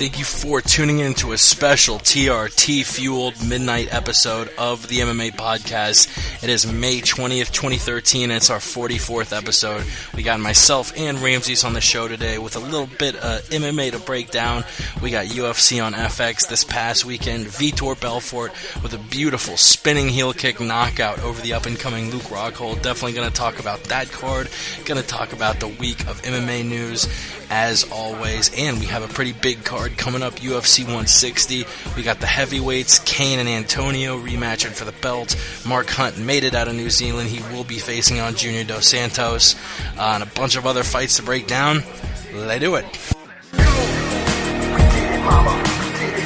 Thank you for tuning in to a special TRT-fueled midnight episode of the MMA Podcast. It is May 20th, 2013, and it's our 44th episode. We got myself and Ramses on the show today with a little bit of MMA to break down. We got UFC on FX this past weekend, Vitor Belfort with a beautiful spinning heel kick knockout over the up-and-coming Luke Rockhold. Definitely going to talk about that card. Going to talk about the week of MMA news, as always, and we have a pretty big card coming up, UFC 160. We got the heavyweights, Kane and Antonio rematching for the belt. Mark Hunt made it out of New Zealand. He will be facing on Junior Dos Santos, and a bunch of other fights to break down. Let's do it. We did it, mama. We did it.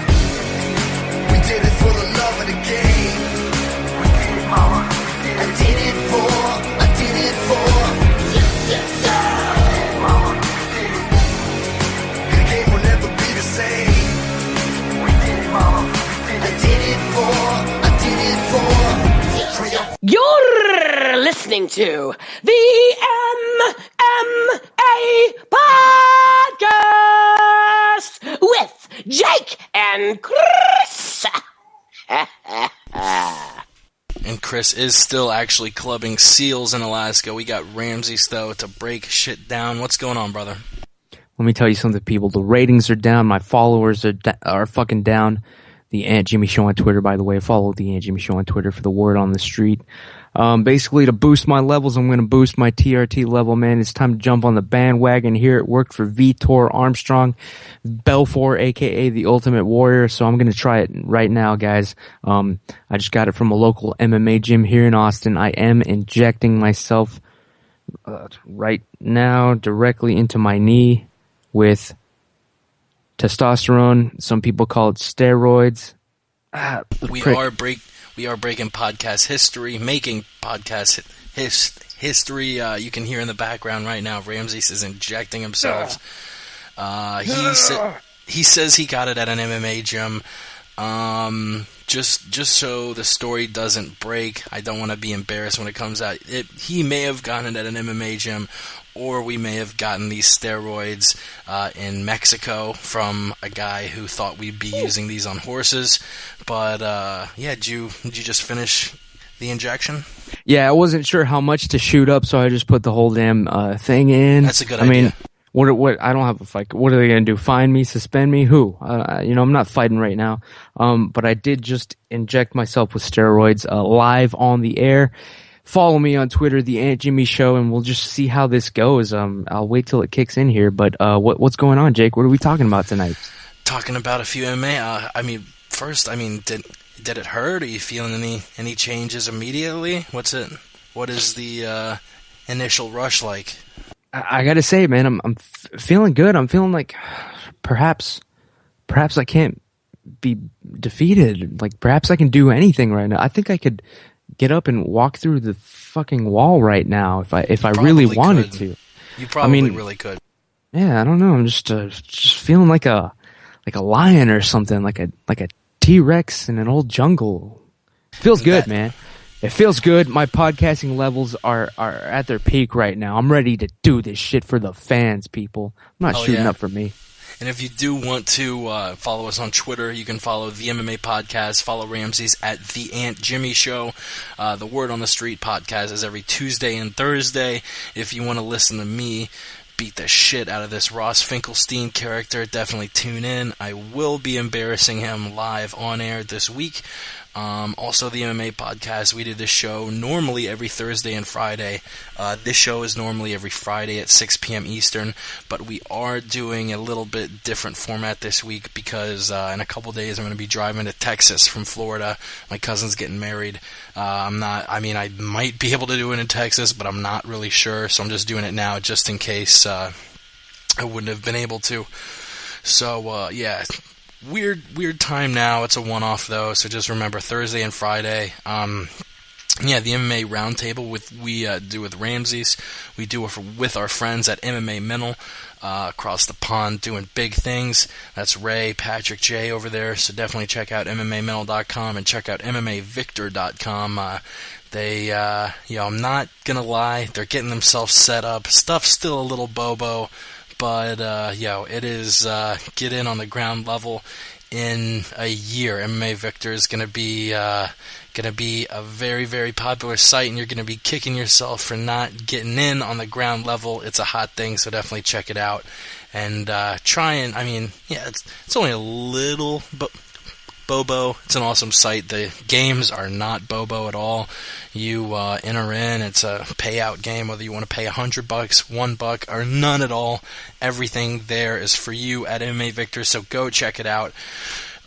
We did it for the love of the game. We did it, mama. I did it for. Yes, sir. Mama, we did it. The game will never be the same. We did it, mama. I did it for. You're listening to the MMA Podcast with Jake and Chris. And Chris is still actually clubbing seals in Alaska. We got Ramses, though, to break shit down. What's going on, brother? Let me tell you something, people. The ratings are down. My followers are fucking down. The Aunt Jimmy Show on Twitter, by the way. Follow the Aunt Jimmy Show on Twitter for the word on the street. Basically, to boost my levels, I'm going to boost my TRT level, man. It's time to jump on the bandwagon here. It worked for Vitor Armstrong Belfort, a.k.a. the Ultimate Warrior, so I'm going to try it right now, guys. I just got it from a local MMA gym here in Austin. I am injecting myself right now directly into my knee with testosterone. Some people call it steroids. We are breaking podcast history, making podcast history. You can hear in the background right now, Ramses is injecting himself. He says he got it at an MMA gym. Just so the story doesn't break, I don't want to be embarrassed when it comes out. He may have gotten it at an MMA gym, or we may have gotten these steroids in Mexico from a guy who thought we'd be using these on horses. But yeah, did you just finish the injection? Yeah, I wasn't sure how much to shoot up, so I just put the whole damn thing in. That's a good idea. I mean, what? I don't have a fight. What are they gonna do? Fine me? Suspend me? Who? I'm not fighting right now. But I did just inject myself with steroids live on the air. Follow me on Twitter, the Aunt Jimmy Show, and we'll just see how this goes. I'll wait till it kicks in here. But what's going on, Jake? What are we talking about tonight? Talking about a few MMA. First, did it hurt? Are you feeling any changes immediately? What is the initial rush like? I gotta say, man, I'm feeling good. I'm feeling like perhaps I can't be defeated. Like perhaps I can do anything right now. I think I could get up and walk through the fucking wall right now if I really wanted to. You probably really could. Yeah, I don't know. I'm just feeling like a lion or something, like a T-Rex in an old jungle. Feels good, man. It feels good. My podcasting levels are at their peak right now. I'm ready to do this shit for the fans, people. I'm not shooting up for me. And if you do want to follow us on Twitter, you can follow the MMA Podcast. Follow Ramses at the Aunt Jimmy Show. The Word on the Street podcast is every Tuesday and Thursday. If you want to listen to me beat the shit out of this Ross Finkelstein character, definitely tune in. I will be embarrassing him live on air this week. Also, the MMA Podcast, we did this show normally every Thursday and Friday. This show is normally every Friday at 6 p.m. Eastern, but we are doing a little bit different format this week because in a couple days I'm going to be driving to Texas from Florida. My cousin's getting married. I might be able to do it in Texas, but I'm not really sure, so I'm just doing it now just in case I wouldn't have been able to. So, yeah. Weird time now. It's a one-off though, so just remember Thursday and Friday. The MMA Roundtable we do with Ramses. We do it with our friends at MMA Mental across the pond, doing big things. That's Ray, Patrick, Jay over there. So definitely check out MMAmental.com and check out MMAVictor.com. I'm not gonna lie, they're getting themselves set up. Stuff's still a little bobo. but it is get in on the ground level. In a year, MMA Victor is going to be a very, very popular site, and you're going to be kicking yourself for not getting in on the ground level. It's a hot thing, so definitely check it out. And it's only a little bobo. It's an awesome site. The games are not bobo at all. You enter in, it's a payout game, whether you want to pay $100, $1, or none at all. Everything there is for you at MMA Victor, so go check it out.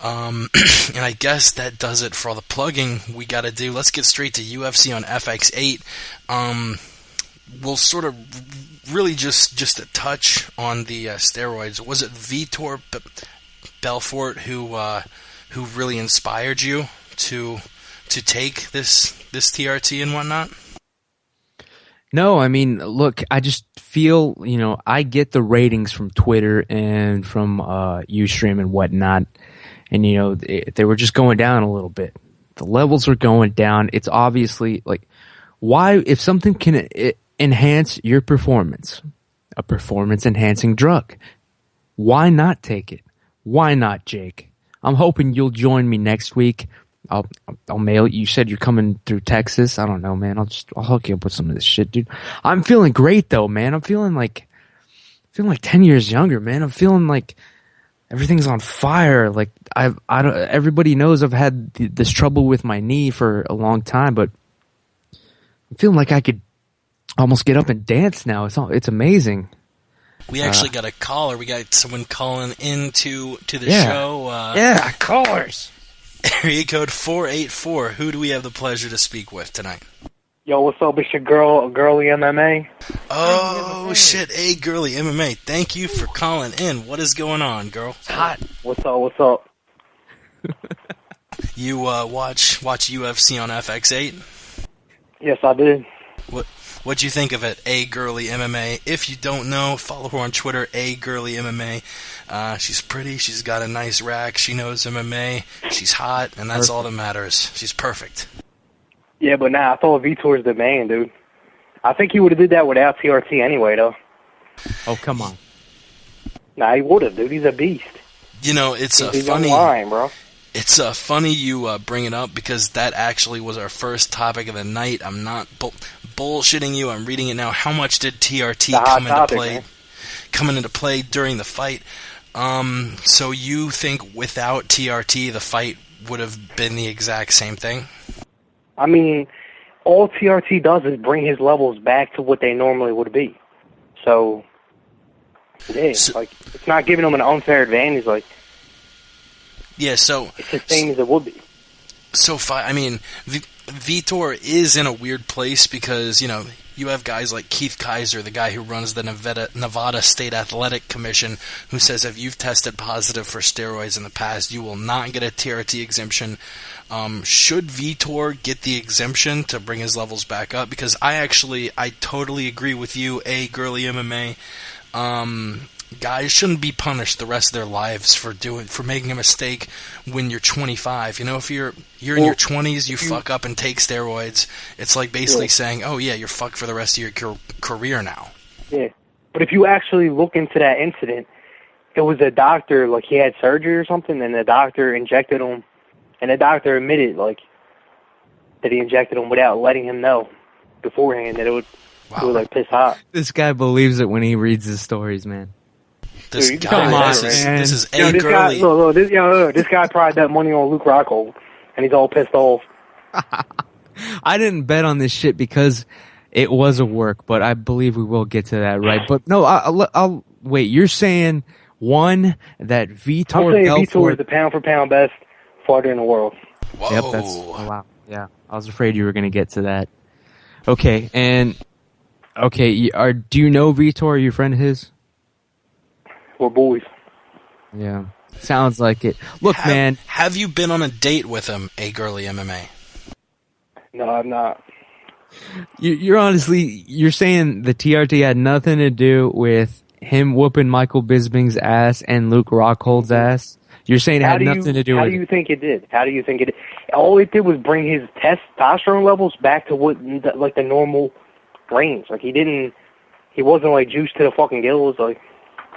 And I guess that does it for all the plugging we got to do. Let's get straight to UFC on FX8. We'll sort of really just a touch on the steroids. Was it Vitor Belfort who really inspired you to take this TRT and whatnot? No, I mean, look, I just feel, I get the ratings from Twitter and from Ustream and whatnot, and they were just going down a little bit. The levels are going down. It's obviously like, why, if something can enhance your performance, a performance enhancing drug, why not take it? Why not, Jake? I'm hoping you'll join me next week. I'll mail it. You said you're coming through Texas. I don't know, man. I'll hook you up with some of this shit, dude. I'm feeling great though, man. I'm feeling like 10 years younger, man. I'm feeling like everything's on fire. Like everybody knows I've had this trouble with my knee for a long time, but I'm feeling like I could almost get up and dance now. It's amazing. We actually got a caller. We got someone calling into the show. Callers. Area code 484. Who do we have the pleasure to speak with tonight? Yo, what's up? It's your girly MMA. Oh, shit. Hey, girly MMA. Thank you for calling in. What is going on, girl? It's hot. What's up? You watch UFC on FX8? Yes, I did. What'd you think of it, A Girly MMA? If you don't know, follow her on Twitter, A Girly MMA. She's pretty, she's got a nice rack, she knows MMA, she's hot, and that's all that matters. She's perfect. Yeah, but I thought Vitor's the man, dude. I think he would have did that without TRT anyway, though. Oh, come on. Nah, he would have, dude. He's a beast. It's He's funny. Line, bro. It's funny you bring it up because that actually was our first topic of the night. I'm not bullshitting you. I'm reading it now. How much did TRT come into play during the fight? So you think without TRT the fight would have been the exact same thing? I mean, all TRT does is bring his levels back to what they normally would be. So, yeah, it's not giving him an unfair advantage. So it's the same as it would be. So, Vitor is in a weird place because, you have guys like Keith Kaiser, the guy who runs the Nevada State Athletic Commission, who says if you've tested positive for steroids in the past, you will not get a TRT exemption. Should Vitor get the exemption to bring his levels back up? Because I totally agree with you, A Girly MMA. Guys shouldn't be punished the rest of their lives for making a mistake when you're 25. If you're in your 20s, you fuck up and take steroids. It's like basically saying, "Oh yeah, you're fucked for the rest of your career now." Yeah, but if you actually look into that incident, it was a doctor, he had surgery or something, and the doctor injected him, and the doctor admitted that he injected him without letting him know beforehand that it would piss hot. This guy believes it when he reads his stories, man. This Dude, guy, this is A Girly. This guy probably bet money on Luke Rockhold, and he's all pissed off. I didn't bet on this shit because it was a work, but I believe we will get to that, right? But no, I'll wait. You're saying that Vitor I'm saying Belfort... Vitor is the pound-for-pound best fighter in the world. Whoa. Yep, wow. Yeah, I was afraid you were going to get to that. Okay, do you know Vitor? Are you a friend of his? We're boys. Yeah, sounds like it. Look, man. Have you been on a date with him, A Girly MMA? No, I'm not. You're saying the TRT had nothing to do with him whooping Michael Bisping's ass and Luke Rockhold's ass? You're saying it had nothing to do with it? How do you think it did? All it did was bring his testosterone levels back to what, the normal range. He wasn't, juiced to the fucking gills,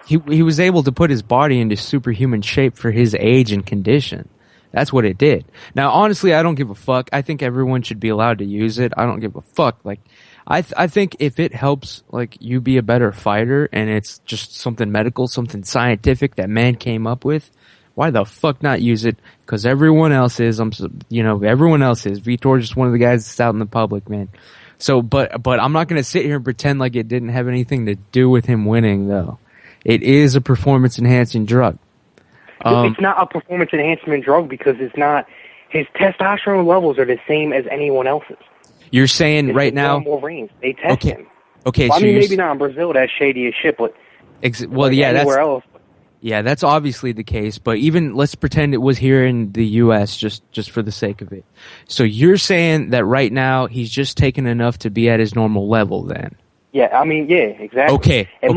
he was able to put his body into superhuman shape for his age and condition. That's what it did. Now, honestly, I don't give a fuck. I think everyone should be allowed to use it. I don't give a fuck. Like, I think if it helps, like, you be a better fighter and it's just something medical, something scientific that man came up with, why the fuck not use it? Because everyone else is. Everyone else is. Vitor's just one of the guys that's out in the public, man. So, but I'm not gonna sit here and pretend like it didn't have anything to do with him winning, though. It is a performance enhancing drug. It's not a performance enhancement drug because it's not. His testosterone levels are the same as anyone else's. You're saying it's right now. Wolverines. They test him. Okay. Well, so I mean, maybe not in Brazil. That's shady as shit. But anywhere else. Yeah, that's obviously the case, but even let's pretend it was here in the U.S. just for the sake of it. So you're saying that right now he's just taking enough to be at his normal level, then? Yeah, I mean, yeah, exactly. Okay, and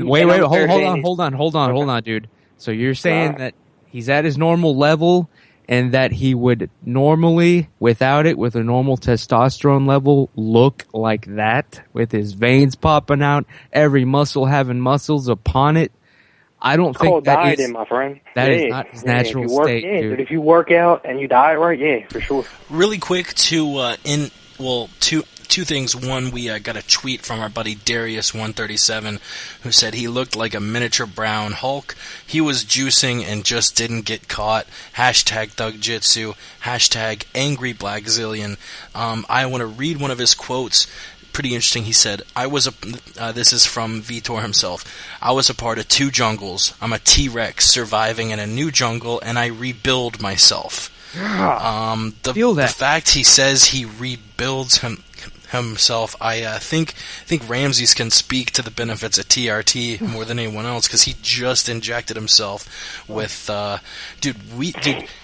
wait, hold on, dude. So you're saying that he's at his normal level, and that he would normally, with a normal testosterone level, look like that, with his veins popping out, every muscle having muscles upon it. I don't think that is, my friend. That is not his natural state, dude. But if you work out and you diet right, yeah, for sure. Really quick two things. One, we got a tweet from our buddy Darius137 who said he looked like a miniature brown Hulk. He was juicing and just didn't get caught. Hashtag Thugjitsu. Hashtag Angry Blackzillion. I want to read one of his quotes. Pretty interesting. He said, this is from Vitor himself. I was a part of two jungles. I'm a T-Rex surviving in a new jungle, and I rebuild myself. The fact he says he rebuilds himself, I think Ramses can speak to the benefits of TRT more than anyone else, because he just injected himself with,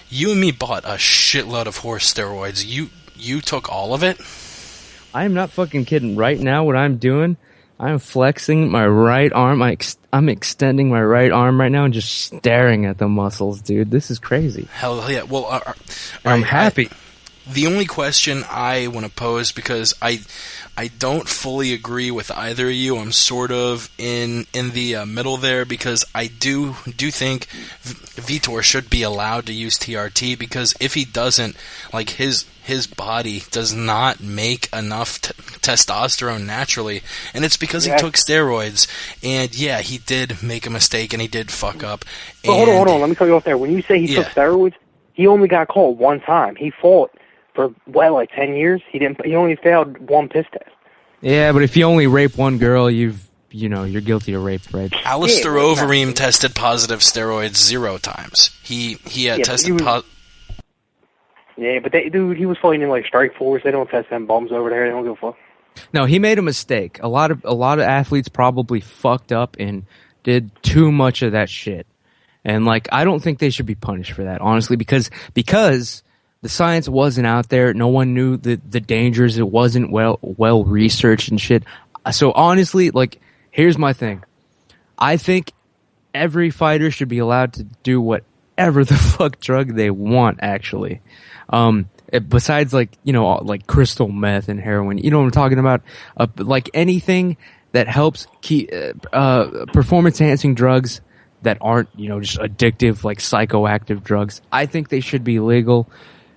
you and me bought a shitload of horse steroids. You took all of it? I am not fucking kidding. Right now, what I'm doing, I'm flexing my right arm. I'm extending my right arm right now and just staring at the muscles, dude. This is crazy. Hell yeah. Well, I'm happy. The only question I want to pose, because I don't fully agree with either of you. I'm sort of in the middle there, because I do think Vitor should be allowed to use TRT, because if he doesn't, like, his body does not make enough testosterone naturally, and it's because he took steroids. And yeah, he did make a mistake and he did fuck up. But hold on, let me cut you off there. When you say he took steroids, he only got caught one time. He fought for 10 years. He only failed one piss test. Yeah, but if you only rape one girl, you're guilty of rape, right? Alistair Overeem tested positive steroids 0 times. He had tested positive. Yeah, but he was fighting in like Strike Force. They don't test them bums over there. They don't give a fuck. No, he made a mistake. A lot of athletes probably fucked up and did too much of that shit. And like, I don't think they should be punished for that, honestly, because the science wasn't out there. No one knew the dangers. It wasn't well researched and shit. So honestly, like, here's my thing. I think every fighter should be allowed to do whatever the fuck drug they want, actually. Besides, like, like crystal meth and heroin, you know what I'm talking about? Like anything that helps keep, performance enhancing drugs that aren't, just addictive, like psychoactive drugs. I think they should be legal,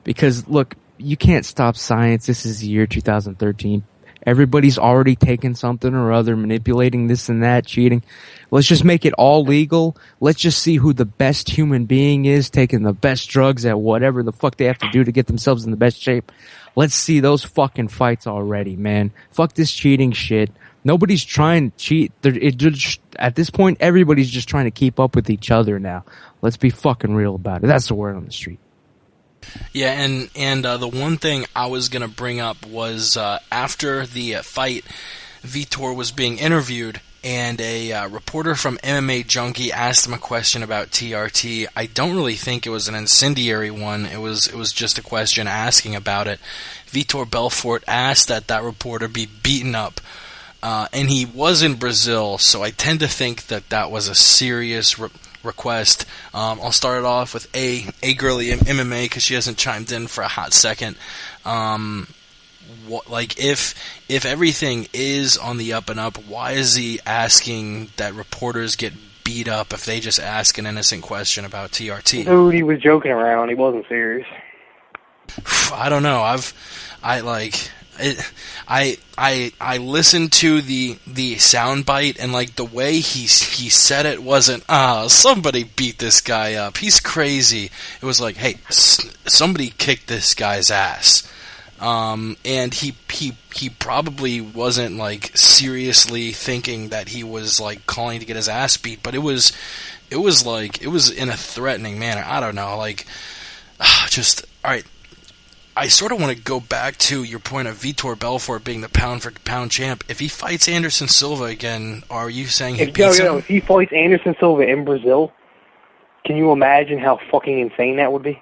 because look, you can't stop science. This is the year 2013. Everybody's already taken something or other, manipulating this and that, cheating. Let's just make it all legal. Let's just see who the best human being is, taking the best drugs at whatever the fuck they have to do to get themselves in the best shape. Let's see those fucking fights already, man. Fuck this cheating shit. Nobody's trying to cheat. At this point, everybody's just trying to keep up with each other now. Let's be fucking real about it. That's the word on the street. Yeah, and the one thing I was going to bring up was after the fight, Vitor was being interviewed, and a reporter from MMA Junkie asked him a question about TRT. I don't really think it was an incendiary one. It was just a question asking about it. Vitor Belfort asked that reporter be beaten up, and he was in Brazil, so I tend to think that was a serious request. I'll start it off with a girly MMA, because she hasn't chimed in for a hot second. If everything is on the up and up, why is he asking that reporters get beat up if they just ask an innocent question about TRT. Dude, he was joking around. He wasn't serious. I don't know. I listened to the soundbite, and like the way he said it wasn't somebody beat this guy up, he's crazy. It was like, hey, somebody kicked this guy's ass. And he probably wasn't like seriously thinking that he was like calling to get his ass beat, but it was in a threatening manner. I don't know, like just all right. I sort of want to go back to your point of Vitor Belfort being the pound-for-pound champ. If he fights Anderson Silva again, are you saying he beats him? If he fights Anderson Silva in Brazil, can you imagine how fucking insane that would be?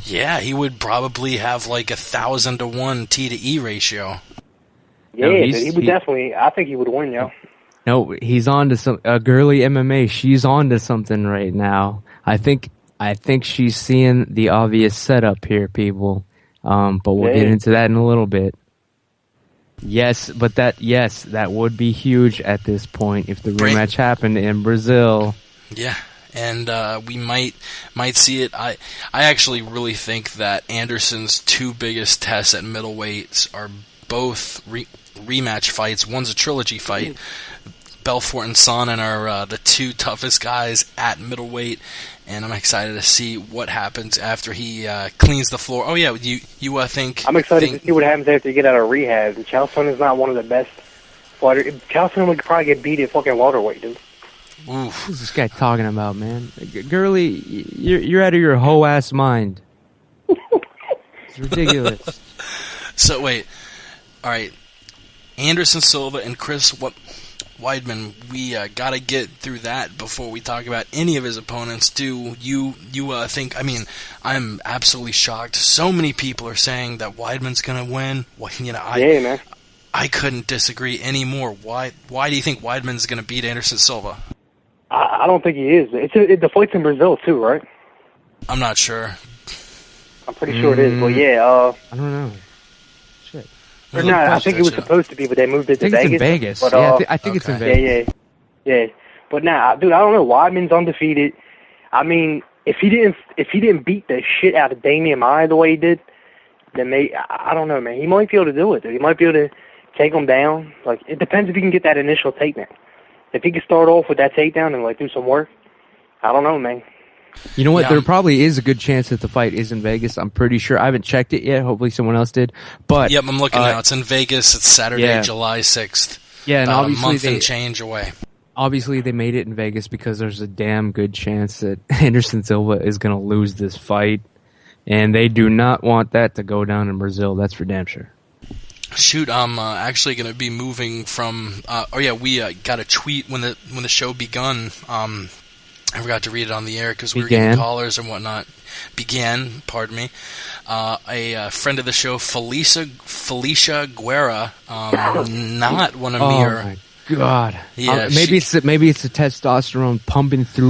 Yeah, he would probably have like 1,000-to-1 T to E ratio. Yeah, no, he would definitely. I think he would win, yo. No, he's on to some girly MMA. She's on to something right now. I think she's seeing the obvious setup here, people. But we'll get into that in a little bit. Yes, but that would be huge at this point if the rematch happened in Brazil. Yeah, and we might see it. I actually really think that Anderson's two biggest tests at middleweights are both rematch fights. One's a trilogy fight. Belfort and Sonnen are the two toughest guys at middleweight, and I'm excited to see what happens after he cleans the floor. Oh yeah, you think? I'm excited to see what happens after you get out of rehab. And Chael Sonnen is not one of the best fighters. Chael Sonnen would probably get beat at fucking welterweight, dude. What's this guy talking about, man? Girly, you're out of your whole ass mind. It's ridiculous. So wait, all right, Anderson Silva and Chris Weidman, we gotta get through that before we talk about any of his opponents. Do you think? I mean, I'm absolutely shocked. So many people are saying that Weidman's gonna win. Man. I couldn't disagree anymore. Why do you think Weidman's gonna beat Anderson Silva? I don't think he is. The fight's in Brazil too, right? I'm not sure. I'm pretty sure it is. But yeah, I don't know. Or no, I think it was supposed to be, but they moved it to Vegas. It's in Vegas. But, I think it's in Vegas. Yeah. But nah, dude, I don't know. Weidman's undefeated. I mean, if he didn't beat the shit out of Damian Maia the way he did, then I don't know, man. He might be able to do it, dude. He might be able to take him down. Like, it depends if he can get that initial takedown. If he can start off with that takedown and like do some work, I don't know, man. You know what? Yeah. There probably is a good chance that the fight is in Vegas. I'm pretty sure. I haven't checked it yet. Hopefully someone else did. But yep, I'm looking now. It's in Vegas. It's Saturday, July 6th. Yeah, and obviously a month and change away. Obviously, they made it in Vegas because there's a damn good chance that Anderson Silva is going to lose this fight, and they do not want that to go down in Brazil. That's for damn sure. Shoot, I'm actually going to be moving from. We got a tweet when the show begun. I forgot to read it on the air because we were getting callers and whatnot. Pardon me. A friend of the show, Felicia Guerra, not one of me. Oh my God! Yeah, maybe it's the testosterone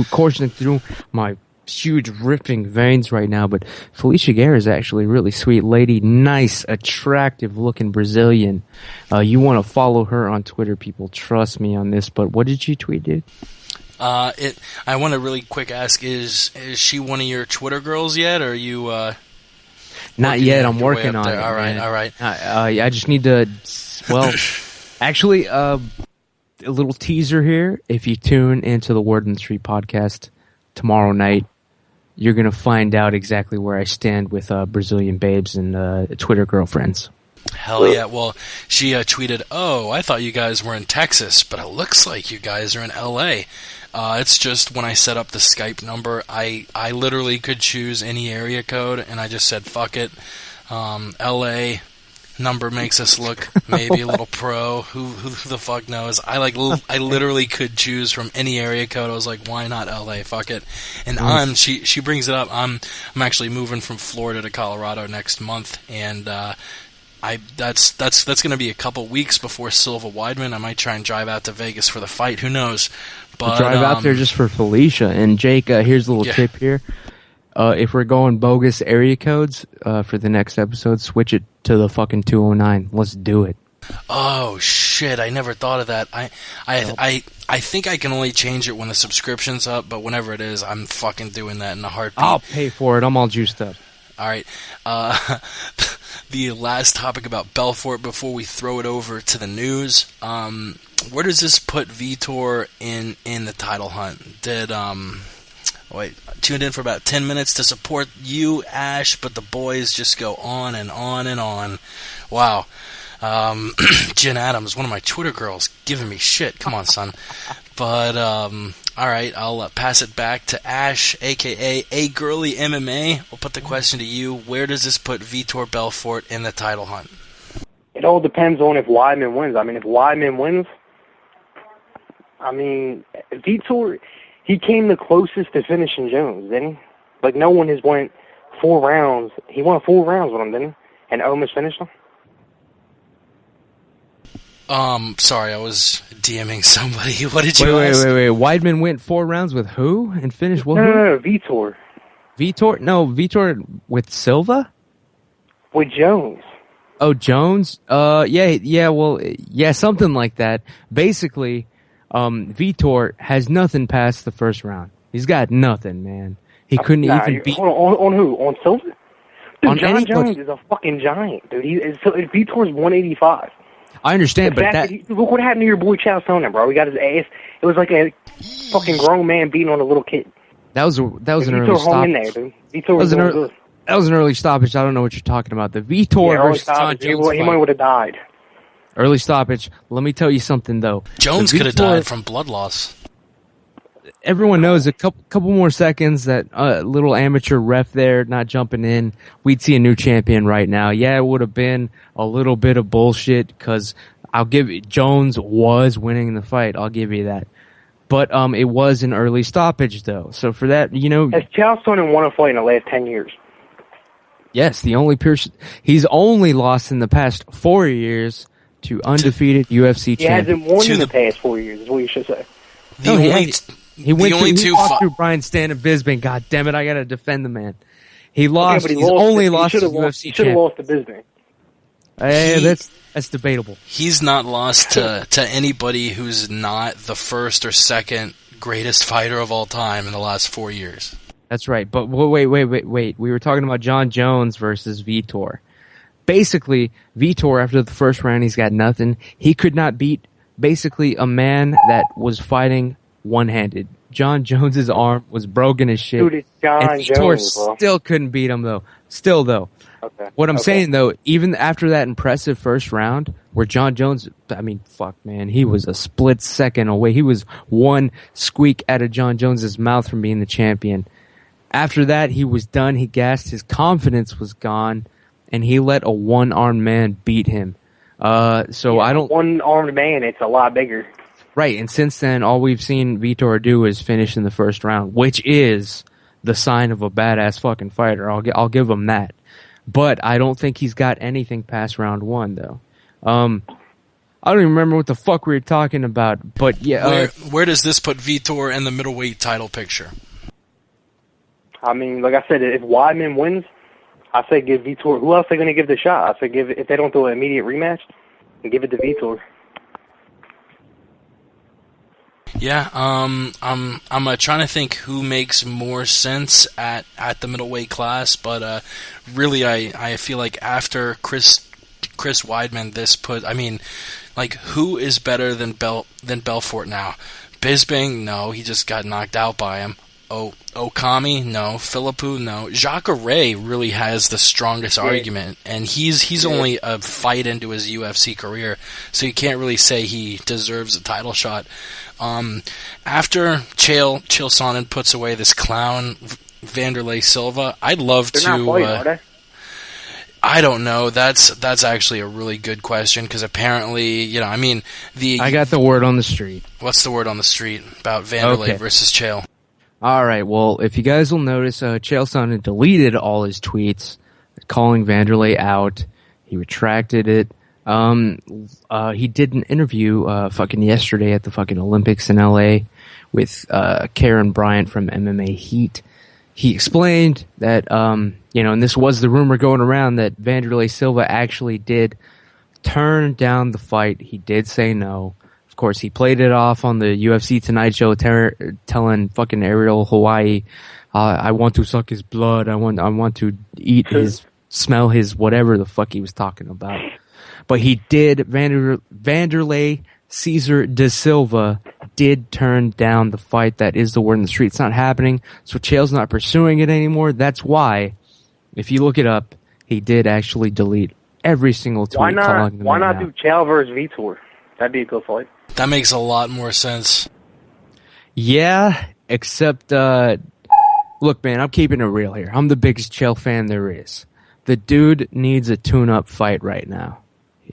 coursing through my huge ripping veins right now. But Felicia Guerra is actually a really sweet lady, nice, attractive looking Brazilian. You want to follow her on Twitter, people. Trust me on this. But what did she tweet, dude? I want to really quick ask: Is she one of your Twitter girls yet, or are you? Not yet. I'm working on it. All right. I just need to. Well, actually, a little teaser here. If you tune into the Word on the Street podcast tomorrow night, you're gonna find out exactly where I stand with Brazilian babes and Twitter girlfriends. Hell yeah. Well, she tweeted, "Oh, I thought you guys were in Texas, but it looks like you guys are in LA. It's just when I set up the Skype number, I literally could choose any area code, and I just said, fuck it. LA number makes us look maybe a little pro. Who the fuck knows? I literally could choose from any area code. I was like, why not LA? Fuck it. And she brings it up. I'm actually moving from Florida to Colorado next month, and that's going to be a couple weeks before Silva Weidman. I might try and drive out to Vegas for the fight. Who knows? But drive out there just for Felicia. And Jake, here's a little tip here. If we're going bogus area codes for the next episode, switch it to the fucking 209. Let's do it. Oh shit! I never thought of that. I think I can only change it when the subscription's up, but whenever it is, I'm fucking doing that in a heartbeat. I'll pay for it. I'm all juiced up. All right. The last topic about Belfort before we throw it over to the news. Where does this put Vitor in the title hunt? Tuned in for about 10 minutes to support you, Ash, but the boys just go on and on and on. Wow. Jen Adams, one of my Twitter girls, giving me shit. Come on, son. But, all right, I'll pass it back to Ash, a.k.a. A Girly MMA. We'll put the question to you. Where does this put Vitor Belfort in the title hunt? It all depends on if Weidman wins. I mean, if Weidman wins, Vitor, he came the closest to finishing Jones, didn't he? Like, no one has went 4 rounds. He won 4 rounds with him, didn't he? And almost finished him? Sorry, I was DMing somebody. What did you ask? Wait. Weidman went 4 rounds with who? And finished what? No, Vitor. Vitor? No, Vitor with Silva? With Jones. Oh, Jones? Yeah, something like that. Basically, Vitor has nothing past the first round. He's got nothing, man. He couldn't even beat... On who? On Silva? Dude, on John Jones is a fucking giant, dude. Vitor's 185. I understand, but look what happened to your boy Chael Sonnen, bro. He got his ass. It was like a fucking grown man beating on a little kid. That was an early stoppage. In there, dude. Vitor was good. That was an early stoppage. I don't know what you're talking about. The Vitor versus John Jones he might would have died. Early stoppage. Let me tell you something, though. Jones could have died from blood loss. Everyone knows a couple more seconds, that little amateur ref there not jumping in, we'd see a new champion right now. Yeah, it would have been a little bit of bullshit, because Jones was winning the fight. I'll give you that. But it was an early stoppage, though. So for that, Has Chael Sonnen won a fight in the last 10 years? Yes, the only person. He's only lost in the past 4 years to undefeated UFC champion. He hasn't won in the past 4 years, is what you should say. He lost to Brian Stan and Bisping. God damn it, I gotta defend the man. He lost. Okay, he's only lost to UFC He should have lost to Bisping. That's debatable. He's not lost to anybody who's not the first or second greatest fighter of all time in the last 4 years. That's right. But wait. We were talking about John Jones versus Vitor. Basically, Vitor, after the first round, he's got nothing. He could not beat basically a man that was fighting one-handed. John Jones's arm was broken as shit. Dude, it's John and Vitor Jones, bro. still couldn't beat him, though. Okay. What I'm saying, though, even after that impressive first round, where John Jones, fuck, man, he was a split second away. He was one squeak out of John Jones's mouth from being the champion. After that, he was done. He gassed. His confidence was gone, and he let a one-armed man beat him. One-armed man, it's a lot bigger. Right, and since then, all we've seen Vitor do is finish in the first round, which is the sign of a badass fucking fighter. I'll give him that. But I don't think he's got anything past round 1, though. I don't even remember what the fuck we were talking about, but yeah. Where does this put Vitor in the middleweight title picture? Like I said, if Weidman wins, I say give Vitor. Who else are they going to give the shot? I say if they don't do an immediate rematch, give it to Vitor. Yeah, I'm trying to think who makes more sense at the middleweight class, but really I feel like after Chris Weidman, who is better than Belfort now? Bisping? No, he just got knocked out by him. Okami? No. Philippou? No. Jacare really has the strongest argument, and he's only a fight into his UFC career, so you can't really say he deserves a title shot. After Chael Sonnen puts away this clown Vanderlei Silva, I'd love They're to. Not fighting, are they? I don't know. That's actually a really good question, because apparently, I got the word on the street. What's the word on the street about Vanderlei versus Chael? All right. Well, if you guys will notice, Chael Sonnen deleted all his tweets calling Vanderlei out. He retracted it. He did an interview yesterday at the fucking Olympics in LA with Karen Bryant from MMA Heat. He explained that and this was the rumor going around, that Vanderlei Silva actually did turned down the fight. He did say no. Of course, he played it off on the UFC Tonight Show, telling fucking Ariel Hawaii, "I want to suck his blood. I want to eat his, smell his whatever the fuck he was talking about." But he did. Vanderlei Cesar da Silva did turn down the fight. That is the word in the street. It's not happening. So Chael's not pursuing it anymore. That's why, if you look it up, he did actually delete every single tweet. Why not do Chael versus Vitor? That'd be a good fight. That makes a lot more sense. Yeah, except, look, man, I'm keeping it real here. I'm the biggest Chael fan there is. The dude needs a tune-up fight right now.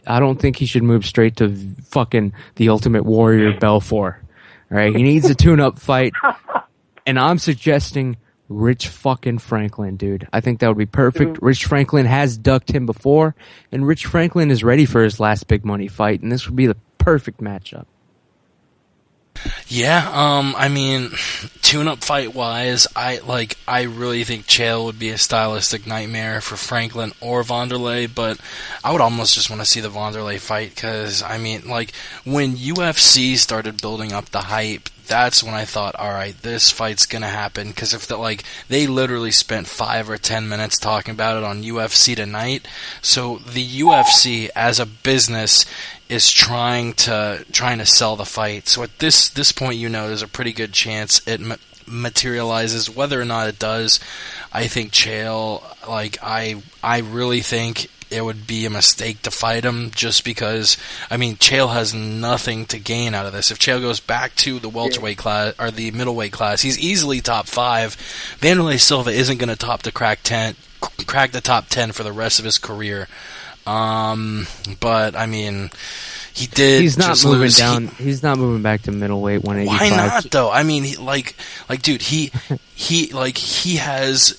I don't think he should move straight to fucking the Ultimate Warrior Belfort. Right? He needs a tune-up fight. And I'm suggesting Rich fucking Franklin, dude. I think that would be perfect. Rich Franklin has ducked him before, and Rich Franklin is ready for his last big money fight, and this would be the perfect matchup. Yeah, I mean, tune-up fight-wise, I really think Chael would be a stylistic nightmare for Franklin or Vanderlei, but I would almost just want to see the Vanderlei fight, because, I mean, like, when UFC started building up the hype, that's when I thought, alright, this fight's gonna happen, because if they literally spent 5 or 10 minutes talking about it on UFC Tonight, so the UFC, as a business, is trying to sell the fight. So at this point, there's a pretty good chance it materializes. Whether or not it does, I think Chael, I really think it would be a mistake to fight him, just because, I mean, Chael has nothing to gain out of this. If Chael goes back to the welterweight class, or the middleweight class, he's easily top 5. Vanderlei Silva isn't going to crack the top 10 for the rest of his career. But I mean, he did. He's not moving lose. He's not moving back to middleweight 185. Why not though? I mean, dude, he has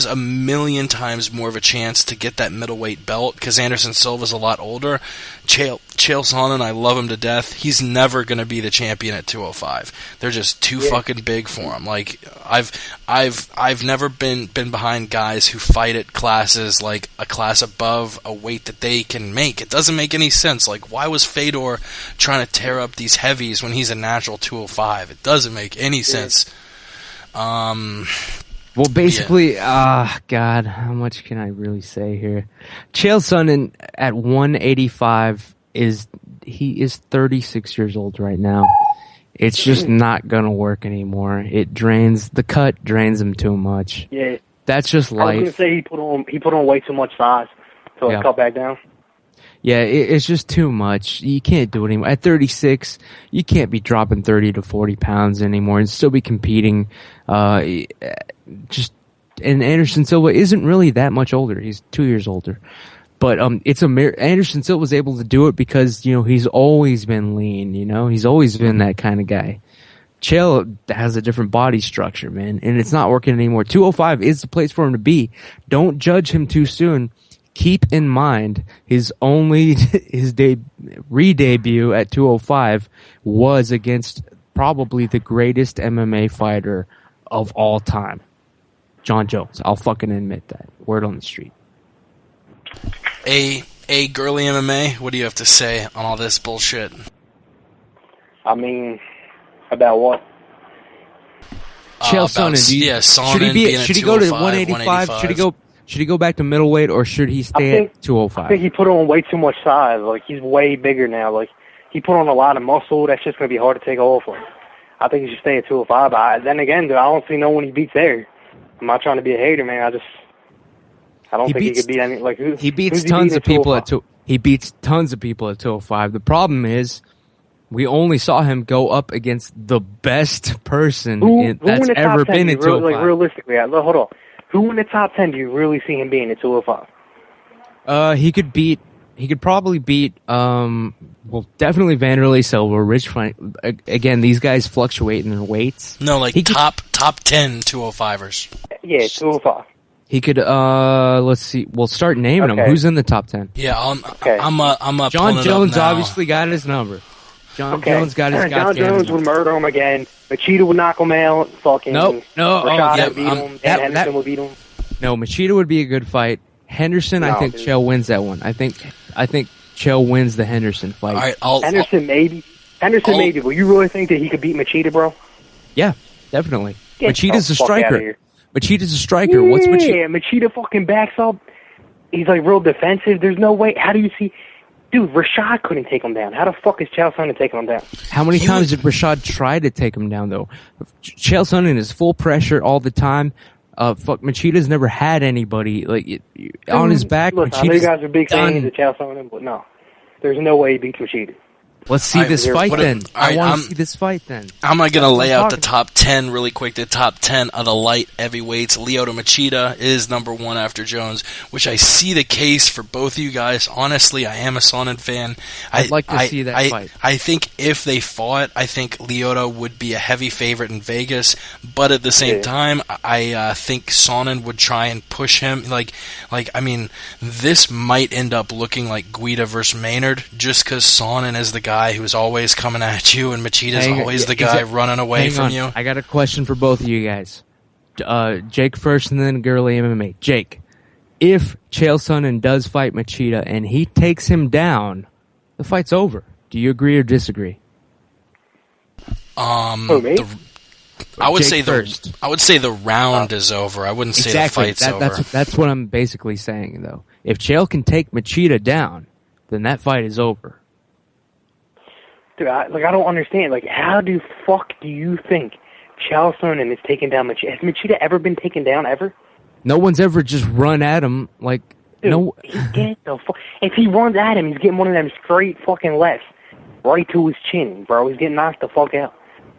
a million times more of a chance to get that middleweight belt, because Anderson Silva's a lot older. Chael Sonnen, I love him to death. He's never going to be the champion at 205. They're just too fucking big for him. Like, I've never been behind guys who fight at classes like a class above a weight that they can make. It doesn't make any sense. Like, why was Fedor trying to tear up these heavies when he's a natural 205? It doesn't make any sense. Well, basically, God, how much can I really say here? Chael Sonnen at 185 is 36 years old right now. It's just not gonna work anymore. The cut drains him too much. Yeah, that's just life. I was gonna say he put on way too much size, so it cut back down. Yeah, it's just too much. You can't do it anymore. At 36, you can't be dropping 30 to 40 pounds anymore and still be competing. And Anderson Silva isn't really that much older. He's 2 years older. But Anderson Silva was able to do it because, he's always been lean, He's always been that kind of guy. Chael has a different body structure, man, and it's not working anymore. 205 is the place for him to be. Don't judge him too soon. Keep in mind, his re-debut at 205 was against probably the greatest MMA fighter of all time, John Jones. I'll fucking admit that. Word on the street. A girly MMA, what do you have to say on all this bullshit? I mean, about what? Chael Sonnen. Sonnen should he go to 185? Should he go back to middleweight, or should he stay at 205? I think he put on way too much size. Like, he's way bigger now. Like, he put on a lot of muscle. That's just going to be hard to take off for him. I think he should stay at 205. But then again, dude, I don't see no one he beats there. I'm not trying to be a hater, man. I don't think he could beat any. Like, he beats tons of people at 205. The problem is, we only saw him go up against the best person that's ever been at 205. Like, realistically, hold on. Who in the top 10 do you really see him being at 205? He could probably beat, definitely Vanderlei Silva, Rich Frank. Again, these guys fluctuate in their weights. No, top 10 205ers. Yeah, 205. He could, let's see, we'll start naming them. Who's in the top 10? Yeah, I'm up. John Jones obviously got his number. John Jones got his John Jones would murder him again. Machida would knock him out. Fucking Rashad would beat him. Henderson would beat him. No, Machida would be a good fight. Henderson, I think Chael wins that one. I think I think Chael wins the Henderson fight. All right, Henderson maybe. Maybe. But you really think that he could beat Machida, bro? Yeah, definitely. Get Machida's the a fuck outta striker. here. Machida's a striker. What's Machida? Yeah, Machida fucking backs up. He's like real defensive. There's no way. How do you see? Dude, Rashad couldn't take him down. How the fuck is Chael Sonnen taking him down? How many times did Rashad try to take him down, though? Chael Sonnen is full pressure all the time. Machida's never had anybody on his back. Listen, I know you guys are big fans of Chael Sonnen, but no. There's no way he beats Machida. Let's see this fight then. I want to see this fight then. I'm going to lay out the top 10 really quick. The top 10 of the light heavyweights. Lyoto Machida is number 1 after Jones, which I see the case for both of you guys. Honestly, I am a Sonnen fan. I'd like to see that fight. I think if they fought, I think Lyoto would be a heavy favorite in Vegas. But at the same time, I think Sonnen would try and push him. This might end up looking like Guida versus Maynard, just because Sonnen is the guy who's always coming at you, and Machida's always the guy running away from you. I got a question for both of you guys. Jake first, and then Girly MMA. Jake, if Chael Sonnen does fight Machida and he takes him down, the fight's over. Do you agree or disagree? Me? I would say first. I would say the round is over. I wouldn't say the fight's over. That's what I'm basically saying, though. If Chael can take Machida down, then that fight is over. Dude, I don't understand. How do fuck do you think Chael Sonnen is taking down Machida? Has Machida ever been taken down, ever? No one's ever just run at him, Dude, no. If he runs at him, he's getting one of them straight fucking lefts right to his chin, bro. He's getting knocked the fuck out.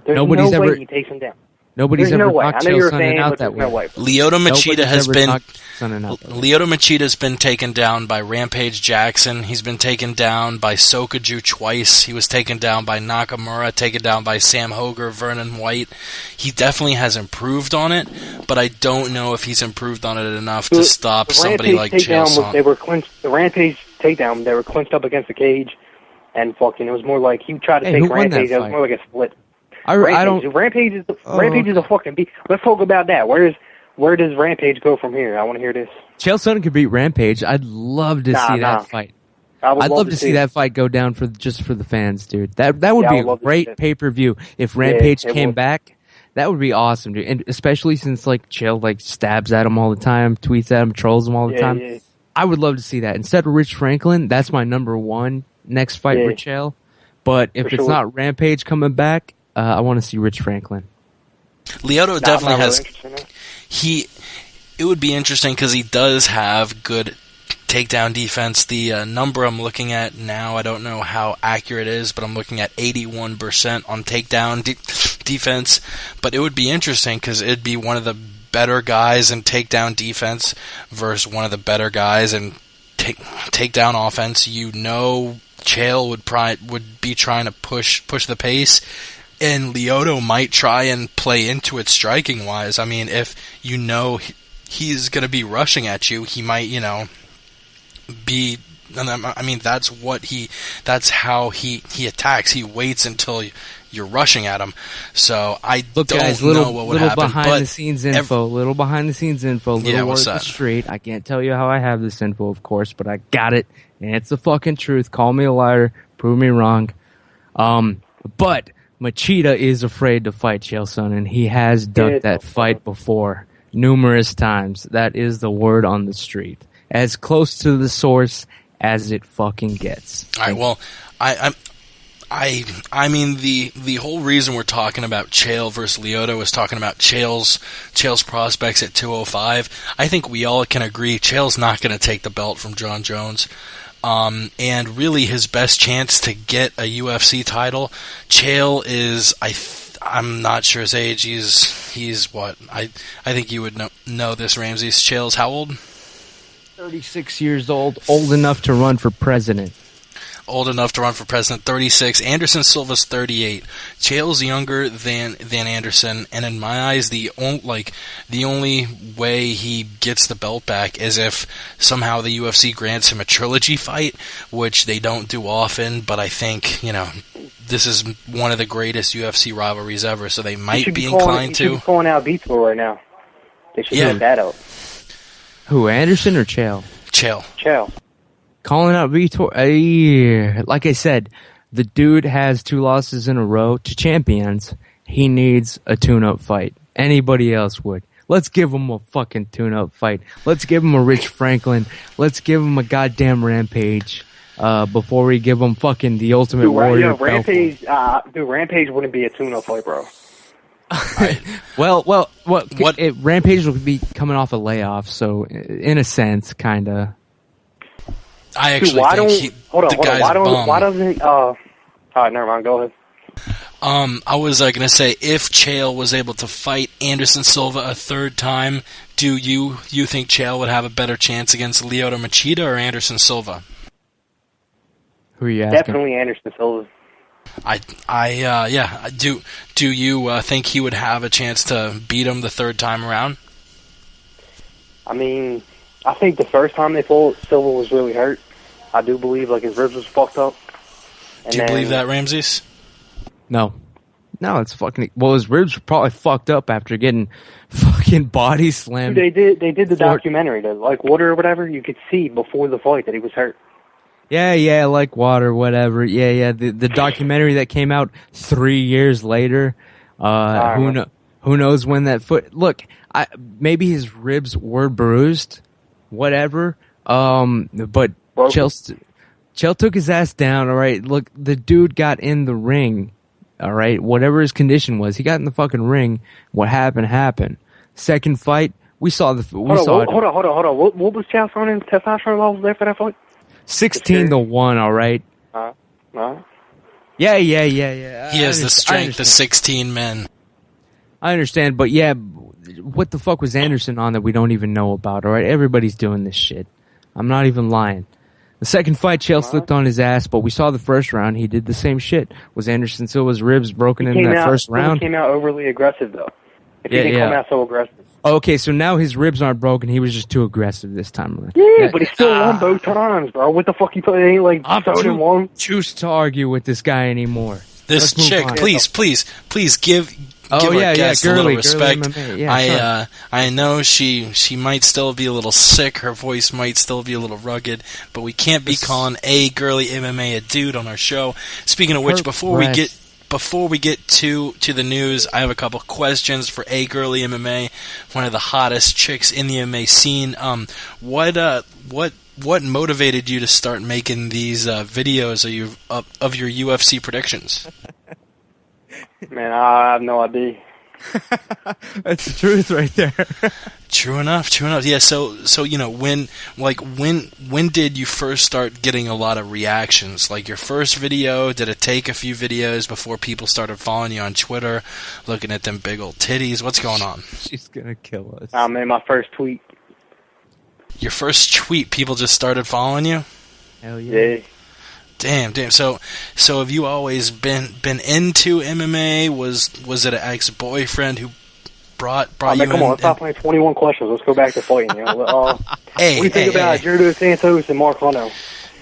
There's no way he takes him down. Nobody's there's ever no way. knocked I know you're Chael a fan, Sonnen out but that there's way. no way. Lyoto Machida has been taken taken down by Rampage Jackson. He's been taken down by Sokaju twice. He was taken down by Nakamura, taken down by Sam Hoger, Vernon White. He definitely has improved on it, but I don't know if he's improved on it enough to stop somebody like Chael Sonnen. The Rampage takedown, they were clinched up against the cage, and fucking, it was more like he tried to take Rampage. It was more like a split. Rampage is a fucking beat. Let's talk about that. Where does Rampage go from here? I want to hear this. Chael Sonnen could beat Rampage. I'd love to see that fight. I'd love to see that fight go down just for the fans, dude. That would be a great pay-per-view if Rampage came back. That would be awesome, dude. And especially since Chael stabs at him all the time, tweets at him, trolls him all the time. Yeah. I would love to see that. Instead of Rich Franklin, that's my number 1 next fight for Chael. But if it's not Rampage coming back, I want to see Rich Franklin. Lyoto definitely has. It would be interesting because he does have good takedown defense. The number I'm looking at now, I don't know how accurate it is, but I'm looking at 81% on takedown defense. But it would be interesting because it'd be one of the better guys in takedown defense versus one of the better guys in takedown offense. Chael would be trying to push the pace. And Lyoto might try and play into it striking wise. I mean, if he's going to be rushing at you, he might, be. I mean, that's how he attacks. He waits until you're rushing at him. So I don't know what would happen. Little behind the scenes info. Little word of the street. I can't tell you how I have this info, of course, but I got it, and it's the fucking truth. Call me a liar. Prove me wrong. But Machida is afraid to fight Chael Sonnen. He has ducked that fight before numerous times. That is the word on the street. As close to the source as it fucking gets. All right. Well, I mean the whole reason we're talking about Chael versus Lyoto is talking about Chael's prospects at 205. I think we all can agree Chael's not going to take the belt from John Jones. And really his best chance to get a UFC title, Chael is, I'm not sure his age, he's what? I think you would know this, Ramsey. Chael's how old? 36 years old enough to run for president. 36. Anderson Silva's 38. Chael's younger than Anderson, and in my eyes, the only way he gets the belt back is if somehow the UFC grants him a trilogy fight, which they don't do often. But I think this is one of the greatest UFC rivalries ever, so they might be inclined to. He should be calling out Beatsville right now. They should get that out. Who, Anderson or Chael? Chael. Calling out Vitor. Like I said, the dude has 2 losses in a row to champions. He needs a tune-up fight. Anybody else would. Let's give him a fucking tune-up fight. Let's give him a Rich Franklin. Let's give him a goddamn Rampage. Before we give him fucking the Ultimate Warrior. Rampage. Rampage wouldn't be a tune-up fight, bro. Well, Rampage will be coming off a layoff, so in a sense, kinda. I actually think why doesn't alright, never mind, go ahead. I was gonna say, if Chael was able to fight Anderson Silva a third time, do you think Chael would have a better chance against Lyoto Machida or Anderson Silva? Who are you asking? Definitely Anderson Silva. Do you think he would have a chance to beat him the third time around? I mean, I think the first time they fought, Silva was really hurt. I do believe like his ribs was fucked up. Do you believe that, Ramses? No, it's fucking. Well, his ribs were probably fucked up after getting fucking body slammed. They did the documentary, like Water or whatever. You could see before the fight that he was hurt. Yeah, like Water, whatever. Yeah. The documentary that came out 3 years later. Who knows when that foot? Look, maybe his ribs were bruised, whatever. But Chael took his ass down. All right, look, the dude got in the ring. All right, whatever his condition was, he got in the fucking ring. What happened. Second fight, we saw the. Hold on. What was Chael's testosterone levels there for that fight? 16-1. All right. Yeah. He has the strength of 16 men. I understand, but yeah, what the fuck was Anderson on that we don't even know about? All right, everybody's doing this shit. I'm not even lying. The second fight, Chael slipped on his ass, but we saw the first round. He did the same shit. Was Anderson Silva's ribs broken in that first round? He came out overly aggressive, though. If he didn't come out so aggressive. Okay, so now his ribs aren't broken. He was just too aggressive this time around. Yeah, but he still won both times, bro. What the fuck he played? Ain't like I'm too choose to argue with this guy anymore. This chick, please give our guest a little respect. MMA. I know she might still be a little sick. Her voice might still be a little rugged, but we can't be calling a girly MMA a dude on our show. Speaking of which, before we get to the news, I have a couple questions for a girly MMA, one of the hottest chicks in the MMA scene. What motivated you to start making these videos of your UFC predictions? Man, I have no idea. That's the truth right there. True enough. Yeah, so when did you first start getting a lot of reactions? Like your first video, did it take a few videos before people started following you on Twitter, looking at them big old titties? What's going on? She's gonna kill us. I made my first tweet. Your first tweet, people just started following you? Hell yeah. Damn. So have you always been into MMA? Was it an ex-boyfriend who brought you in? Come on, let's stop playing 21 questions. Let's go back to fighting. You know? What do you think about Junior Santos and Mark Hunt?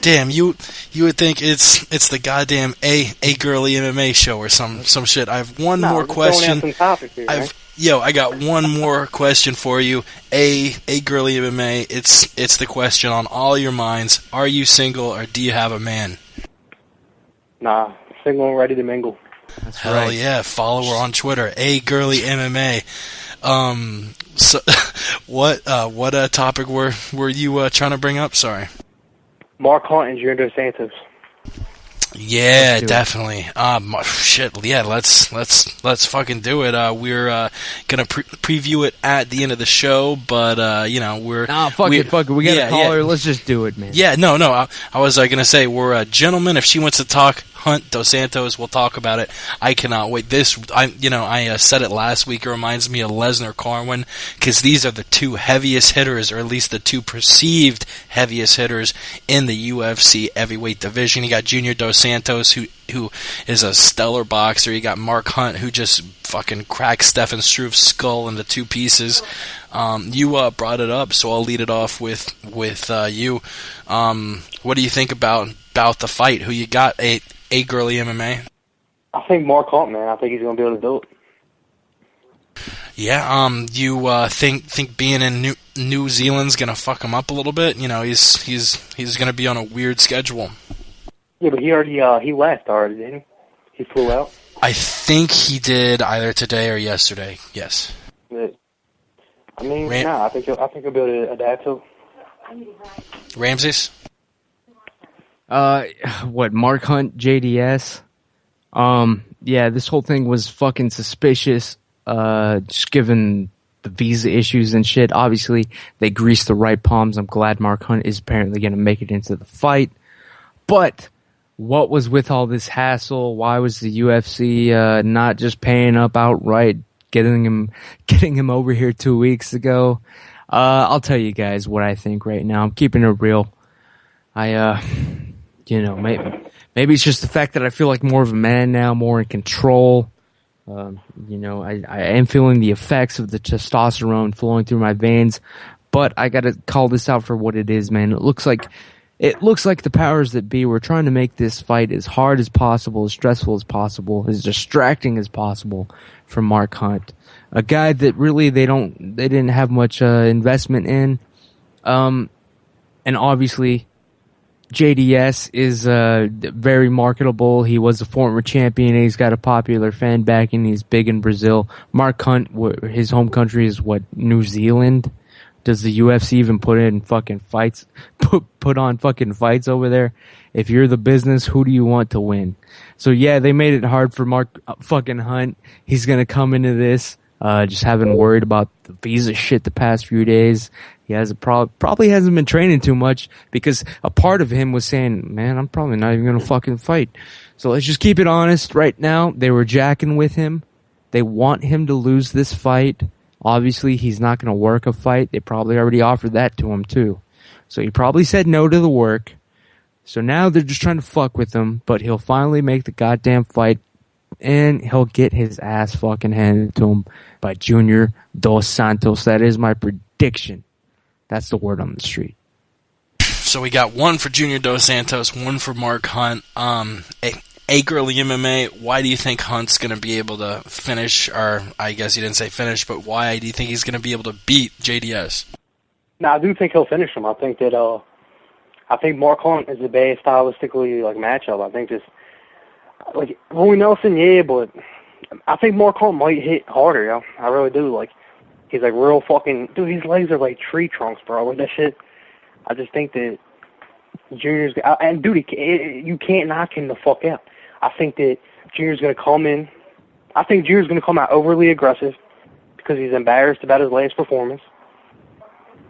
Damn, you would think it's the goddamn a girly MMA show or some shit. I have one more question. I got one more question for you. A girly MMA. It's the question on all your minds. Are you single or do you have a man? Nah, single and ready to mingle. That's Hell right. yeah, follow her on Twitter, A Girly MMA. So what topic were you trying to bring up? Sorry. Mark Hunt and Junior Santos. Yeah, definitely. Shit. Yeah, let's fucking do it. We're gonna preview it at the end of the show, but we're fuck it. We got a caller. Let's just do it, man. Yeah, no. I was gonna say we're gentlemen. If she wants to talk Hunt Dos Santos, we'll talk about it. I cannot wait. I said it last week. It reminds me of Lesnar Carwin because these are the two heaviest hitters, or at least the two perceived heaviest hitters in the UFC heavyweight division. You got Junior Dos Santos, who is a stellar boxer. You got Mark Hunt, who just fucking cracked Stefan Struve's skull into two pieces. You brought it up, so I'll lead it off with you. What do you think about the fight? Who you got? A girly MMA? I think Mark Hunt, man. I think he's going to be able to do it. Yeah. You think being in New Zealand's gonna fuck him up a little bit. You know, he's gonna be on a weird schedule. Yeah, but he already he left already, didn't he? He flew out. I think he did either today or yesterday. Yes. But, I mean, I think he'll be able to adapt to. Ramses? What, Mark Hunt, JDS? Yeah, this whole thing was fucking suspicious, just given the visa issues and shit. Obviously, they greased the right palms. I'm glad Mark Hunt is apparently going to make it into the fight. But what was with all this hassle? Why was the UFC not just paying up outright, getting him over here 2 weeks ago? I'll tell you guys what I think right now. I'm keeping it real. Maybe it's just the fact that I feel like more of a man now, more in control. I am feeling the effects of the testosterone flowing through my veins, but I gotta call this out for what it is, man. It looks like the powers that be were trying to make this fight as hard as possible, as stressful as possible, as distracting as possible for Mark Hunt, a guy that really they didn't have much investment in, and obviously JDS is very marketable. He was a former champion. He's got a popular fan backing. He's big in Brazil. Mark Hunt, his home country is what, New Zealand? Does the UFC even put in fucking fights? Put on fucking fights over there? If you're the business, who do you want to win? So yeah, they made it hard for Mark fucking Hunt. He's gonna come into this just having worried about the visa shit the past few days. He has probably hasn't been training too much because a part of him was saying, man, I'm probably not even going to fucking fight. So let's just keep it honest right now. They were jacking with him. They want him to lose this fight. Obviously, he's not going to work a fight. They probably already offered that to him too. So he probably said no to the work. So now they're just trying to fuck with him, but he'll finally make the goddamn fight and he'll get his ass fucking handed to him by Junior Dos Santos. That is my prediction. That's the word on the street. So we got one for Junior Dos Santos, one for Mark Hunt. A Girly MMA, why do you think Hunt's going to be able to finish, or I guess you didn't say finish, but why do you think he's going to be able to beat JDS? No, I do think he'll finish him. I think Mark Hunt is the best stylistically matchup. I think just Roy Nelson, yeah, but I think Mark Hunt might hit harder, yo. I really do. He's real fucking... Dude, his legs are like tree trunks, bro. With that shit. I just think that Junior's... And, dude, you can't knock him the fuck out. I think that Junior's going to come in... I think Junior's going to come out overly aggressive because he's embarrassed about his last performance.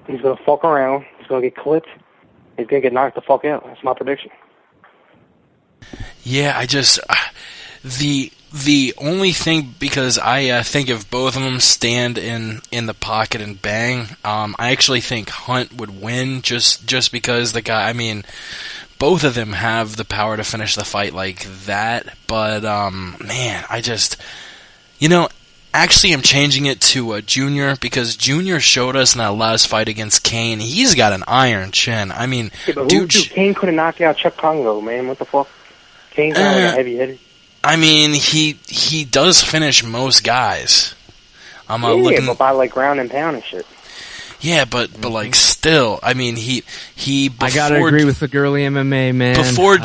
He's going to fuck around. He's going to get clipped. He's going to get knocked the fuck out. That's my prediction. Yeah, I just... The only thing, because I think if both of them stand in the pocket and bang, I actually think Hunt would win just because the guy, I mean, both of them have the power to finish the fight like that, but, man, I just, actually I'm changing it to Junior, because Junior showed us in that last fight against Kane, he's got an iron chin. I mean, yeah, but dude, Kane could have knocked out Chuck Congo, man, what the fuck? Kane's not a heavy hitter. I mean, he does finish most guys. I'm looking, but by ground and pound and shit. Yeah, but still, I mean, he I gotta agree with the Girly MMA, man. Before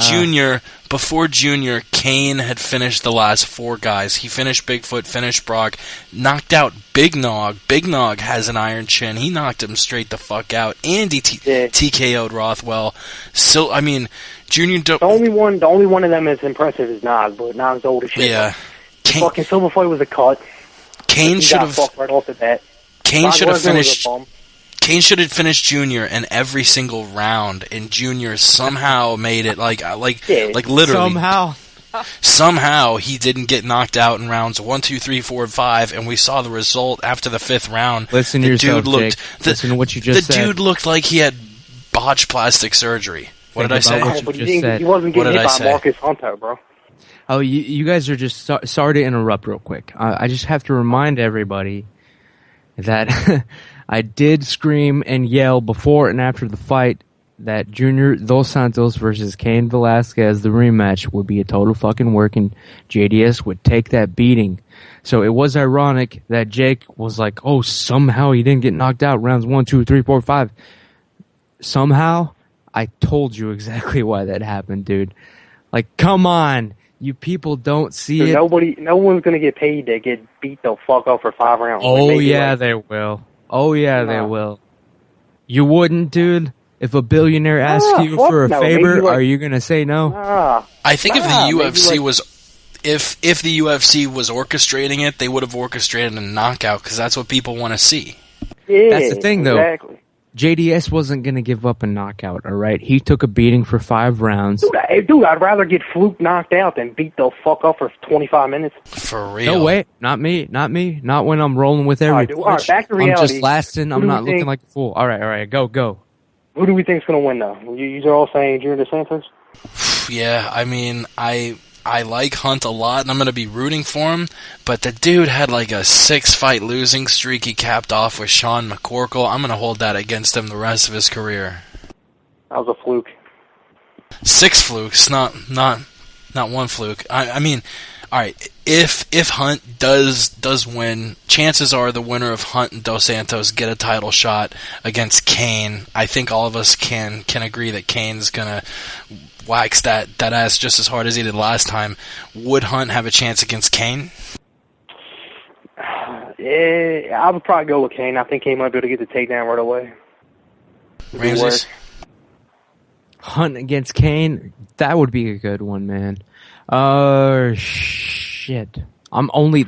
Junior, Kane had finished the last four guys. He finished Bigfoot, finished Brock, knocked out Big Nog. Big Nog has an iron chin. He knocked him straight the fuck out. And he TKO'd Rothwell. So, I mean, Junior... The only one of them that's impressive is Nog, but Nog's old as shit. Yeah. Fucking Silverfight was a cut. Kane should have... fucked right off the bat. Kane should have finished... Kane should have finished Junior in every single round, and Junior somehow made it like literally somehow he didn't get knocked out in rounds 1, 2, 3, 4, and 5, and we saw the result after the 5th round. Listen to yourself, Jake. Listen to what you just said. The dude looked like he had botched plastic surgery. What did I say? He wasn't getting hit by Marcus Hunter, bro. Oh, you guys are just sorry to interrupt real quick. I just have to remind everybody that I did scream and yell before and after the fight that Junior Dos Santos versus Cain Velasquez, the rematch, would be a total fucking work, and JDS would take that beating. So it was ironic that Jake was like, oh, somehow he didn't get knocked out rounds 1, 2, 3, 4, 5. Somehow? I told you exactly why that happened, dude. Like, come on. You people don't see it. No one's going to get paid to get beat the fuck up for 5 rounds. Oh, yeah, they will. Oh, yeah, they will. You wouldn't, dude? If a billionaire asks you for a favor, are you going to say no? I think if the UFC was... If the UFC was orchestrating it, they would have orchestrated a knockout, because that's what people want to see. Yeah, that's the thing, though. Exactly. JDS wasn't going to give up a knockout, all right? He took a beating for 5 rounds. Dude, I'd rather get fluke knocked out than beat the fuck up for 25 minutes. For real. No way. Not me. Not when I'm rolling with every All right, back to reality. I'm just lasting. I'm not looking like a fool. All right. Go. Who do we think's going to win, though? You are all saying Junior Dos Santos? Yeah, I mean, I like Hunt a lot, and I'm going to be rooting for him, but the dude had like a 6-fight losing streak he capped off with Sean McCorkle. I'm going to hold that against him the rest of his career. That was a fluke. 6 flukes, not 1 fluke. I mean, all right, if Hunt does win, chances are the winner of Hunt and Dos Santos get a title shot against Cain. I think all of us can agree that Cain's going to wax that ass just as hard as he did last time. Would Hunt have a chance against Cain? Yeah, I would probably go with Cain. I think Cain might be able to get the takedown right away. Ramses? Hunt against Cain, that would be a good one, man. Shit. I'm only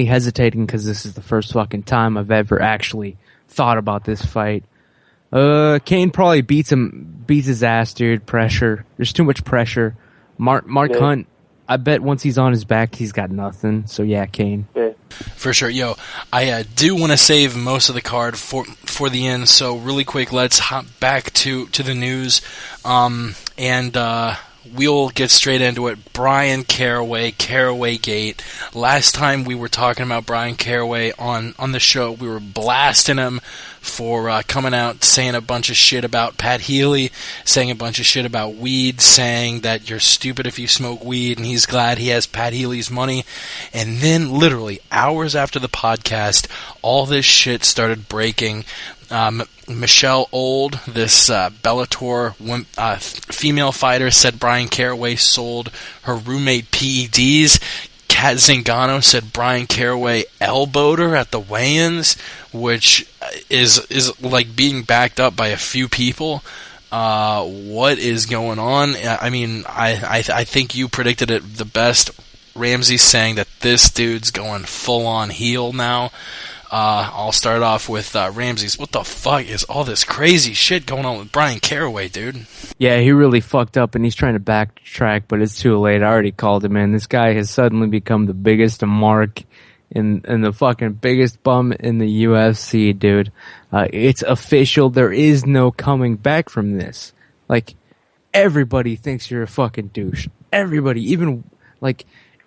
hesitating because this is the first fucking time I've ever actually thought about this fight. Cain probably beats his ass, dude. Pressure. There's too much pressure. Mark Hunt, I bet once he's on his back, he's got nothing. So yeah, Cain. Yeah. For sure. Yo, I do want to save most of the card for the end. So really quick, let's hop back to the news. We'll get straight into it. Brian Caraway Gate. Last time we were talking about Brian Caraway on the show, we were blasting him for coming out saying a bunch of shit about Pat Healy, saying a bunch of shit about weed, saying that you're stupid if you smoke weed, and he's glad he has Pat Healy's money. And then, literally, hours after the podcast, all this shit started breaking. Michelle Old, this Bellator female fighter, said Brian Caraway sold her roommate PEDs. Kat Zingano said Brian Caraway elbowed her at the weigh-ins, which is like being backed up by a few people. What is going on? I mean, I think you predicted it the best, Ramsey, saying that this dude's going full-on heel now. I'll start off with Ramsey's. What the fuck is all this crazy shit going on with Brian Caraway, dude? Yeah, he really fucked up, and he's trying to backtrack, but it's too late. I already called him, man. This guy has suddenly become the biggest mark and the fucking biggest bum in the UFC, dude. It's official. There is no coming back from this. Like, everybody thinks you're a fucking douche. Everybody, even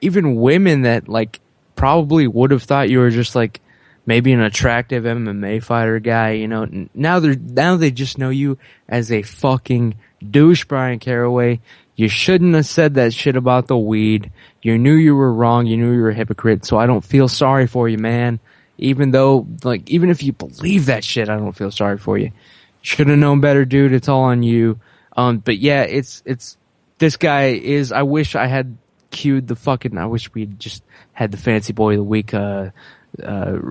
women that, like, probably would have thought you were just, like, maybe an attractive MMA fighter guy, you know. Now they just know you as a fucking douche, Brian Caraway. You shouldn't have said that shit about the weed. You knew you were wrong. You knew you were a hypocrite. So I don't feel sorry for you, man. Even if you believe that shit, I don't feel sorry for you. Should have known better, dude. It's all on you. But yeah, it's this guy is. I wish I had cued the fucking. I wish we had just had the Fancy Boy of the Week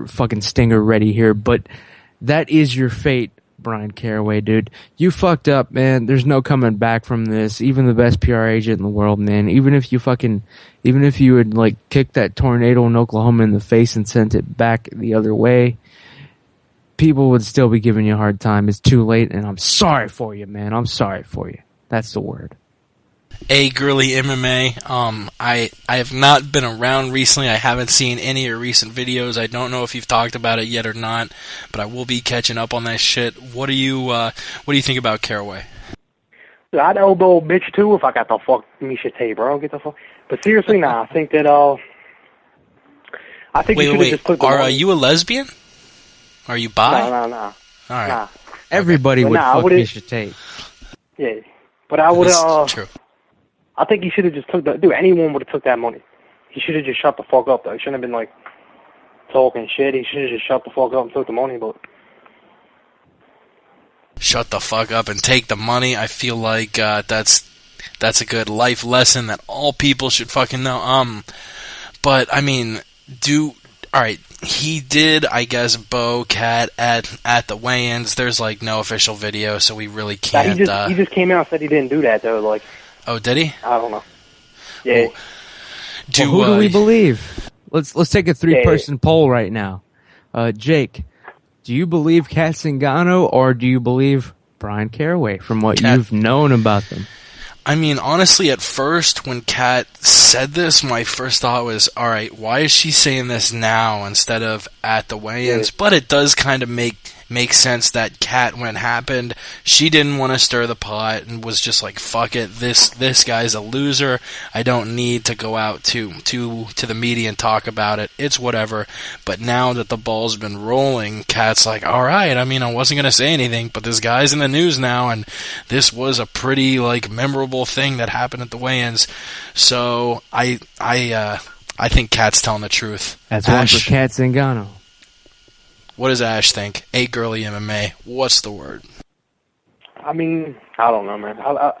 fucking stinger ready here, but that is your fate, Brian Caraway, dude. You fucked up, man. There's no coming back from this. Even the best PR agent in the world, man. Even if you had like kicked that tornado in Oklahoma in the face and sent it back the other way, people would still be giving you a hard time. It's too late, and I'm sorry for you, man. I'm sorry for you. That's the word. Girly MMA. I have not been around recently. I haven't seen any of your recent videos. I don't know if you've talked about it yet or not, but I will be catching up on that shit. What do you think about Caraway? I'd elbow a bitch too if I got the fuck Misha Tate, bro. Get the fuck. But seriously, nah. I think that I think you should have just put the Are you a lesbian? Are you bi? No. All right. Nah. Everybody But would nah, I fuck would've- Misha Tate. Yeah, but I would This is have. true. I think he should have just took the. Dude, anyone would have took that money. He should have just shut the fuck up. Though he shouldn't have been like talking shit. He should have just shut the fuck up and took the money. But Shut the fuck up and take the money. I feel like that's a good life lesson that all people should fucking know. But I mean, alright, he did, I guess, bow Cat at the weigh-ins. There's like no official video, so we really can't. he just came out and said he didn't do that though. Like, oh, did he? I don't know. Yeah. Well, who do we believe? Let's take a 3-person poll right now. Jake, do you believe Kat Zingano or do you believe Brian Caraway from what you've known about them? I mean, honestly, at first, when Kat said this, my first thought was, alright, why is she saying this now instead of at the weigh-ins? Yeah. But it does kind of make sense that Kat, when it happened, she didn't want to stir the pot and was just like, fuck it, this guy's a loser. I don't need to go out to the media and talk about it. It's whatever. But now that the ball's been rolling, Kat's like, alright, I mean, I wasn't going to say anything, but this guy's in the news now, and this was a pretty, like, memorable thing that happened at the weigh-ins. So, I think Kat's telling the truth. That's one for Kat Zingano. What does Ash think? A girly MMA. What's the word? I mean, I don't know, man. I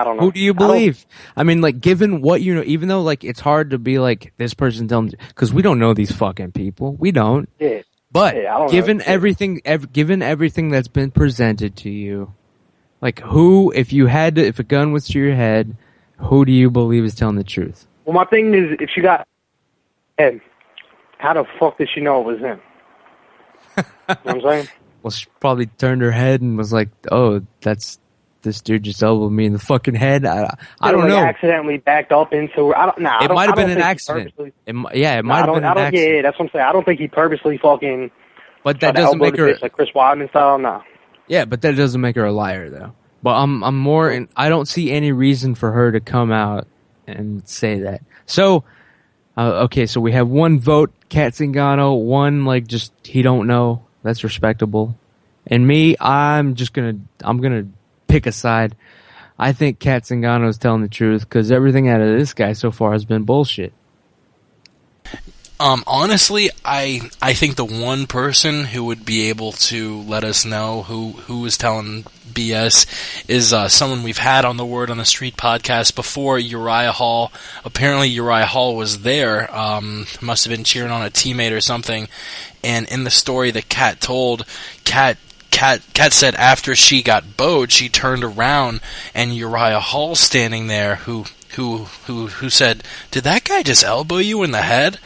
don't know. Who do you believe? I mean, like, given what you know, even though, like, it's hard to be like, this person telling, because we don't know these fucking people. We don't. Yeah. But Yeah, I don't given know. everything, given everything that's been presented to you, like, who, if a gun was to your head, who do you believe is telling the truth? Well, my thing is, if she got Ed, how the fuck did she know it was him? You know what I'm saying? Well, she probably turned her head and was like, "Oh, that's this dude just elbowed me in the fucking head." I don't Like, know. Accidentally backed up into her. It might have been an accident. It might have been an accident. Yeah, that's what I'm saying. I don't think he purposely fucking. But that tried to doesn't elbow make the her. bitch like Chris Weidman style. Nah. Yeah, but that doesn't make her a liar, though. But I'm more, and I don't see any reason for her to come out and say that. So, okay, so we have one vote, Kat Zingano, one like just he don't know. That's respectable. And me, I'm gonna pick a side. I think Kat Zingano is telling the truth because everything out of this guy so far has been bullshit. Honestly, I think the one person who would be able to let us know who is telling BS is someone we've had on the Word on the Street podcast before, Uriah Hall. Apparently Uriah Hall was there, must have been cheering on a teammate or something, and in the story that Kat told, Kat said after she got bowed, she turned around and Uriah Hall standing there who said, "Did that guy just elbow you in the head?"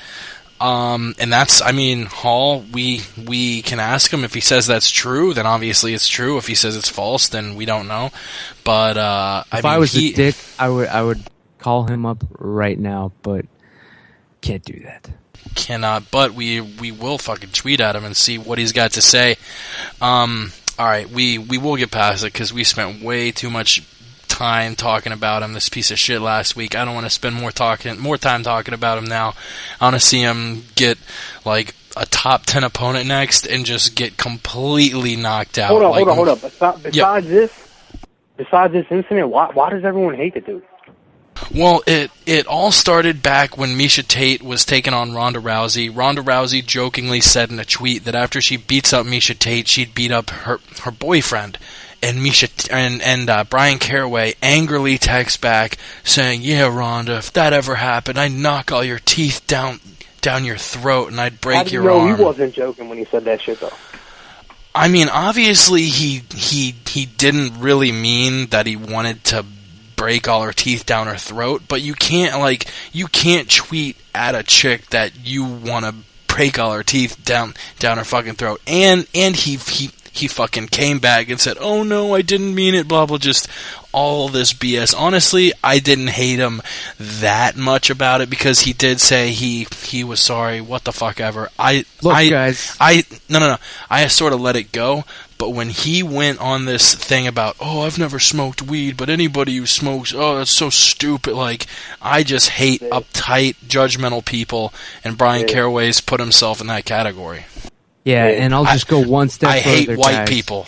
And that's, I mean, Hall, we can ask him if he says that's true, then obviously it's true. If he says it's false, then we don't know. But, if I was a dick, I would call him up right now, but can't do that. Cannot, but we will fucking tweet at him and see what he's got to say. Alright, we will get past it because we spent way too much time talking about him, this piece of shit, last week. I don't want to spend more time talking about him now. I want to see him get like a top 10 opponent next and just get completely knocked out. Hold up. Besides this incident, why does everyone hate the dude? Well, it all started back when Miesha Tate was taking on Ronda Rousey. Ronda Rousey jokingly said in a tweet that after she beats up Miesha Tate, she'd beat up her boyfriend. And Brian Caraway angrily texts back saying, "Yeah, Ronda, if that ever happened, I'd knock all your teeth down your throat and I'd break your arm." He wasn't joking when he said that shit, though. I mean, obviously he didn't really mean that he wanted to break all her teeth down her throat, but you can't tweet at a chick that you want to break all her teeth down her fucking throat. And he fucking came back and said, "Oh no, I didn't mean it," blah blah, just all this BS. Honestly, I didn't hate him that much about it because he did say he was sorry, what the fuck ever. Guys. I sort of let it go, but when he went on this thing about, "Oh, I've never smoked weed, but anybody who smokes, oh, that's so stupid," like, I just hate uptight, judgmental people, and Brian Caraway's put himself in that category. Yeah, and I'll just go one step I further, hate white guys. people.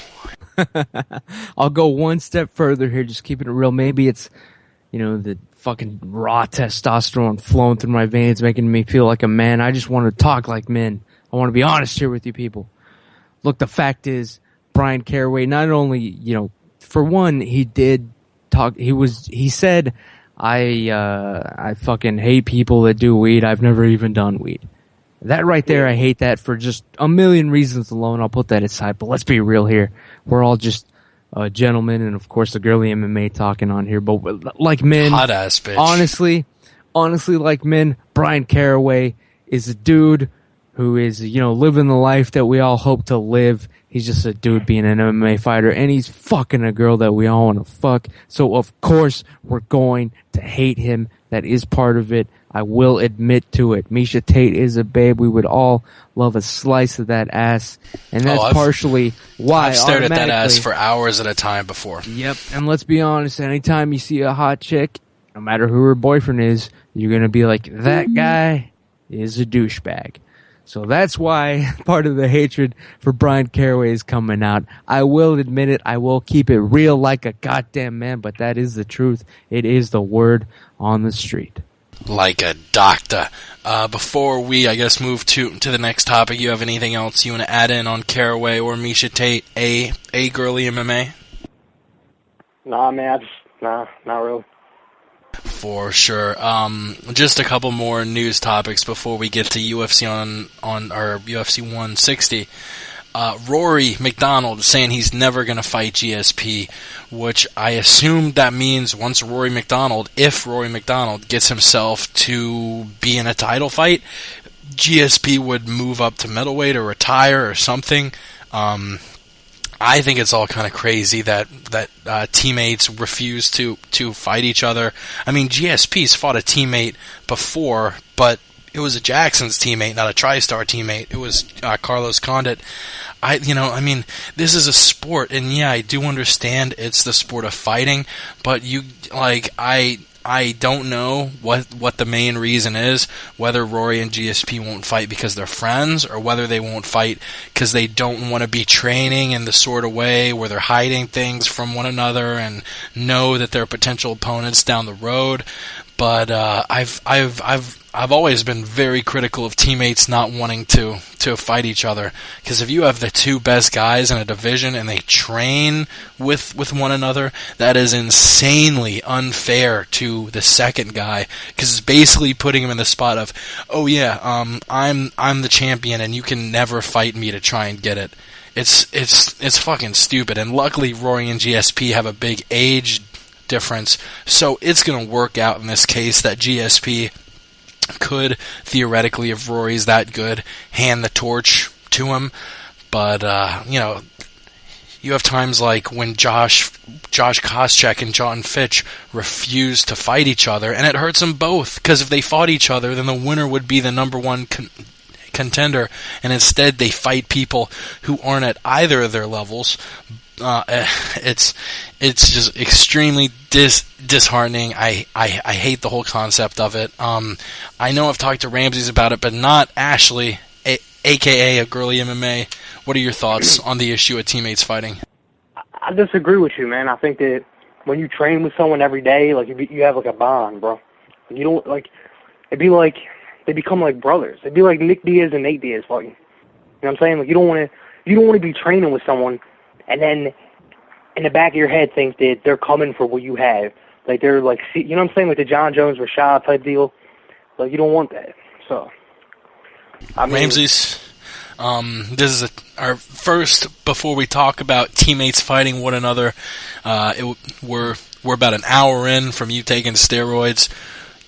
I'll go one step further here, just keeping it real. Maybe it's, the fucking raw testosterone flowing through my veins, making me feel like a man. I just want to talk like men. I want to be honest here with you people. Look, the fact is, Brian Caraway, not only, for one, he did talk, he said, I fucking hate people that do weed. I've never even done weed. That right there, I hate that for just a million reasons alone. I'll put that aside, but let's be real here. We're all just gentlemen, and of course the girly MMA talking on here, but like men, Hot ass bitch. Honestly, like men, Brian Caraway is a dude who is, living the life that we all hope to live. He's just a dude being an MMA fighter, and he's fucking a girl that we all want to fuck. So of course we're going to hate him. That is part of it. I will admit to it. Misha Tate is a babe. We would all love a slice of that ass. And that's partially why I've stared at that ass for hours at a time before. Yep. And let's be honest, anytime you see a hot chick, no matter who her boyfriend is, you're going to be like, that guy is a douchebag. So that's why part of the hatred for Brian Caraway is coming out. I will admit it. I will keep it real like a goddamn man, but that is the truth. It is the word on the street. Like a doctor. Before we, I guess, move to the next topic, you have anything else you want to add in on Caraway or Misha Tate, a girly MMA? Nah, man, not really. For sure. Just a couple more news topics before we get to UFC on our UFC 160. Rory McDonald saying he's never going to fight GSP, which I assume that means if Rory McDonald gets himself to be in a title fight, GSP would move up to middleweight or retire or something. I think it's all kind of crazy that teammates refuse to fight each other. I mean, GSP's fought a teammate before, but it was a Jackson's teammate, not a TriStar teammate. It was Carlos Condit. This is a sport, and yeah, I do understand it's the sport of fighting, but I don't know what the main reason is, whether Rory and GSP won't fight because they're friends, or whether they won't fight because they don't want to be training in the sort of way where they're hiding things from one another and know that they're potential opponents down the road. But I've always been very critical of teammates not wanting to fight each other, because if you have the two best guys in a division and they train with one another, that is insanely unfair to the second guy, because it's basically putting him in the spot of, oh yeah, I'm the champion and you can never fight me to try and get it. It's fucking stupid. And luckily Rory and GSP have a big age difference, so it's going to work out in this case that GSP could theoretically, if Rory's that good, hand the torch to him. But you have times like when Josh Koscheck and John Fitch refuse to fight each other, and it hurts them both, because if they fought each other, then the winner would be the number one contender, and instead they fight people who aren't at either of their levels. It's just extremely disheartening. I hate the whole concept of it. I know I've talked to Ramses about it, but not Ashley, aka a girly MMA. What are your thoughts on the issue of teammates fighting? I disagree with you, man. I think that when you train with someone every day, like you have like a bond, bro. You don't it'd be like they become like brothers. It'd be like Nick Diaz and Nate Diaz fighting. You know what I'm saying? Like you don't want to be training with someone and then in the back of your head think that they're coming for what you have. Like they're like, you know what I'm saying? Like the John Jones Rashad type deal. Like you don't want that. So, I mean, Ramses, this is our first, before we talk about teammates fighting one another, we're about an hour in from you taking steroids.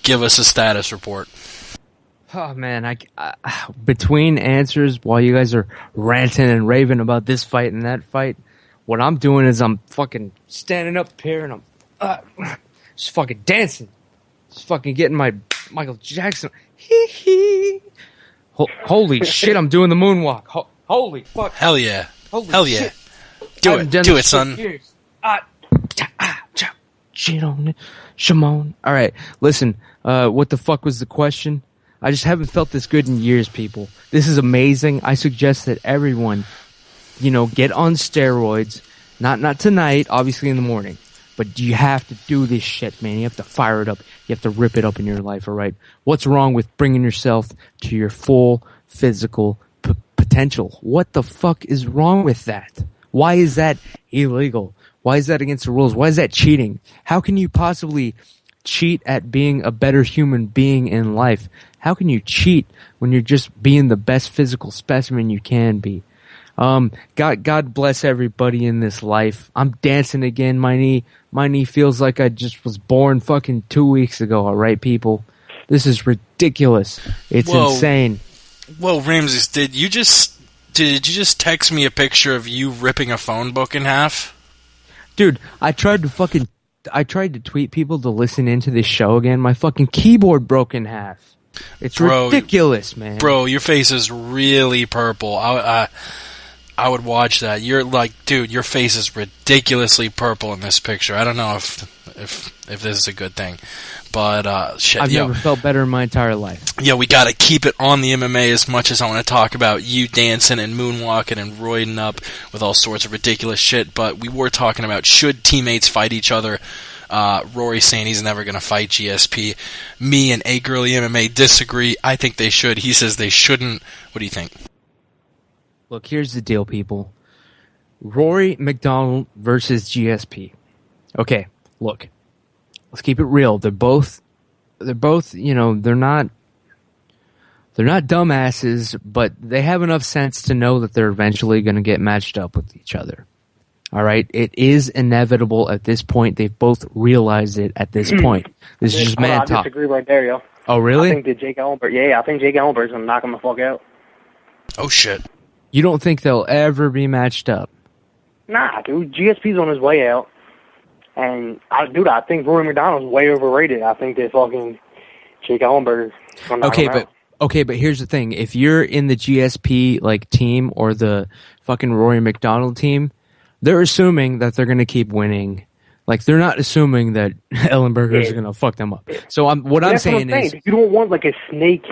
Give us a status report. Oh man, I between answers while you guys are ranting and raving about this fight and that fight, what I'm doing is I'm fucking standing up here and I'm just fucking dancing, just fucking getting my Michael Jackson. Holy shit, I'm doing the moonwalk. Holy fuck. Hell yeah. Holy Hell yeah. shit. Do it, son. Shit on it. Shimon. Alright, listen, what the fuck was the question? I just haven't felt this good in years, people. This is amazing. I suggest that everyone, get on steroids. Not tonight, obviously in the morning. But you have to do this shit, man. You have to fire it up. You have to rip it up in your life, all right? What's wrong with bringing yourself to your full physical potential? What the fuck is wrong with that? Why is that illegal? Why is that against the rules? Why is that cheating? How can you possibly cheat at being a better human being in life? How can you cheat when you're just being the best physical specimen you can be? God bless everybody in this life. I'm dancing again. My knee feels like I just was born fucking 2 weeks ago. All right, people, this is ridiculous. It's insane. Well, Ramses, did you just text me a picture of you ripping a phone book in half? Dude, I tried to tweet people to listen into this show again. My fucking keyboard broke in half. It's ridiculous, man. Bro, your face is really purple. I would watch that. You're like, dude, your face is ridiculously purple in this picture. I don't know if this is a good thing, but shit. I've never felt better in my entire life. Yeah, we got to keep it on the MMA as much as I want to talk about you dancing and moonwalking and roiding up with all sorts of ridiculous shit. But we were talking about should teammates fight each other. Rory saying he's never going to fight GSP. Me and A Girly MMA disagree. I think they should. He says they shouldn't. What do you think? Look, here's the deal, people. Rory McDonald versus GSP. Okay, look. Let's keep it real. They're both, they're not dumbasses, but they have enough sense to know that they're eventually going to get matched up with each other. All right? It is inevitable at this point. They've both realized it at this point. This is just man talk. I disagree right there, yo. Oh, really? I think that Jake Ellenberg, I think Jake Ellenberg's going to knock him the fuck out. Oh, shit. You don't think they'll ever be matched up? Nah, dude. GSP's on his way out. And, I think Rory McDonald's way overrated. I think that fucking Jake Ellenberg is going to knock him out. Okay, but here's the thing. If you're in the GSP team or the fucking Rory McDonald team, they're assuming that they're going to keep winning. They're not assuming that Ellenberger is going to fuck them up. So I'm saying is... You don't want a snake.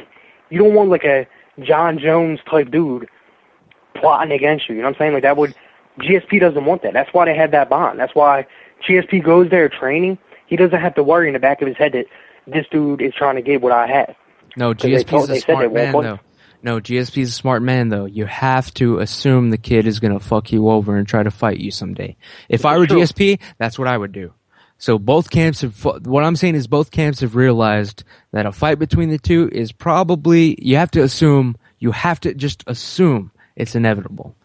You don't want a John Jones type dude plotting against you. You know what I'm saying? GSP doesn't want that. That's why they had that bond. That's why GSP goes there training. He doesn't have to worry in the back of his head that this dude is trying to get what I have. No, GSP's a smart man, though. No, GSP's a smart man, though. You have to assume the kid is going to fuck you over and try to fight you someday. If I were GSP, that's what I would do. So both camps what I'm saying is both camps have realized that a fight between the two is probably, you have to just assume it's inevitable.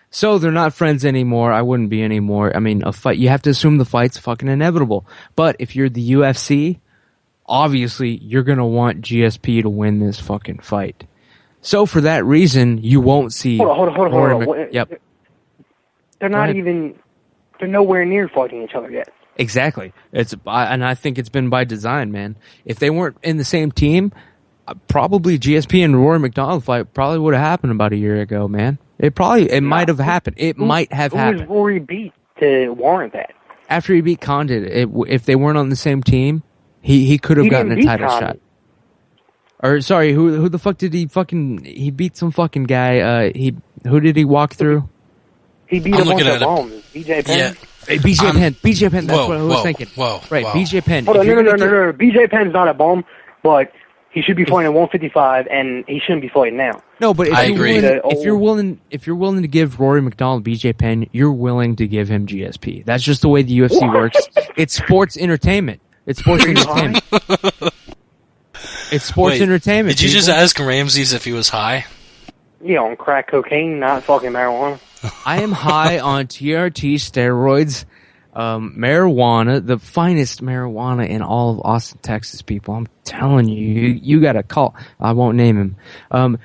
So they're not friends anymore. I wouldn't be anymore. I mean, a fight, you have to assume the fight's fucking inevitable. But if you're the UFC, obviously you're going to want GSP to win this fucking fight. So for that reason, you won't see... Hold on. Yep. They're they're nowhere near fighting each other yet. Exactly. And I think it's been by design, man. If they weren't in the same team, probably GSP and Rory McDonald fight probably would have happened about a year ago, man. It might have happened. It might have happened. Who was Rory beat to warrant that? After he beat Condit, if they weren't on the same team, he could have gotten a title shot. Or sorry, who the fuck did he beat some fucking guy? Who did he walk through? He beat a bunch of bombs. BJ Penn. Yeah. Hey, BJ Penn. That's what I was thinking. Right, BJ Penn. Hold on, no. BJ Penn's not a bomb, but he should be fighting at 155, and he shouldn't be fighting now. No, but I agree. If you're willing to give Rory McDonald BJ Penn, you're willing to give him GSP. That's just the way the UFC works. It's sports entertainment. It's sports entertainment. It's sports entertainment. Did you just ask Ramses if he was high? Yeah, on crack cocaine, not fucking marijuana. I am high on TRT steroids, marijuana, the finest marijuana in all of Austin, Texas, people. I'm telling you, you got to call. I won't name him.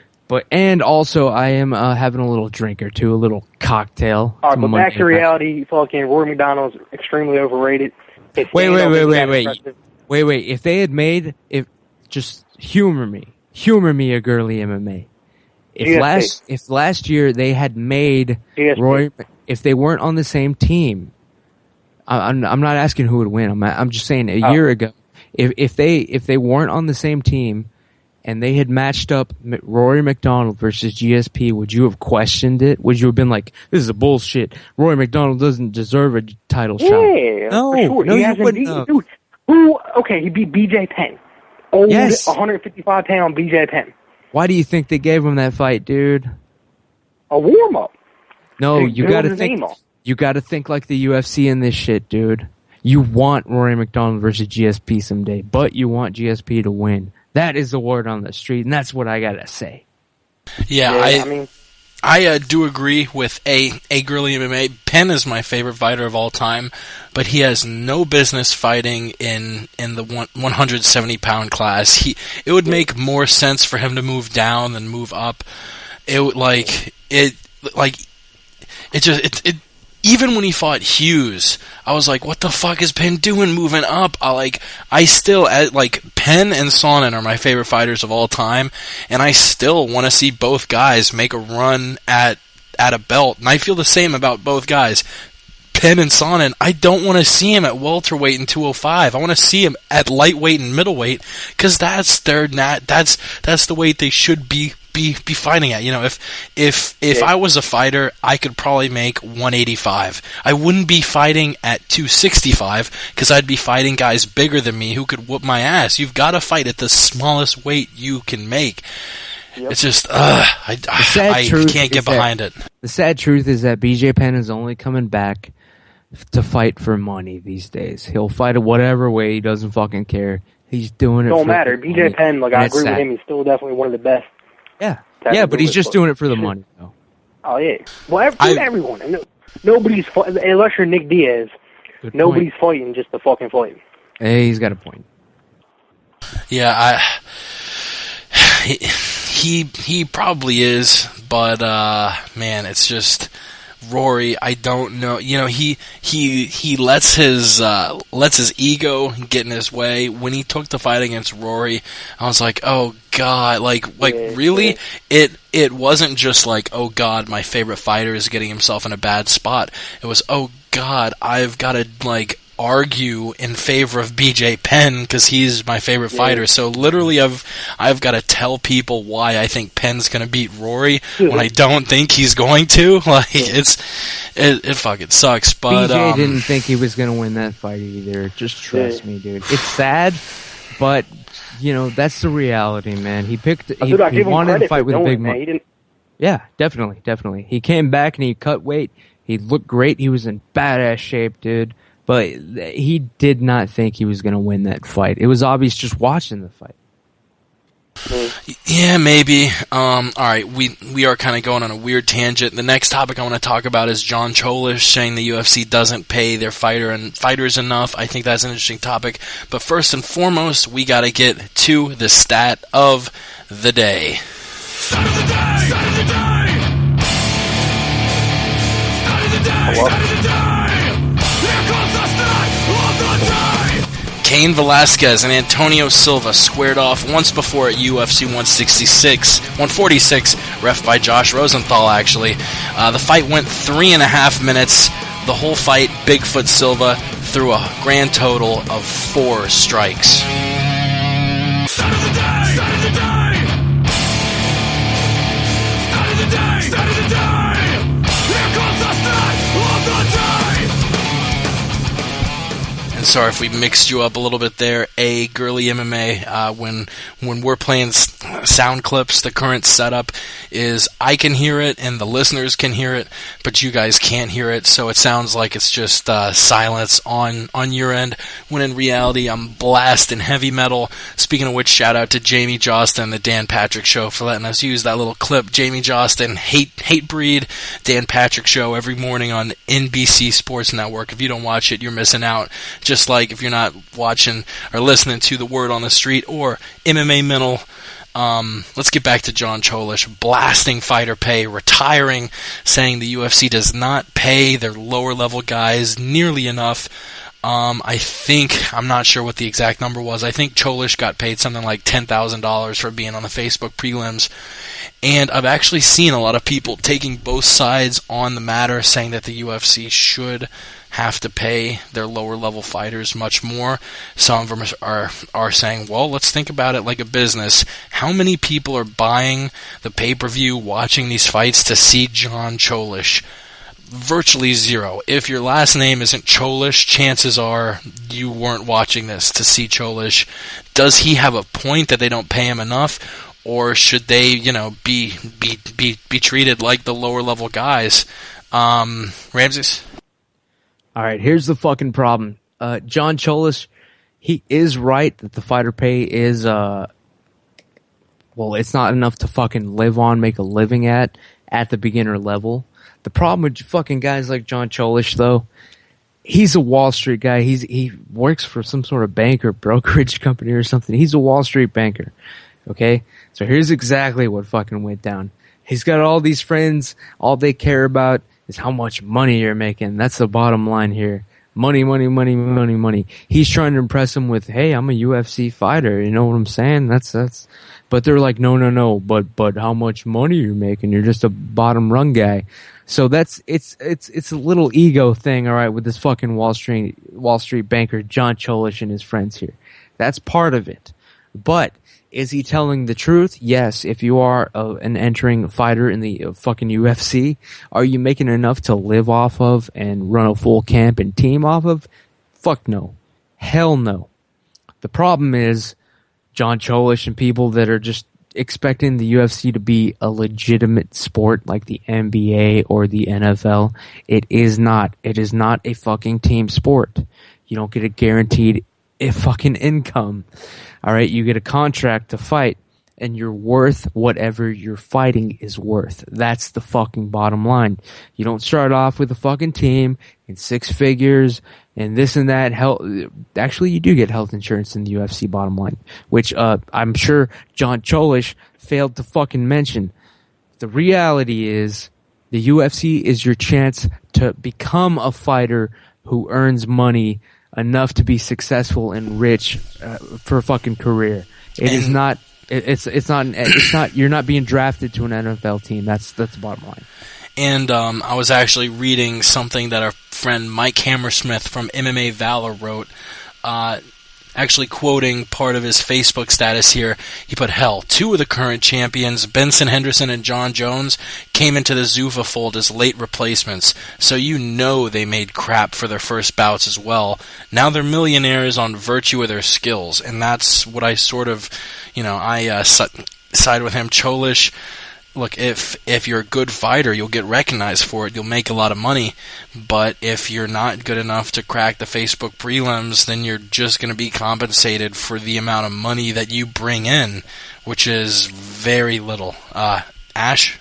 And also I am having a little drink or two, a little cocktail. All right, but back to reality, fucking Rory McDonald's extremely overrated. Wait. If they had just humor me, a girly MMA. If last year they had made Roy, if they weren't on the same team, I'm not asking who would win. I'm just saying a year ago, if they weren't on the same team, and they had matched up Rory McDonald versus GSP, would you have questioned it? Would you have been like, this is a bullshit. Rory McDonald doesn't deserve a title shot. Yeah, No, for sure. no, He you hasn't wouldn't beat, have. dude. He beat BJ Penn. Old, Yes. 155-pound BJ Penn. Why do you think they gave him that fight, dude? A warm-up. No, Dude, you build gotta his think. name up. You gotta think like the UFC in this shit, dude. You want Rory McDonald versus GSP someday, but you want GSP to win. That is the word on the street, and that's what I gotta say. Yeah, I mean, I do agree with A Girly MMA. Penn is my favorite fighter of all time, but he has no business fighting in the 170-pound class. It would make more sense for him to move down than move up. Even when he fought Hughes, I was like, what the fuck is Penn doing moving up? Penn and Sonnen are my favorite fighters of all time, and I still want to see both guys make a run at a belt, and I feel the same about both guys. Penn and Sonnen, I don't want to see him at welterweight and 205. I want to see him at lightweight and middleweight, because that's the weight they should be fighting at. You know, if I was a fighter, I could probably make 185. I wouldn't be fighting at 265 because I'd be fighting guys bigger than me who could whoop my ass. You've got to fight at the smallest weight you can make. Yep. It's just I can't get behind it. The sad truth is that BJ Penn is only coming back to fight for money these days. He'll fight at whatever way. He doesn't fucking care. He's doing it. Don't for matter. money. BJ Penn, I agree sad. with him. He's still definitely one of the best. Yeah, but he's just doing it for the money, though. Oh, yeah. Well, everyone. Nobody's fighting, unless you're Nick Diaz, nobody's fighting just to fucking fight. Hey, he's got a point. Yeah, he probably is, but man, it's just Rory. I don't know. You know, he lets his ego get in his way. When he took the fight against Rory, I was like, oh God, really? Yeah. It wasn't just like, oh God, my favorite fighter is getting himself in a bad spot. It was, oh God, I've got to argue in favor of BJ Penn because he's my favorite fighter. So literally, I've got to tell people why I think Penn's going to beat Rory when I don't think he's going to. It fucking sucks. But BJ didn't think he was going to win that fight either. Just trust me, dude. It's sad, but you know that's the reality, man. He wanted to fight with a big man. Yeah, definitely. He came back and he cut weight. He looked great. He was in badass shape, dude. But he did not think he was going to win that fight. It was obvious just watching the fight. Yeah, maybe. All right, we are kind of going on a weird tangent. The next topic I want to talk about is John Cholish saying the UFC doesn't pay their fighters enough. I think that's an interesting topic. But first and foremost, we got to get to the stat of the day. Stat of the day! Stat of the day! Stat of the day! Stat of the day! Cain Velasquez and Antonio Silva squared off once before at UFC 146, ref by Josh Rosenthal, actually. The fight went 3.5 minutes. The whole fight, Bigfoot Silva threw a grand total of 4 strikes. Stat of the day! Stat of the day! Stat of the day! Stat of the day! Here comes the stat of the day! And sorry if we mixed you up a little bit there. A Girly MMA, when we're playing sound clips, the current setup is I can hear it and the listeners can hear it, but you guys can't hear it, so it sounds like it's just silence on your end, when in reality I'm blasting heavy metal. Speaking of which, shout out to Jamie Jostin, the Dan Patrick Show, for letting us use that little clip. Jamie Jostin, Hate Breed, Dan Patrick Show every morning on NBC Sports Network. If you don't watch it, you're missing out. Just like if you're not watching or listening to The Word on the Street or MMA Mental. Let's get back to John Cholish blasting fighter pay, retiring, saying the UFC does not pay their lower level guys nearly enough. I'm not sure what the exact number was. I think Cholish got paid something like $10,000 for being on the Facebook prelims. And I've actually seen a lot of people taking both sides on the matter, saying that the UFC should have to pay their lower level fighters much more. Some of them are saying, well, let's think about it like a business. How many people are buying the pay-per-view, watching these fights to see John Cholish? Virtually zero. If your last name isn't Cholish, chances are you weren't watching this to see Cholish. Does he have a point that they don't pay him enough? Or should they, be treated like the lower level guys? Ramses? All right, here's the fucking problem. John Cholish, he is right that the fighter pay is, it's not enough to fucking live on, make a living at the beginner level. The problem with fucking guys like John Cholish, though, he's a Wall Street guy. He works for some sort of bank or brokerage company or something. He's a Wall Street banker. Okay? So here's exactly what fucking went down. He's got all these friends. All they care about is how much money you're making. That's the bottom line here. Money, money, money, money, money. He's trying to impress them with, hey, I'm a UFC fighter. You know what I'm saying? But they're like, no. But how much money you're making? You're just a bottom rung guy. So it's a little ego thing, all right, with this fucking Wall Street banker John Cholish and his friends here. That's part of it. But is he telling the truth? Yes. If you are an entering fighter in the fucking UFC, are you making enough to live off of and run a full camp and team off of? Fuck no. Hell no. The problem is John Cholish and people that are just expecting the UFC to be a legitimate sport like the NBA or the NFL. It is not. It is not a fucking team sport. You don't get a guaranteed fucking income. All right, you get a contract to fight, and you're worth whatever you're fighting is worth. That's the fucking bottom line. You don't start off with a fucking team in six figures and this and that. Actually, you do get health insurance in the UFC, bottom line, which I'm sure John Cholish failed to fucking mention. The reality is the UFC is your chance to become a fighter who earns money enough to be successful and rich for a fucking career. It's not. You're not being drafted to an NFL team. That's the bottom line. And I was actually reading something that our friend Mike Hammersmith from MMA Valor wrote, actually quoting part of his Facebook status here. He put, hell, two of the current champions, Benson Henderson and John Jones, came into the Zuffa fold as late replacements, so they made crap for their first bouts as well. Now they're millionaires on virtue of their skills, and that's what I sort of, I side with him. Cholish, look, if you're a good fighter, you'll get recognized for it. You'll make a lot of money. But if you're not good enough to crack the Facebook prelims, then you're just going to be compensated for the amount of money that you bring in, which is very little. Ash?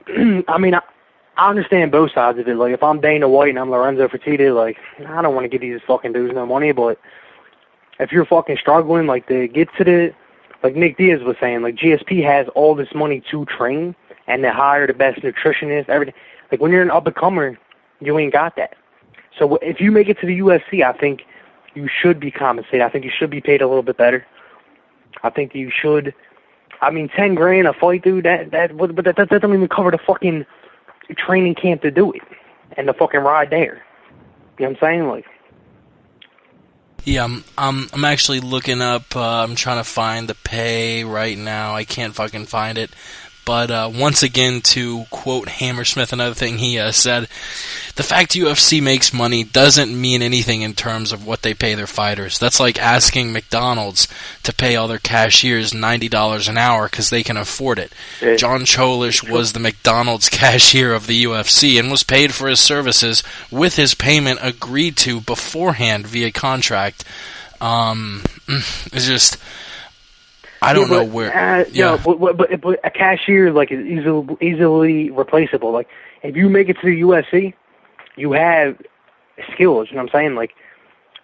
I mean, I understand both sides of it. Like, if I'm Dana White and I'm Lorenzo Fertitta, like, I don't want to give these fucking dudes no money, but if you're fucking struggling, like, to get to the... Like Nick Diaz was saying, like GSP has all this money to train and to hire the best nutritionist, everything. Like when you're an up-and-comer, you ain't got that. So if you make it to the UFC, I think you should be compensated. I think you should be paid a little bit better. I think you should. I mean, $10,000 a fight, dude. That doesn't even cover the fucking training camp to do it and the fucking ride there. You know what I'm saying? Like. Yeah, I'm actually looking up, I'm trying to find the pay right now. I can't fucking find it. But once again, to quote Hammersmith, another thing he said, the fact UFC makes money doesn't mean anything in terms of what they pay their fighters. That's like asking McDonald's to pay all their cashiers $90 an hour because they can afford it. Yeah. John Cholish was the McDonald's cashier of the UFC and was paid for his services with his payment agreed to beforehand via contract. It's just... I don't know where. But a cashier like is easily replaceable. Like if you make it to the UFC, you have skills. You know what I'm saying? Like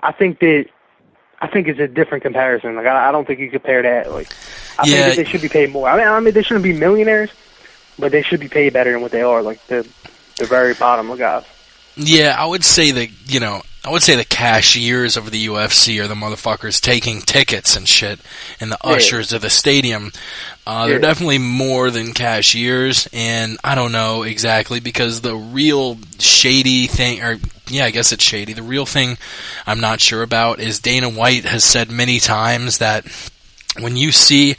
I think it's a different comparison. Like I don't think you compare that. Like I think that they should be paid more. I mean they shouldn't be millionaires, but they should be paid better than what they are. Like the very bottom guys. Yeah, I would say that I would say the cashiers of the UFC are the motherfuckers taking tickets and shit, and the ushers of the stadium. They're definitely more than cashiers, and I don't know exactly, because the real shady thing, or yeah, I guess it's shady. The real thing I'm not sure about is Dana White has said many times that when you see,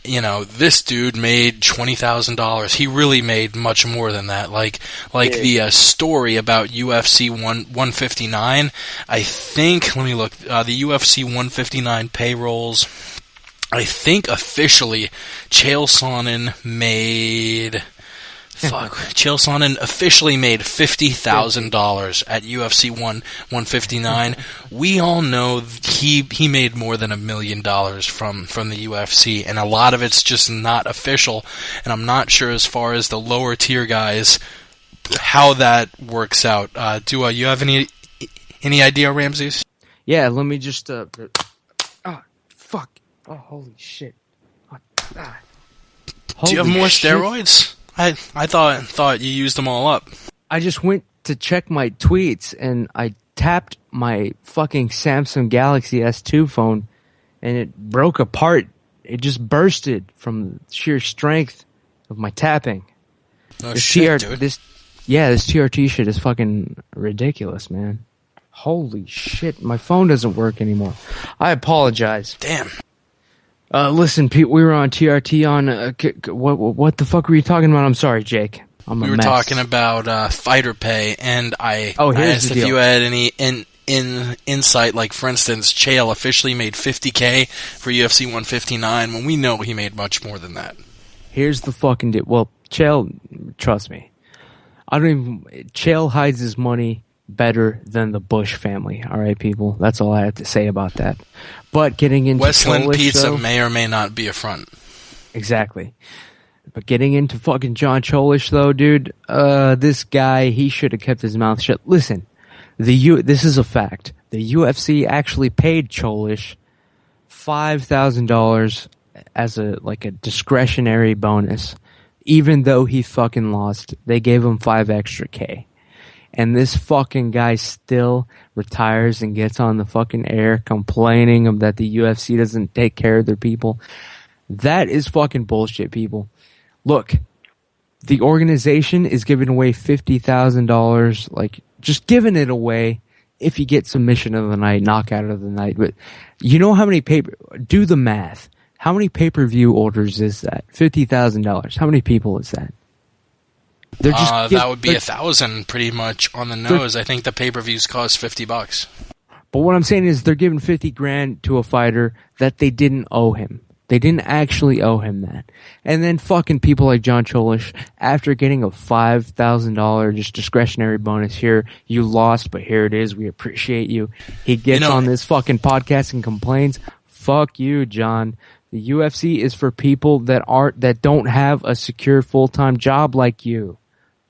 you know, this dude made $20,000. He really made much more than that. Like the story about UFC 159. I think, let me look. The UFC 159 payrolls. I think officially, Chael Sonnen made. Chael Sonnen officially made $50,000 at UFC 159. We all know he made more than $1 million from the UFC, and a lot of it's just not official. And I'm not sure, as far as the lower tier guys, how that works out. Do you have any idea, Ramses? Yeah, let me just. Fuck! Oh, holy shit! Do you have more steroids? I thought you used them all up. I just went to check my tweets, and I tapped my fucking Samsung Galaxy S2 phone, and it broke apart. It just bursted from sheer strength of my tapping. Oh shit, dude. This TRT shit is fucking ridiculous, man. Holy shit, my phone doesn't work anymore. I apologize. Damn. Listen, Pete, we were on TRT on, what the fuck were you talking about? I'm sorry, Jake. We were talking about fighter pay, and I asked if you had any insight, like, for instance, Chael officially made $50K for UFC 159, when we know he made much more than that. Here's the fucking deal. Well, Chael, trust me, Chael hides his money better than the Bush family. All right, people. That's all I have to say about that. But getting into Westland Cholish, Pizza though, may or may not be a front. Exactly. But getting into fucking John Cholish, though, dude, this guy, he should have kept his mouth shut. Listen, this is a fact. The UFC actually paid Cholish $5,000 as a discretionary bonus. Even though he fucking lost, they gave him $5 extra K. And this fucking guy still retires and gets on the fucking air complaining that the UFC doesn't take care of their people. That is fucking bullshit, people. Look, the organization is giving away $50,000, like, just giving it away if you get submission of the night, knockout of the night. But you know how many do the math. How many pay-per-view orders is that? $50,000. How many people is that? That would be 1,000 pretty much on the nose. I think the pay-per-views cost $50. But what I'm saying is they're giving $50,000 to a fighter that they didn't owe him. They didn't actually owe him that. And then fucking people like John Cholish, after getting a $5,000 just discretionary bonus, here, you lost, but here it is, we appreciate you. He gets on this fucking podcast and complains. Fuck you, John. The UFC is for people that don't have a secure full-time job like you.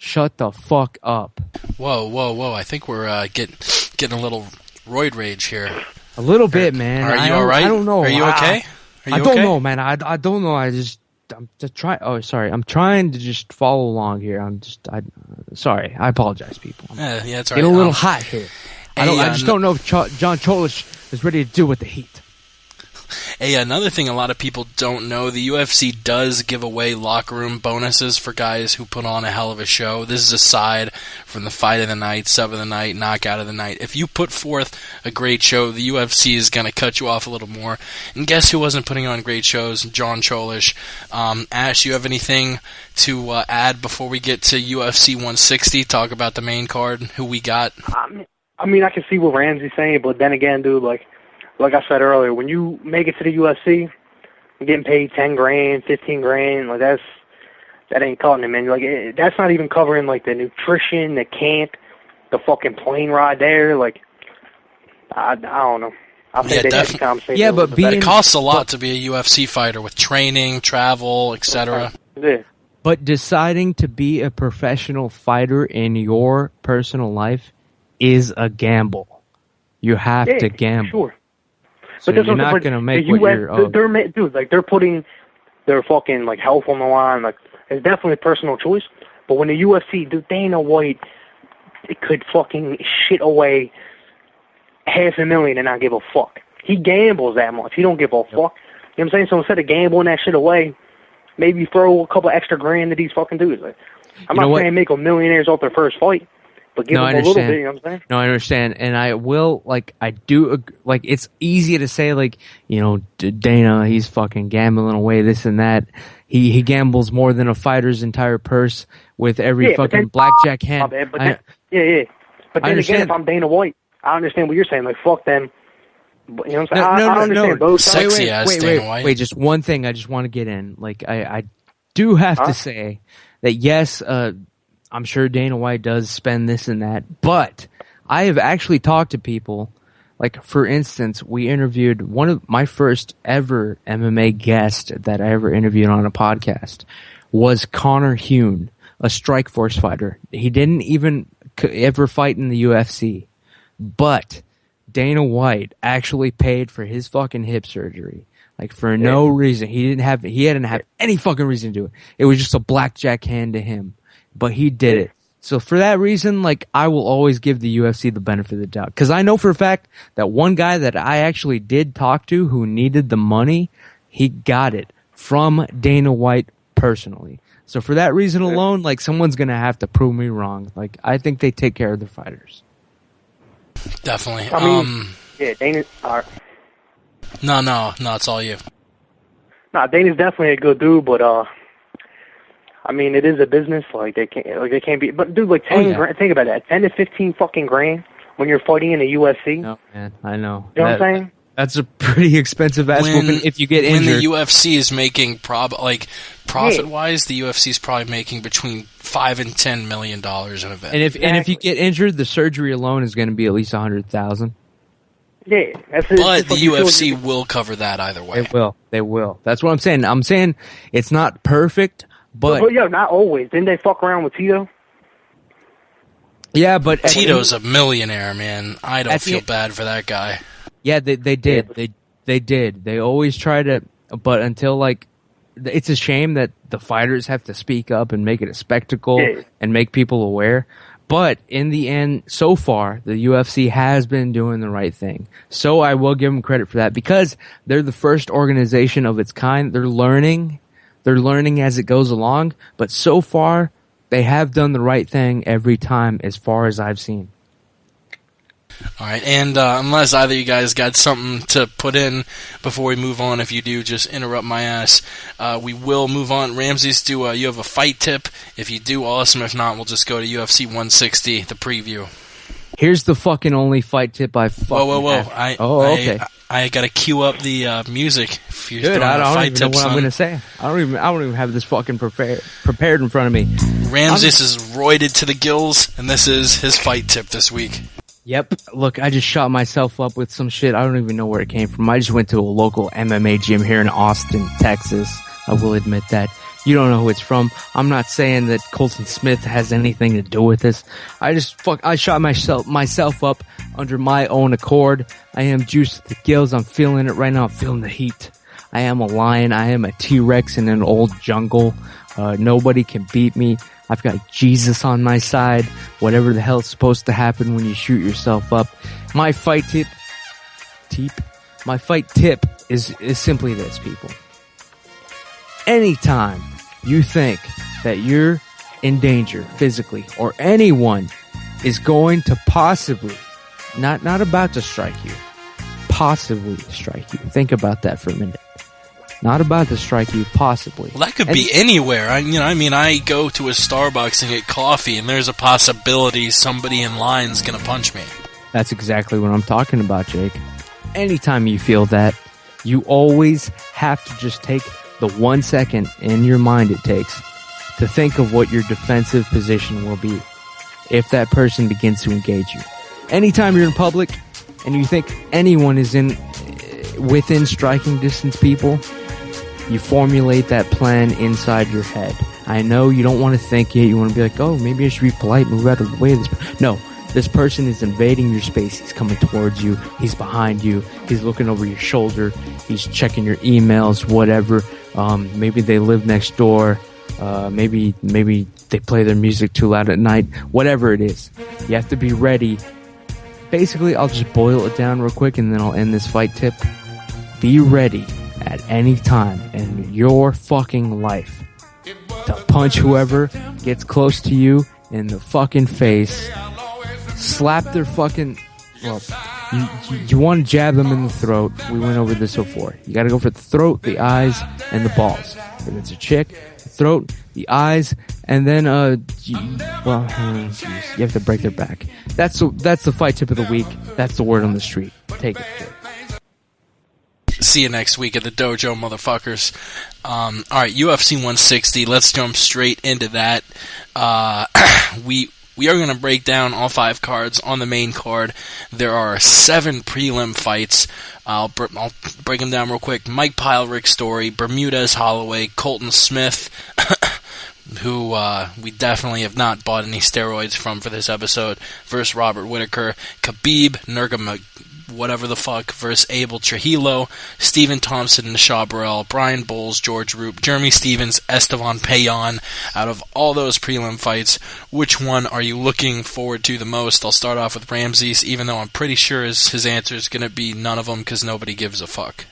Shut the fuck up. Whoa. I think we're getting a little roid rage here. A little bit, man. Are you all right? I don't know. Are you okay? I don't know, man. I don't know. I'm just trying. Oh, sorry. I'm trying to just follow along here. Sorry. I apologize, people. Yeah, it's all right. Getting a little hot here. I just don't know if John Cholish is ready to deal with the heat. Hey, another thing a lot of people don't know, the UFC does give away locker room bonuses for guys who put on a hell of a show. This is aside from the fight of the night, sub of the night, knockout of the night. If you put forth a great show, the UFC is going to cut you off a little more. And guess who wasn't putting on great shows? John Cholish. Ash, you have anything to add before we get to UFC 160? Talk about the main card, who we got? I mean, I can see what Ramsey's saying, but then again, dude, like I said earlier, when you make it to the UFC, you're getting paid $10,000, $15,000. Like that ain't cutting it, man. Like that's not even covering like the nutrition, the camp, the fucking plane ride there. Like I don't know. I think they have to compensate. Yeah, but it costs a lot to be a UFC fighter with training, travel, etc. Yeah. But deciding to be a professional fighter in your personal life is a gamble. You have to gamble. Sure. So but you're not going to make what you're... They're putting their fucking, like, health on the line. Like, it's definitely a personal choice. But when the UFC, dude, Dana White, it could fucking shit away $500,000 and not give a fuck. He gambles that much. He don't give a fuck. You know what I'm saying? So instead of gambling that shit away, maybe throw a couple extra grand to these fucking dudes. Like, I'm not saying make them millionaires off their first fight, but give them a little bit, you know what I'm saying? No, I understand. And I will, like, I do, like, it's easy to say, like, you know, Dana, he's fucking gambling away this and that. He gambles more than a fighter's entire purse with every fucking blackjack hand. But then again, if I'm Dana White, I understand what you're saying. Like, fuck them. But, you know what I'm saying? I understand both sides. Sexy ass Dana White. Wait, just one thing I just want to get in. Like, I do have to say that, yes, I'm sure Dana White does spend this and that, but I have actually talked to people. Like, for instance, we interviewed one of my first ever MMA guest that I ever interviewed on a podcast was Connor Hune, a Strikeforce fighter. He didn't even ever fight in the UFC, but Dana White actually paid for his fucking hip surgery. Like, for no reason. He didn't have any fucking reason to do it. It was just a blackjack hand to him. But he did it. So for that reason, like, I will always give the UFC the benefit of the doubt. Because I know for a fact that one guy that I actually did talk to who needed the money, he got it from Dana White personally. So for that reason alone, like, someone's going to have to prove me wrong. Like, I think they take care of their fighters. Definitely. I mean, Dana. No, it's all you. Nah, Dana's definitely a good dude, but I mean, it is a business. Like, they can't be. But dude, like 10 grand. Think about that. 10 to 15 fucking grand when you're fighting in the UFC. No, man, I know. You know what I'm saying? That's a pretty expensive ass whooping if you get injured. When the UFC is making profit-wise, the UFC is probably making between $5 and $10 million an event. And if you get injured, the surgery alone is going to be at least $100,000. Yeah, but the UFC will cover that either way. They will. That's what I'm saying. I'm saying it's not perfect, but not always. Didn't they fuck around with Tito? Yeah, but Tito's a millionaire, man. I don't feel bad for that guy. Yeah, they did. They did. They always try to, but until, like, it's a shame that the fighters have to speak up and make it a spectacle and make people aware. But in the end, so far, the UFC has been doing the right thing. So I will give them credit for that because they're the first organization of its kind. They're learning as it goes along. But so far, they have done the right thing every time as far as I've seen. All right, and unless either of you guys got something to put in before we move on, if you do, just interrupt my ass. We will move on. Ramses, you have a fight tip? If you do, awesome. If not, we'll just go to UFC 160, the preview. Here's the fucking only fight tip I fucking have. Okay. I gotta cue up the music. If you're Good, I don't even know what I'm going to say. I don't even have this fucking prepared in front of me. Ramses is roided to the gills, and this is his fight tip this week. Yep. Look, I just shot myself up with some shit. I don't even know where it came from. I just went to a local MMA gym here in Austin, Texas. I will admit that. You don't know who it's from. I'm not saying that Colton Smith has anything to do with this. I shot myself up under my own accord. I am juiced to the gills. I'm feeling it right now. I'm feeling the heat. I am a lion. I am a T-Rex in an old jungle. Nobody can beat me. I've got Jesus on my side. Whatever the hell's supposed to happen when you shoot yourself up. My fight tip is simply this, people. Anytime you think that you're in danger physically or anyone is going to possibly, not about to strike you, possibly strike you. Think about that for a minute. Not about to strike you, possibly. Well, that could be anywhere. I go to a Starbucks and get coffee, and there's a possibility somebody in line's going to punch me. That's exactly what I'm talking about, Jake. Anytime you feel that, you always have to just take the 1 second in your mind it takes to think of what your defensive position will be if that person begins to engage you. Anytime you're in public and you think anyone is within striking distance, people, you formulate that plan inside your head. I know you don't want to think it. You want to be like, oh, maybe I should be polite, move out of the way. No, this person is invading your space. He's coming towards you. He's behind you. He's looking over your shoulder. He's checking your emails, whatever. Maybe they live next door. Maybe they play their music too loud at night. Whatever it is, you have to be ready basically, I'll just boil it down real quick and then I'll end this fight tip. Be ready at any time in your fucking life to punch whoever gets close to you in the fucking face, slap their fucking, well, you want to jab them in the throat. We went over this before. You got to go for the throat, the eyes, and the balls. If it's a chick, the throat, the eyes, and then you have to break their back. That's the fight tip of the week. That's the word on the street. Take it. See you next week at the dojo, motherfuckers. Alright, UFC 160. Let's jump straight into that. We are going to break down all 5 cards on the main card. There are 7 prelim fights. I'll break them down real quick. Mike Pyle, Rick Story, Bermudez Holloway, Colton Smith, who we definitely have not bought any steroids from for this episode, versus Robert Whittaker, Khabib whatever the fuck, versus Abel Trujillo, Stephen Thompson, Nisha Burrell, Brian Bowles, George Roop, Jeremy Stevens, Esteban Payan. Out of all those prelim fights, which one are you looking forward to the most? I'll start off with Ramses, even though I'm pretty sure his answer is going to be none of them because nobody gives a fuck.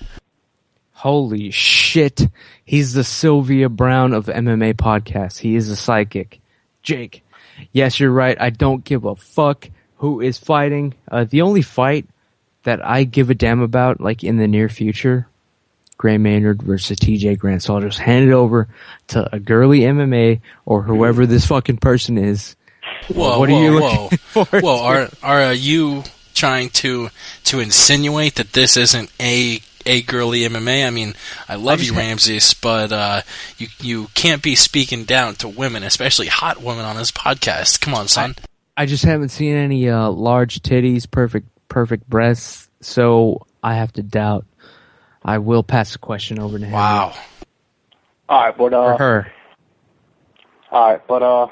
Holy shit. He's the Sylvia Brown of MMA Podcast. He is a psychic. Jake. Yes, you're right. I don't give a fuck who is fighting. The only fight that I give a damn about, like in the near future, Gray Maynard versus TJ Grant. So I'll just hand it over to a girly MMA or whoever this fucking person is. What are you looking for? Whoa, are you trying to insinuate that this isn't a girly MMA? I mean, I love you, Ramses, but you can't be speaking down to women, especially hot women, on this podcast. Come on, son. I just haven't seen any large titties, perfect breasts, so I have to doubt. I will pass the question over to him. Wow. Alright, but For her. Alright, but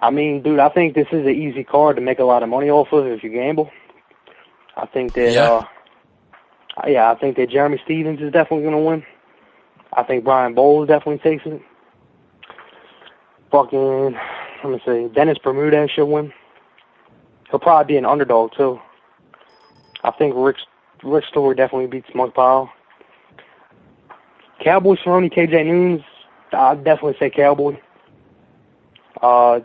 I mean, dude, I think this is an easy card to make a lot of money off of if you gamble. I think that I think that Jeremy Stevens is definitely going to win. I think Brian Bowles definitely takes it. Fucking, let me see, Dennis Bermudez should win. He'll probably be an underdog too. I think Rick Story definitely beats Mike Pyle. Cowboy Cerrone, KJ Nunes, I'd definitely say Cowboy. I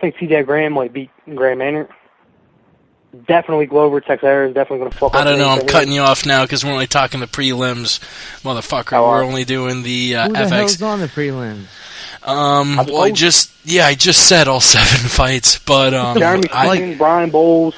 think TJ Graham might beat Gray Maynard. Definitely Glover Texera is definitely going to fuck up. I don't know, I'm cutting you off now because we're only talking the prelims, motherfucker. We're only doing the FX. Who the hell's on the prelims? Well, I just said all 7 fights, but Jeremy Stevens, Brian Bowles.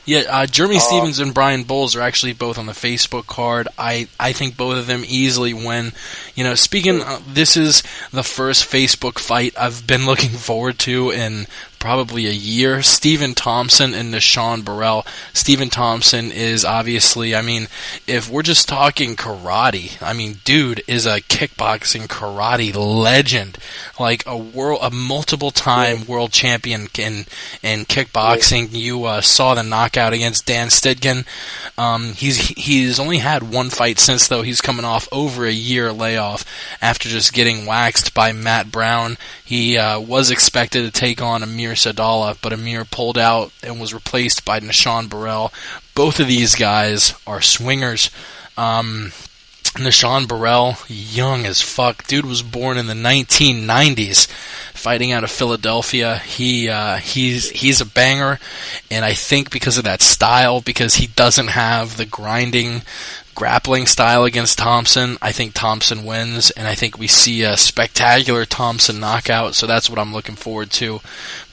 Yeah, Jeremy Stevens and Brian Bowles are actually both on the Facebook card. I think both of them easily win. You know, this is the first Facebook fight I've been looking forward to in probably a year. Stephen Thompson and Nishan Burrell. Stephen Thompson is obviously, I mean, if we're just talking karate, I mean, dude is a kickboxing karate legend. Like a multiple-time world champion in kickboxing. You saw the knockout against Dan Stidgen. He's only had 1 fight since, though. He's coming off over a year layoff after just getting waxed by Matt Brown. He was expected to take on Amir Sadala, but Amir pulled out and was replaced by Nishan Burrell. Both of these guys are swingers. Nishan Burrell, young as fuck. Dude was born in the 1990s, fighting out of Philadelphia. He's a banger, and I think because of that style, because he doesn't have the grinding grappling style against Thompson, I think Thompson wins, and I think we see a spectacular Thompson knockout, so that's what I'm looking forward to.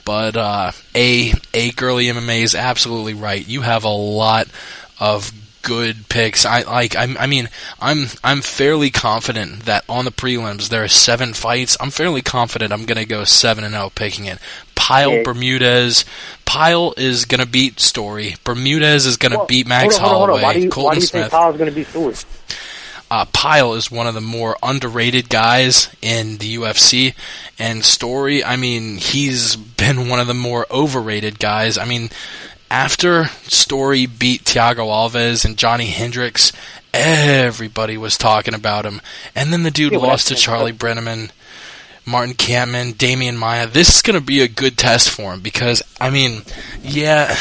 But A Girly MMA is absolutely right. You have a lot of good picks. I'm fairly confident that on the prelims there are 7 fights. I'm fairly confident I'm gonna go 7-0 picking it. Pyle, Bermudez. Pyle is gonna beat Story. Bermudez is gonna beat Max Holloway. Why do you Colton think Smith. Pyle's gonna beat Story? Pyle is one of the more underrated guys in the UFC, and Story, I mean, he's been one of the more overrated guys. I mean, after Story beat Thiago Alves and Johnny Hendricks, everybody was talking about him. And then the dude lost to Charlie Brenneman, Martin Kampman, Damian Maia. This is going to be a good test for him because, I mean, yeah,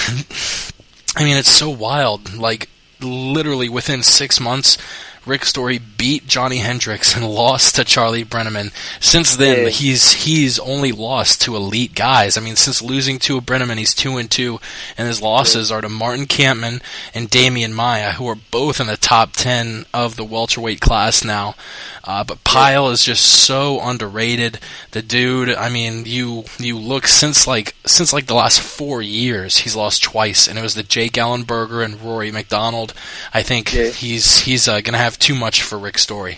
I mean, it's so wild. Like, literally within 6 months, Rick Story beat Johnny Hendricks and lost to Charlie Brenneman. Since then, he's only lost to elite guys. I mean, since losing to Brenneman, he's 2-2, and his losses are to Martin Kampman and Damian Maia, who are both in the top 10 of the welterweight class now. But Pyle is just so underrated. The dude, I mean, you look since the last 4 years, he's lost twice, and it was the Jake Ellenberger and Rory McDonald. I think he's gonna have too much for Rick Story.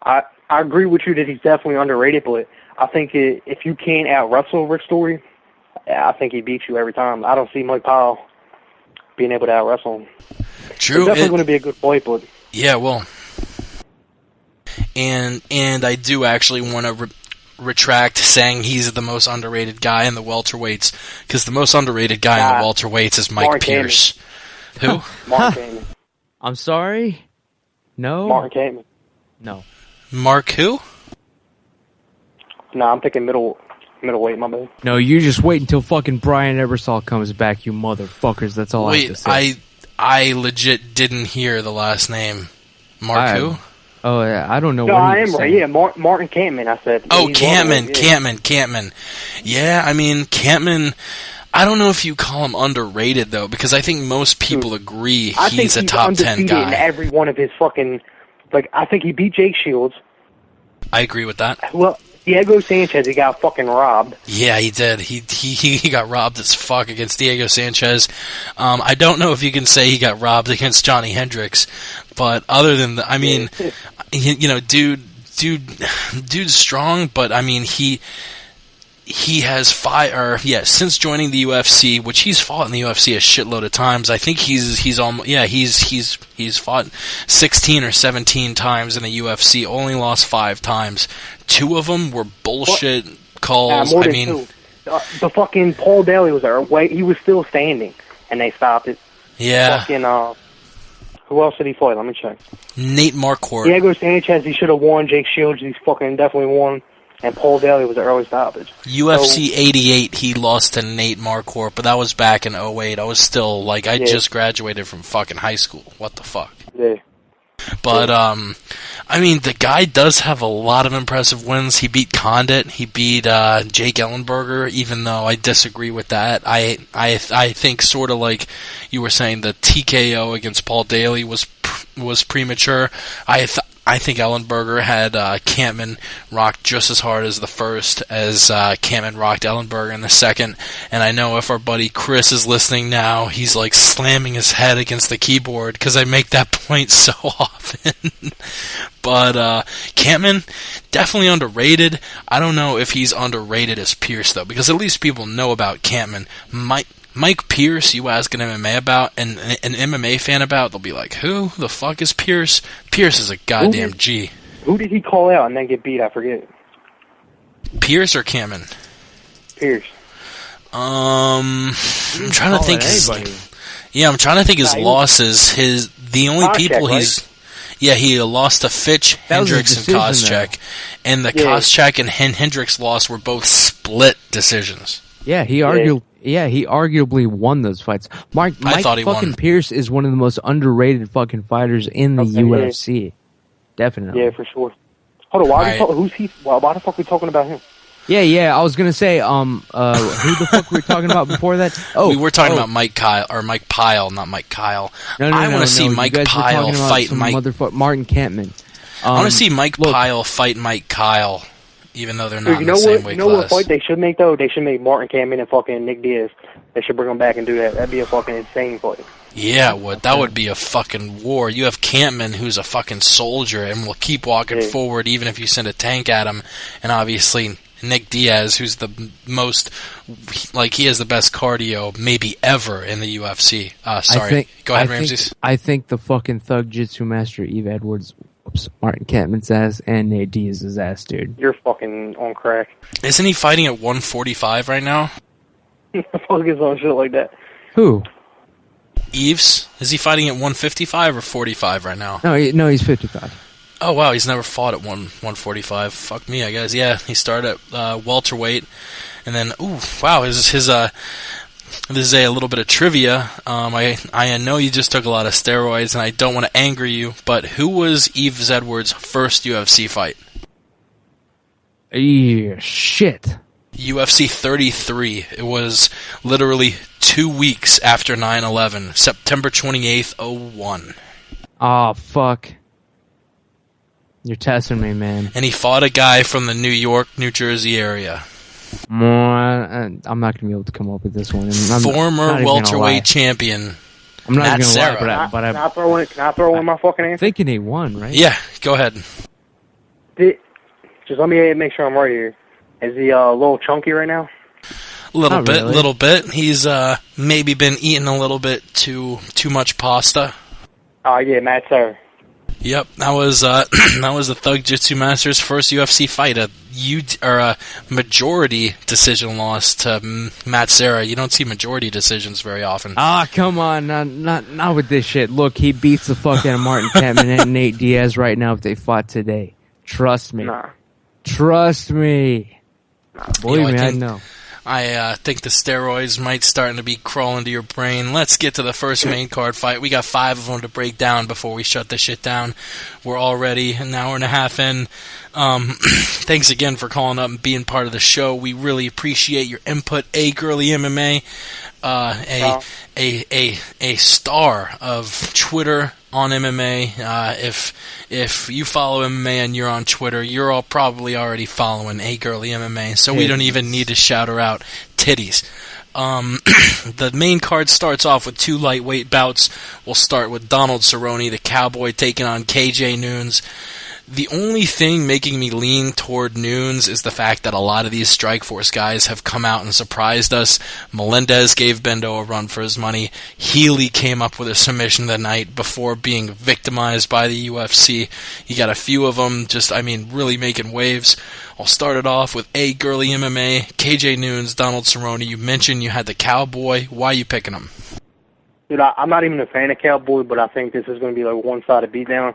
I agree with you that he's definitely underrated, but I think if you can't out-wrestle Rick Story, I think he beats you every time. I don't see Mike Powell being able to out-wrestle him. True. It's definitely going to be a good fight, but... Yeah, well... And I do actually want to retract saying he's the most underrated guy in the welterweights, because the most underrated guy in the welterweights is Mike Pierce. Who? Mark Kamen. I'm sorry? No? Mark Kamen. No. Mark who? No, I'm thinking middleweight, my bad. No, you just wait until fucking Brian Ebersol comes back, you motherfuckers. That's all I have to say. Wait, I legit didn't hear the last name. Mark who? Oh, yeah, I don't know No, what I he was am right. saying. Yeah, Martin Kampman, I said. Oh, He's Kampman. Yeah, I mean, Kampman, I don't know if you call him underrated, though, because I think most people agree he's a top 10 guy. In every one of his fucking... Like, I think he beat Jake Shields. I agree with that. Well, Diego Sanchez, he got fucking robbed. Yeah, he did. He got robbed as fuck against Diego Sanchez. I don't know if you can say he got robbed against Johnny Hendricks, but other than that, I mean, dude's strong, but I mean, he has since joining the UFC, which he's fought in the UFC a shitload of times. I think he's fought 16 or 17 times in the UFC, only lost 5 times. 2 of them were bullshit calls. More than 2. The fucking Paul Daly was there. He was still standing, and they stopped it. Yeah. Fucking, who else did he fight? Let me check. Nate Marquardt. Diego Sanchez, he should have won. Jake Shields, he's fucking definitely won. And Paul Daly was the early stoppage. UFC 88, he lost to Nate Marquardt, but that was back in 08. I was still, I just graduated from fucking high school. What the fuck? Yeah. But, I mean, the guy does have a lot of impressive wins. He beat Condit. He beat Jake Ellenberger, even though I disagree with that. I think sort of like you were saying, the TKO against Paul Daly was premature. I think Ellenberger had Kampman rocked just as hard as the first, as Kampman rocked Ellenberger in the second. And I know if our buddy Chris is listening now, he's slamming his head against the keyboard because I make that point so often. But Kampman, definitely underrated. I don't know if he's underrated as Pierce, though, because at least people know about Kampman. Mike Pierce, you ask an MMA about, and an MMA fan about, they'll be like, who the fuck is Pierce? Pierce is a goddamn G. Who did he call out and then get beat? I forget. Pierce or Kampman? Pierce. I'm trying to think. I'm trying to think his losses. The only Koscheck, people he's... Right? Yeah, he lost to Fitch, Hendricks, and Koscheck. And the Koscheck and Hendricks loss were both split decisions. Yeah, he arguably won those fights. Mike fucking won. Pierce is one of the most underrated fucking fighters in the UFC. Definitely. Yeah, for sure. Hold on, who's he? Why the fuck are we talking about him? Yeah, I was gonna say, who the fuck were we talking about before that? Oh, we were talking about Mike Pyle, not Mike Kyle. No, I want to see Mike Pyle fight Martin Kampman. I want to see Mike Pyle fight Mike Kyle, even though they're not in the same weight class. You know what fight they should make, though? They should make Martin Kampman and fucking Nick Diaz. They should bring them back and do that. That'd be a fucking insane fight. Yeah, it would. That would be a fucking war. You have Kampman, who's a fucking soldier, and will keep walking forward even if you send a tank at him. And obviously, Nick Diaz, who's the most, he has the best cardio maybe ever in the UFC. Go ahead, Ramses. I think the fucking thug jitsu master Eve Edwards whoops Martin Kampman's ass and Nate Diaz's ass, dude. You're fucking on crack. Isn't he fighting at 145 right now? Fuck is on shit like that. Who? Eves? Is he fighting at 155 or 45 right now? No, he's 55. Oh, wow, he's never fought at 145. Fuck me, I guess. Yeah, he started at welterweight, and then, his This is a little bit of trivia. I know you just took a lot of steroids, and I don't want to anger you, but who was Yves Edwards' first UFC fight? Yeah, shit. UFC 33. It was literally 2 weeks after 9/11, September 28th, 01. Oh, fuck. You're testing me, man. And he fought a guy from the New York, New Jersey area. I'm not going to be able to come up with this one. Former welterweight champion. I'm not Matt even going to Serra. lie, but Can I throw in my fucking I'm answer? thinking he won, right? Yeah, go ahead. Just let me make sure I'm right here. Is he a little chunky right now? Little Not bit, really. little bit. He's maybe been eating a little bit too much pasta. Oh, yeah, Matt Serra. Yep, that was the Thug Jitsu Master's first UFC fight. A majority decision loss to Matt Serra. You don't see majority decisions very often. Ah, come on, not with this shit. Look, he beats the fuck out of Martin Kampman and Nate Diaz right now if they fought today. Trust me. Nah. Trust me. Believe me, I think- know. I think the steroids might starting to be crawling to your brain. Let's get to the first main card fight. We got 5 of them to break down before we shut this shit down. We're already an hour and a half in. Thanks again for calling up and being part of the show. We really appreciate your input. Girly MMA, a star of Twitter on MMA. If you follow MMA and you're on Twitter, you're all probably already following Girly MMA, so we don't even need to shout her out. Titties. The main card starts off with 2 lightweight bouts. We'll start with Donald Cerrone, the Cowboy, taking on KJ Nunes. The only thing making me lean toward Nunes is the fact that a lot of these Strikeforce guys have come out and surprised us. Melendez gave Bendo a run for his money. Healy came up with a submission the night before being victimized by the UFC. You got a few of them really making waves. I'll start it off with Girly MMA, KJ Nunes, Donald Cerrone. You mentioned you had the Cowboy. Why are you picking him? Dude, I'm not even a fan of Cowboy, but I think this is going to be like one-sided beatdown.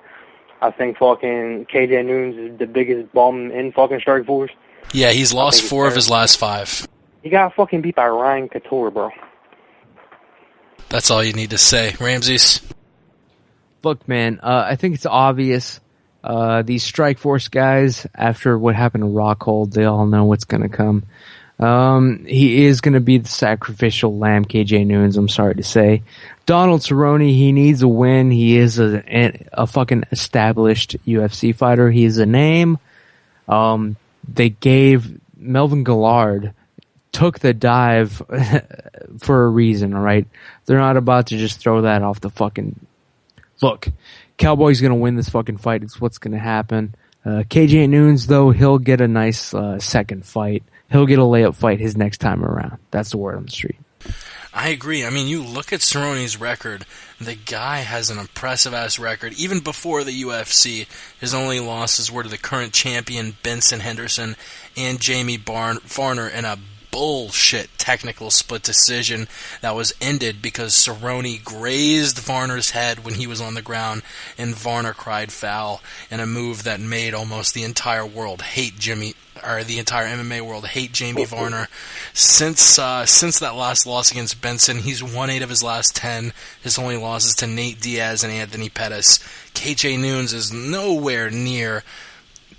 I think fucking KJ Nunes is the biggest bum in fucking Strikeforce. Yeah, he's lost 4 of his last 5. He got fucking beat by Ryan Couture, bro. That's all you need to say. Ramses? Look, man, I think it's obvious. These Strikeforce guys, after what happened to Rockhold, they all know what's going to come. He is going to be the sacrificial lamb, KJ Nunes, I'm sorry to say. Donald Cerrone, he needs a win. He is a fucking established UFC fighter. He is a name. They gave Melvin Gillard, took the dive for a reason, alright? They're not about to just throw that off the fucking... Look, Cowboy's going to win this fucking fight. It's what's going to happen. KJ Nunes, though, he'll get a nice second fight. He'll get a layup fight his next time around. That's the word on the street. I agree. I mean, you look at Cerrone's record, the guy has an impressive-ass record. Even before the UFC, his only losses were to the current champion, Benson Henderson, and Jamie Varner in a bullshit technical split decision that was ended because Cerrone grazed Varner's head when he was on the ground, and Varner cried foul in a move that made almost the entire world hate the entire MMA world hate Jamie Varner. Since that last loss against Benson, he's won 8 of his last 10. His only losses to Nate Diaz and Anthony Pettis. KJ Nunes is nowhere near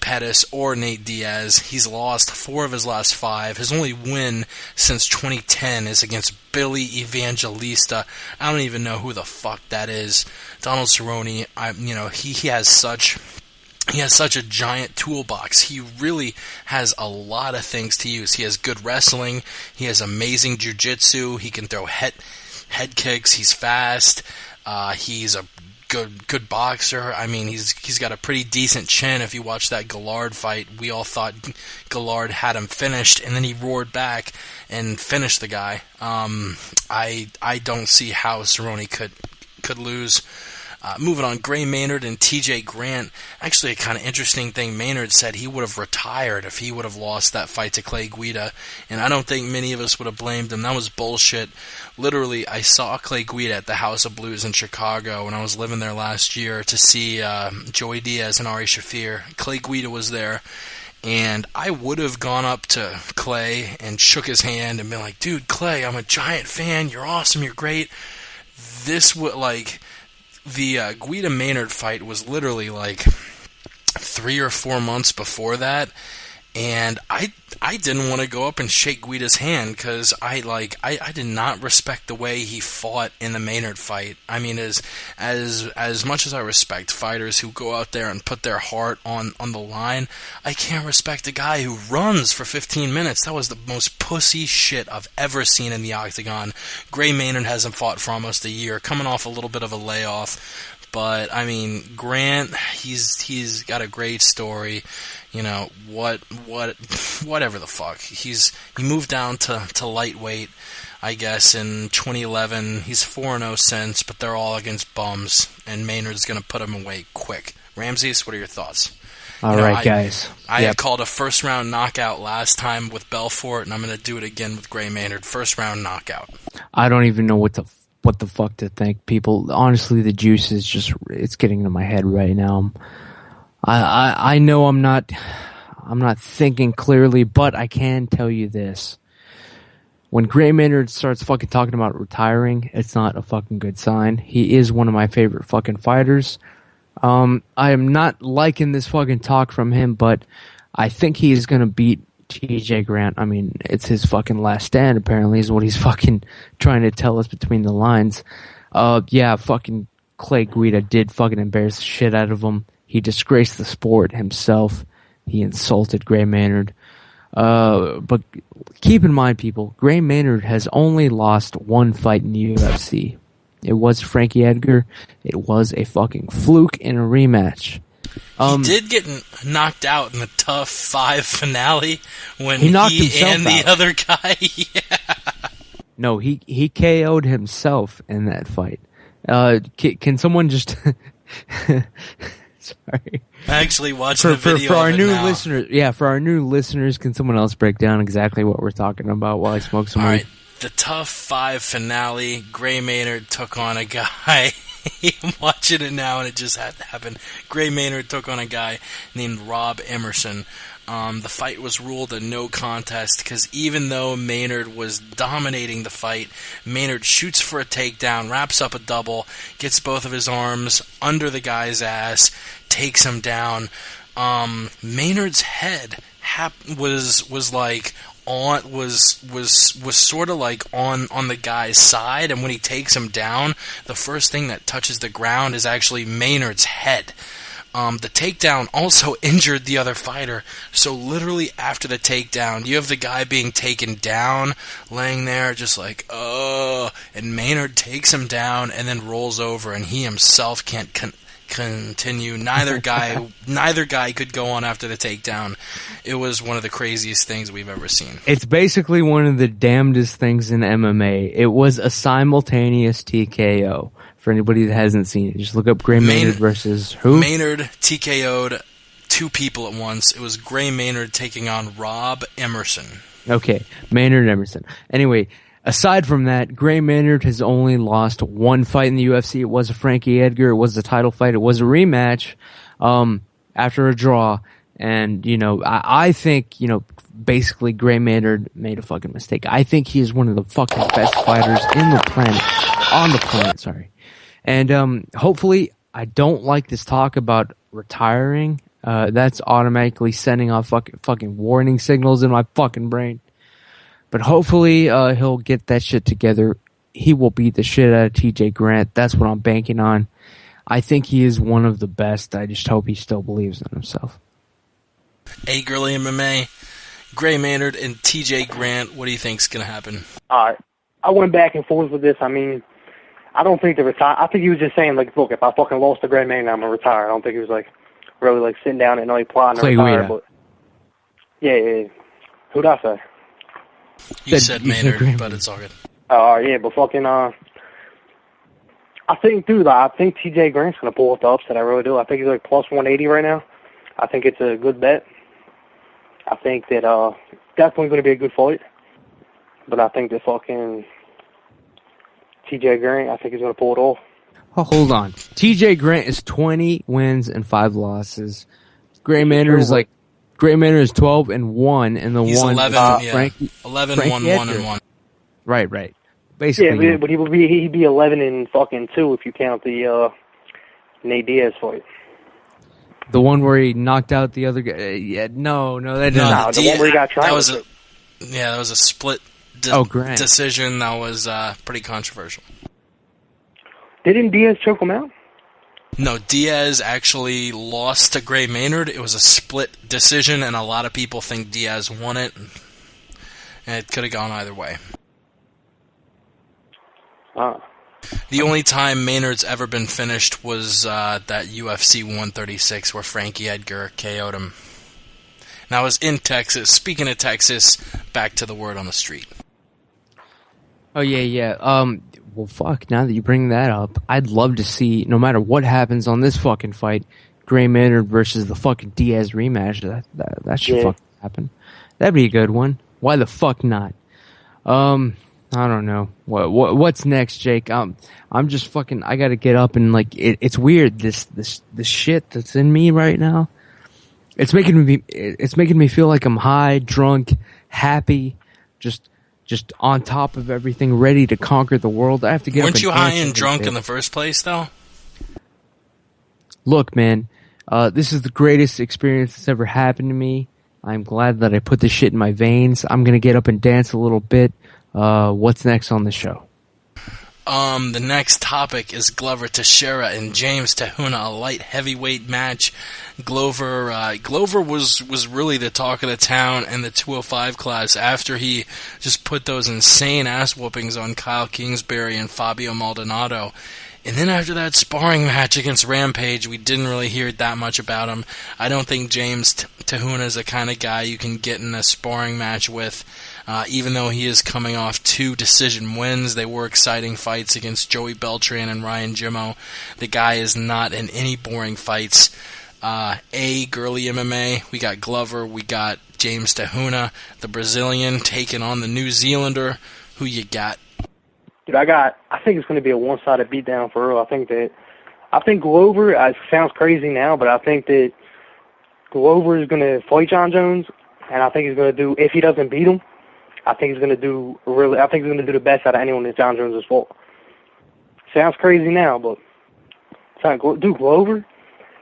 Pettis or Nate Diaz. He's lost 4 of his last 5. His only win since 2010 is against Billy Evangelista. I don't even know who the fuck that is. Donald Cerrone, he has such a giant toolbox. He really has a lot of things to use. He has good wrestling. He has amazing jiu-jitsu. He can throw head kicks. He's fast. He's a good boxer. I mean, he's got a pretty decent chin. If you watch that Gillard fight, we all thought Gillard had him finished, and then he roared back and finished the guy. I don't see how Cerrone could lose. Moving on, Gray Maynard and TJ Grant. Actually, a kind of interesting thing, Maynard said he would have retired if he would have lost that fight to Clay Guida, and I don't think many of us would have blamed him. That was bullshit. Literally, I saw Clay Guida at the House of Blues in Chicago when I was living there last year to see Joey Diaz and Ari Shafir. Clay Guida was there, And I would have gone up to Clay and shook his hand and been like, dude, Clay, I'm a giant fan. You're awesome. You're great. This would, like, the Guida Maynard fight was literally like 3 or 4 months before that. And I didn't want to go up and shake Guida's hand because I did not respect the way he fought in the Maynard fight. I mean, as much as I respect fighters who go out there and put their heart on the line, I can't respect a guy who runs for 15 minutes. That was the most pussy shit I've ever seen in the octagon. Gray Maynard hasn't fought for almost a year, coming off a little bit of a layoff. But I mean, Grant, he's got a great story. You know, whatever the fuck. He moved down to lightweight, I guess, in 2011. He's 4-0 since, but they're all against bums, and Maynard's going to put him away quick. Ramses, what are your thoughts? All right, guys. I had called a first-round knockout last time with Belfort, and I'm going to do it again with Gray Maynard. First-round knockout. I don't even know what the fuck to think, people. Honestly, the juice is just, it's getting into my head right now. I know I'm not thinking clearly, but I can tell you this. When Gray Maynard starts fucking talking about retiring, it's not a fucking good sign. He is one of my favorite fucking fighters. I am not liking this fucking talk from him, but I think he is gonna beat TJ Grant. I mean, it's his fucking last stand, apparently, is what he's fucking trying to tell us between the lines. Yeah, fucking Clay Guida did fucking embarrass the shit out of him. He disgraced the sport himself. He insulted Gray Maynard. But keep in mind, people, Gray Maynard has only lost one fight in the UFC. It was Frankie Edgar. It was a fucking fluke in a rematch. He did get knocked out in the Tough 5 finale when he knocked he himself and the out. other guy. Yeah. No, he KO'd himself in that fight. Can someone just... Sorry. I actually watched the video for our of it new now. listeners. Yeah, for our new listeners, can someone else break down exactly what we're talking about while I smoke some All weed? right, the Tough 5 finale, Gray Maynard took on a guy. I'm watching it now, and it just had to happen. Gray Maynard took on a guy named Rob Emerson. The fight was ruled a no contest because even though Maynard was dominating the fight, Maynard shoots for a takedown, wraps up a double, gets both of his arms under the guy's ass, takes him down. Maynard's head was like on was sort of like on the guy's side, and when he takes him down, the first thing that touches the ground is actually Maynard's head. The takedown also injured the other fighter, so literally after the takedown, you have the guy being taken down, laying there just like, and Maynard takes him down and then rolls over, and he himself can't continue. Neither guy could go on after the takedown. It was one of the craziest things we've ever seen. It's basically one of the damnedest things in MMA. It was a simultaneous TKO. For anybody that hasn't seen it, just look up Gray Maynard versus who? Maynard TKO'd 2 people at once. It was Gray Maynard taking on Rob Emerson. Okay, Maynard Emerson. Anyway, aside from that, Gray Maynard has only lost one fight in the UFC. It was a Frankie Edgar. It was a title fight. It was a rematch after a draw. And, you know, I think, you know, basically Gray Maynard made a fucking mistake. I think he is one of the fucking best fighters on the planet, sorry. And hopefully, I don't like this talk about retiring. That's automatically sending off fucking warning signals in my fucking brain. But hopefully, he'll get that shit together. He will beat the shit out of TJ Grant. That's what I'm banking on. I think he is one of the best. I just hope he still believes in himself. Hey, Girly MMA, Gray Maynard and TJ Grant, what do you think's going to happen? I went back and forth with this. I mean, I don't think I think he was just saying, like, look, if I fucking lost to Gray Maynard, I'm going to retire. I don't think he was, like, really, like, sitting down and only plotting to retire. But yeah. Who'd I say? You said Maynard, but it's all good. Yeah, but fucking, I think, dude, I think TJ Grant's going to pull off the upset. I really do. I think he's, like, plus 180 right now. I think it's a good bet. I think that, definitely going to be a good fight. But I think that fucking TJ Grant, I think he's going to pull it off. Oh, hold on. TJ Grant is 20 wins and 5 losses. Gray Maynard is like Gray Maynard is 12-1, and the He's one 11, Frankie, 11, Frankie 1, Edgar. 1, and 1. Right. Basically, Yeah, but he'd be 11-2 if you count the Nate Diaz fight. the one where he knocked out the other guy. No, that didn't. No, the one where he got tried. That was a split decision. That was pretty controversial. Didn't Diaz choke him out? No, Diaz actually lost to Gray Maynard. It was a split decision, and a lot of people think Diaz won it. And it could have gone either way. The only time Maynard's ever been finished was that UFC 136 where Frankie Edgar KO'd him. And that was in Texas. Speaking of Texas, back to the word on the street. Oh, yeah. Well, fuck, now that you bring that up, I'd love to see, no matter what happens on this fucking fight, Gray Maynard versus the fucking Diaz rematch. That should fucking happen. That'd be a good one. Why the fuck not? I don't know. What's next, Jake? I'm just fucking, I gotta get up and like, it's weird, this shit that's in me right now. It's making me feel like I'm high, drunk, happy, just on top of everything, ready to conquer the world. I have to get Weren't up and you high dance and drunk bit. in the first place, though? Look, man, this is the greatest experience that's ever happened to me. I'm glad that I put this shit in my veins. I'm gonna get up and dance a little bit. What's next on the show? The next topic is Glover Teixeira and James Te-Huna, a light heavyweight match. Glover was really the talk of the town in the 205 class after he just put those insane ass whoopings on Kyle Kingsbury and Fabio Maldonado. And then after that sparring match against Rampage, we didn't really hear that much about him. I don't think James Te-Huna is the kind of guy you can get in a sparring match with, even though he is coming off 2 decision wins. They were exciting fights against Joey Beltran and Ryan Jimmo. The guy is not in any boring fights. Girly MMA, we got Glover, we got James Te-Huna, the Brazilian, taking on the New Zealander. Who you got? Dude, I think it's going to be a one-sided beatdown for real. I think Glover, it sounds crazy now, but I think that Glover is going to fight John Jones, and I think he's going to do, if he doesn't beat him, I think he's going to do the best out of anyone that John Jones has fought. Sounds crazy now, but dude, Glover,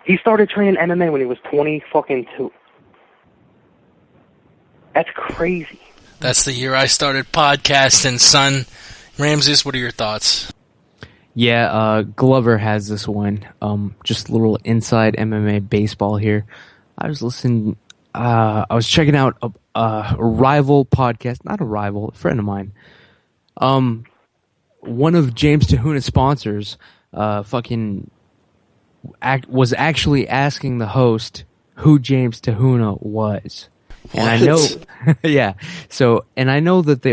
he started training MMA when he was 22. That's crazy. That's the year I started podcasting, son. Ramses, what are your thoughts? Yeah, Glover has this one. Just a little inside MMA baseball here. I was checking out a rival podcast, not a rival, a friend of mine. One of James Te-Huna's sponsors, was actually asking the host who James Te-Huna was. And I know, yeah. So, and I know that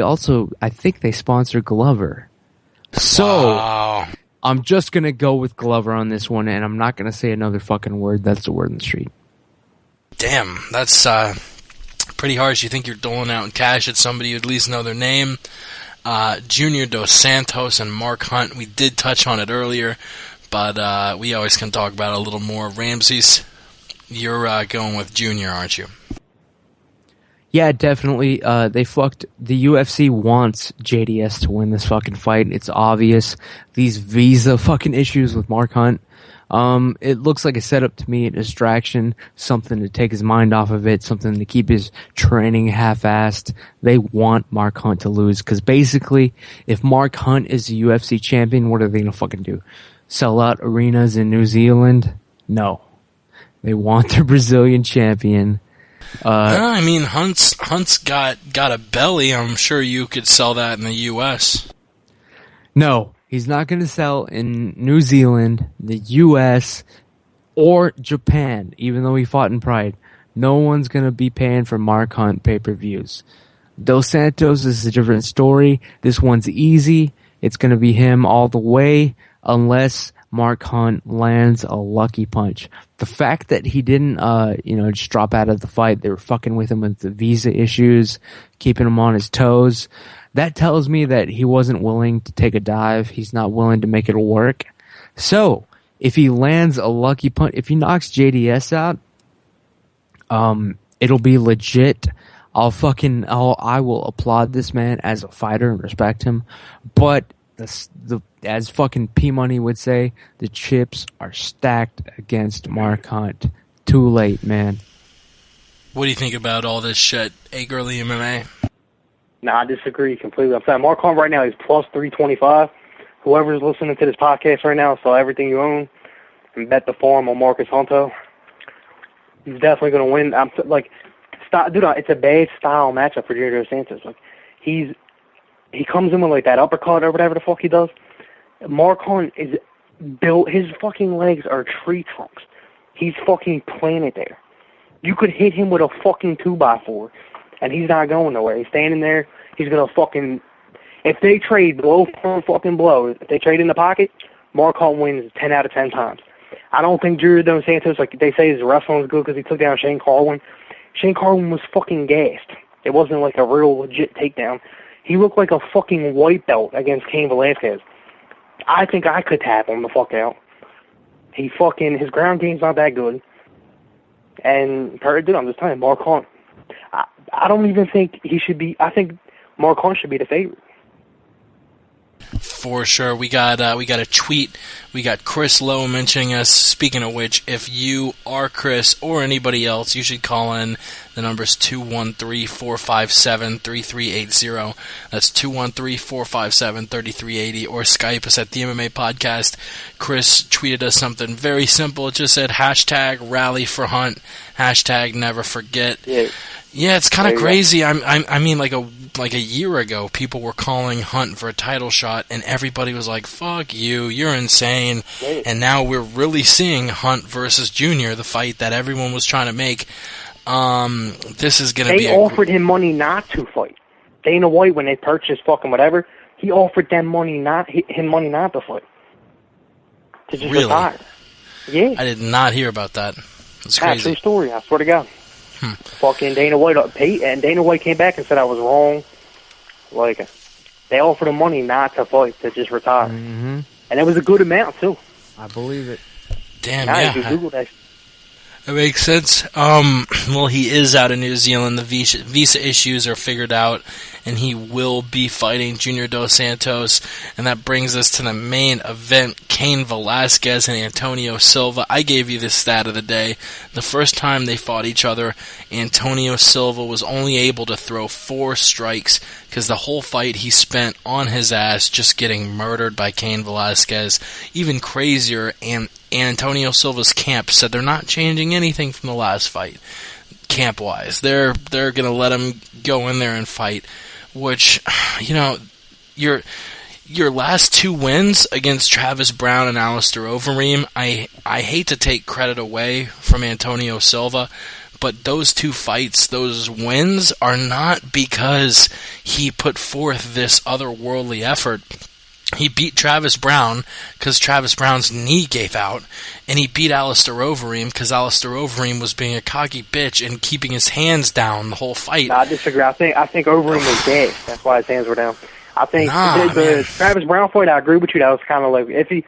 I think they sponsor Glover. So, wow. I'm just gonna go with Glover on this one, and I'm not gonna say another fucking word. That's the word in the street. Damn, that's pretty harsh. You think you're doling out cash at somebody you at least know their name. Junior Dos Santos and Mark Hunt, we did touch on it earlier, but we always can talk about it a little more. Ramses, you're going with Junior, aren't you? Yeah, definitely. The UFC wants JDS to win this fucking fight. It's obvious. These visa fucking issues with Mark Hunt. It looks like a setup to me, a distraction, something to take his mind off of it, something to keep his training half-assed. They want Mark Hunt to lose, because basically, if Mark Hunt is the UFC champion, what are they gonna fucking do? Sell out arenas in New Zealand? No. They want their Brazilian champion. I mean, Hunt's got a belly. I'm sure you could sell that in the U.S. No, he's not going to sell in New Zealand, the U.S., or Japan, even though he fought in Pride. No one's going to be paying for Mark Hunt pay-per-views. Dos Santos is a different story. This one's easy. It's going to be him all the way, unless Mark Hunt lands a lucky punch. The fact that he didn't, just drop out of the fight, they were fucking with him with the visa issues, keeping him on his toes. That tells me that he wasn't willing to take a dive. He's not willing to make it work. So, if he lands a lucky punch, if he knocks JDS out, It'll be legit. I will applaud this man as a fighter and respect him. But as fucking P Money would say, the chips are stacked against Mark Hunt. Too late, man. What do you think about all this shit, A Girly MMA? Nah, I disagree completely. I'm saying Mark Hunt right now is plus 325. Whoever's listening to this podcast right now, sell everything you own and bet the farm on Marcus Hunter. He's definitely going to win. Dude, it's a bad style matchup for Junior Dos Santos. Like, he comes in with like that uppercut or whatever the fuck he does. Mark Hunt is built. His fucking legs are tree trunks. He's fucking planted there. You could hit him with a fucking 2x4, and he's not going nowhere. He's standing there. He's gonna fucking. If they trade blow for fucking blow, if they trade in the pocket, Mark Hunt wins 10 out of 10 times. I don't think Junior Dos Santos, like they say, his wrestling is good because he took down Shane Carwin. Shane Carwin was fucking gassed. It wasn't like a real legit takedown. He looked like a fucking white belt against Cain Velasquez. I think I could tap him the fuck out. His ground game's not that good. And, dude, I'm just telling you, Mark Hunt, I don't even think he should be, I think Mark Hunt should be the favorite. For sure. We got a tweet. We got Chris Lowe mentioning us. Speaking of which, if you are Chris or anybody else, you should call in. The number's 213-457-3380. That's 213-457-3380. Or Skype us at the MMA Podcast. Chris tweeted us something very simple. It just said, hashtag rally for Hunt. Hashtag never forget. Yeah, it's kind of crazy. I mean, like a year ago, people were calling Hunt for a title shot, and everybody was like, "Fuck you, you're insane." And now we're really seeing Hunt versus Junior, the fight that everyone was trying to make. This is gonna be. They offered him money not to fight. Dana White, when they purchased fucking whatever, he offered him money not to fight. To just retire. Yeah, I did not hear about that. That's crazy. True story. I swear to God. Fucking Dana White and Dana White came back and said I was wrong. Like, they offered him money not to fight, to just retire. Mm-hmm. And it was a good amount, too. I believe it. Damn, now yeah. You can Google that. That makes sense. Well, he is out of New Zealand. The visa issues are figured out, and he will be fighting Junior Dos Santos. And that brings us to the main event, Cain Velasquez and Antonio Silva. I gave you this stat of the day. The first time they fought each other, Antonio Silva was only able to throw 4 strikes because the whole fight he spent on his ass just getting murdered by Cain Velasquez. Even crazier, and Antonio Silva's camp said they're not changing anything from the last fight, camp-wise. They're going to let him go in there and fight, which, you know, your last 2 wins against Travis Brown and Alistair Overeem, I hate to take credit away from Antonio Silva, but those 2 fights, those wins, are not because he put forth this otherworldly effort. He beat Travis Brown because Travis Brown's knee gave out, and he beat Alistair Overeem because Alistair Overeem was being a cocky bitch and keeping his hands down the whole fight. No, I disagree. I think Overeem was dead. That's why his hands were down. I think the Travis Brown fight, I agree with you. That was kind of like iffy,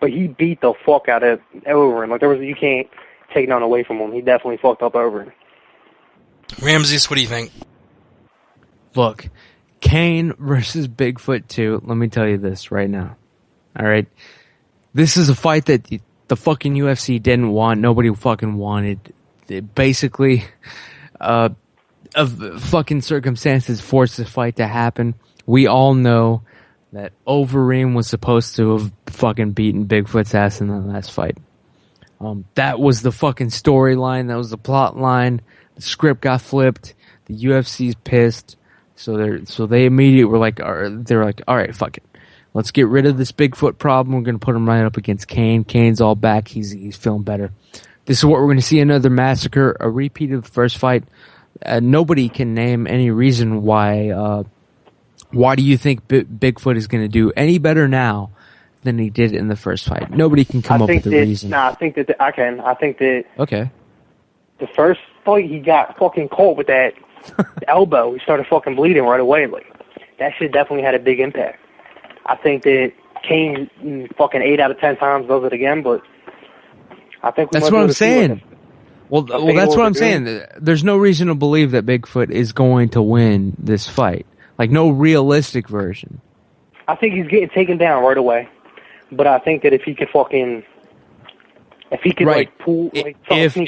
but he beat the fuck out of Overeem. Like, you can't take none away from him. He definitely fucked up Overeem. Ramses, what do you think? Look, Cain versus Bigfoot 2, let me tell you this right now. Alright? This is a fight that the fucking UFC didn't want. Nobody fucking wanted. Basically, of fucking circumstances forced the fight to happen. We all know that Overeem was supposed to have fucking beaten Bigfoot's ass in the last fight. That was the fucking storyline. That was the plot line. The script got flipped. The UFC's pissed. So they immediately were like, they're like, all right, fuck it. Let's get rid of this Bigfoot problem. We're going to put him right up against Cain. Cain's all back. He's feeling better. This is what we're going to see, another massacre, a repeat of the first fight. Nobody can name any reason why do you think Bigfoot is going to do any better now than he did in the first fight? Nobody can come up with a reason. No, I think that I can. I think that okay. The first fight he got fucking caught with that elbow. He started fucking bleeding right away. Like, that shit definitely had a big impact. I think that Cain fucking 8 out of 10 times does it again, but I think that's what I'm saying. Well, that's what I'm saying. There's no reason to believe that Bigfoot is going to win this fight. Like, no realistic version. I think he's getting taken down right away. But I think that if he could like pull, like, pretend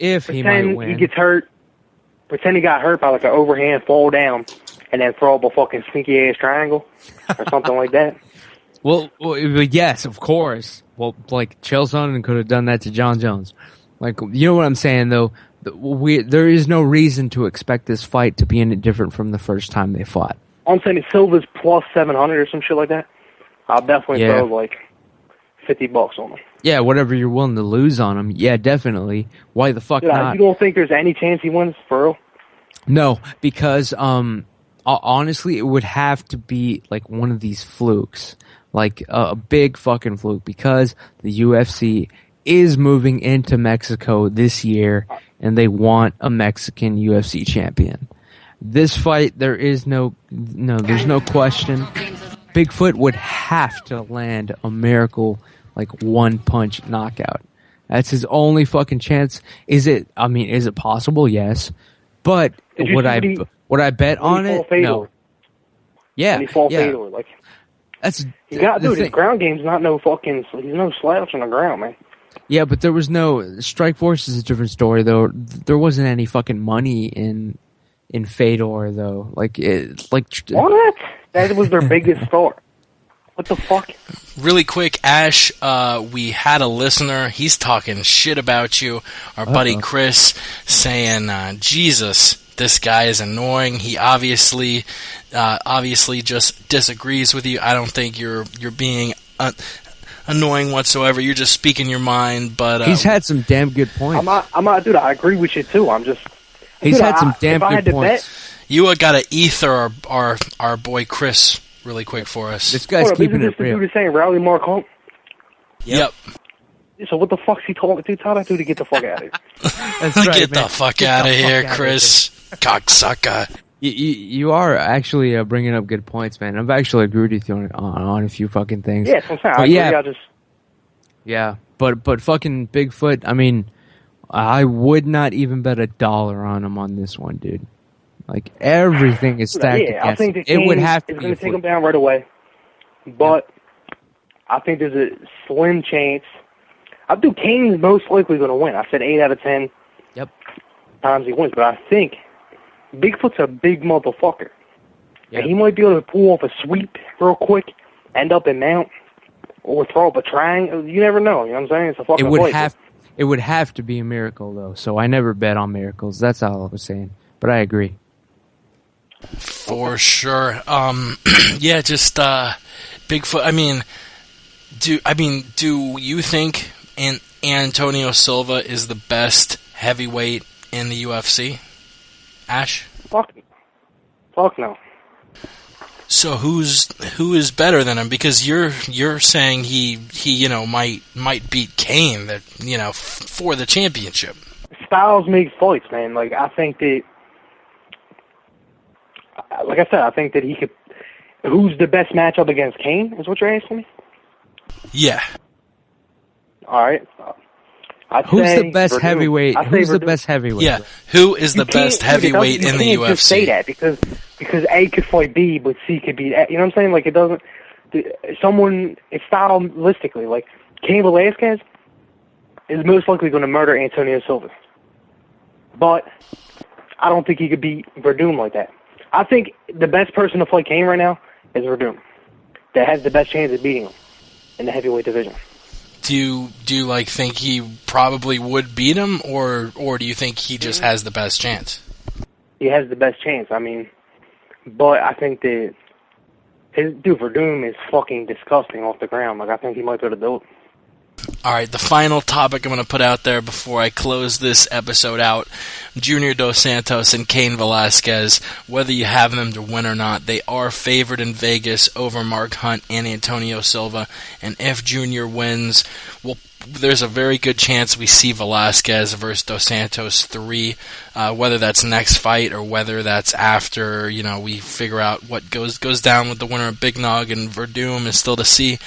he might win, he gets hurt, pretend he got hurt by like an overhand fall down, and then throw up a fucking sneaky ass triangle or something like that. Well, yes, of course. Well, like Chael Sonnen could have done that to John Jones. Like, you know what I'm saying, though? There is no reason to expect this fight to be any different from the first time they fought. I'm saying if Silva's plus 700 or some shit like that, I'll definitely throw like $50 on him. Yeah, whatever you're willing to lose on him. Yeah, definitely. Why the fuck not? You don't think there's any chance he wins for real? No, because honestly, it would have to be like one of these flukes, like a big fucking fluke, because the UFC is moving into Mexico this year, and they want a Mexican UFC champion. This fight, there's no question. Bigfoot would have to land a miracle, like one-punch knockout. That's his only fucking chance. Is it possible? Yes. But would I bet on it? No. Yeah. And he fall fatal. Like, that's his ground game's not no fucking. He's no slouch on the ground, man. Yeah, but there was no Strikeforce is a different story though. There wasn't any fucking money in Fedor though. Like what? That was their biggest star. What the fuck? Really quick, Ash, we had a listener. He's talking shit about you. Our buddy Chris saying, Jesus, this guy is annoying. He obviously just disagrees with you. I don't think you're being annoying whatsoever. You're just speaking your mind. But he's had some damn good points. I'm not, dude. I agree with you too. He's had some damn good points. You got to ether our boy Chris really quick for us. This guy's keeping it real. Dude is saying Rowley Mark Hunt. Yep. So what the fuck's he talking to? Tell that dude to get the fuck out of here. That's right, get the fuck out of here, Chris. Cocksucker. You are actually bringing up good points, man. I've actually agreed with you on a few fucking things. Yeah, sometimes. But fucking Bigfoot, I mean, I would not even bet $1 on him on this one, dude. Like, everything is stacked against I think it. It would have to be. It's going to take him down right away. But I think there's a slim chance. I think Kane's most likely going to win. I said 8 out of 10 times he wins. But I think Bigfoot's a big motherfucker. Yep. And he might be able to pull off a sweep real quick, end up in mount, or throw up a triangle. You never know. You know what I'm saying? It's a fucking It would have to be a miracle, though. So I never bet on miracles. That's all I was saying. But I agree. For sure. Yeah, just Bigfoot. I mean, do you think Antonio Silva is the best heavyweight in the UFC? Ash? Fuck no. So who is better than him? Because you're saying he might beat Kane for the championship. Styles make fights, man. Like, I think that. Like I said, I think that he could. Who's the best matchup against Kane? Is what you're asking me? Yeah. All right. Who's the best heavyweight? Who's the best heavyweight? Yeah. Who is the best heavyweight in the UFC? You can't just say that because A could fight B, but C could beat A. You know what I'm saying? Like, it doesn't. Someone, it's stylistically, like Cain Velasquez is most likely going to murder Antonio Silva, but I don't think he could beat Verdum like that. I think the best person to fight Kane right now is Verdum. That has the best chance of beating him in the heavyweight division. Do you think he probably would beat him, or do you think he just has the best chance? He has the best chance. I mean, but I think that Verdum is fucking disgusting off the ground. Like, I think he might be able to do it. All right, the final topic I'm going to put out there before I close this episode out, Junior Dos Santos and Cain Velasquez, whether you have them to win or not, they are favored in Vegas over Mark Hunt and Antonio Silva, and if Junior wins, there's a very good chance we see Velasquez versus Dos Santos 3, whether that's next fight or whether that's after, we figure out what goes down with the winner of Big Nog and Verdum is still to see.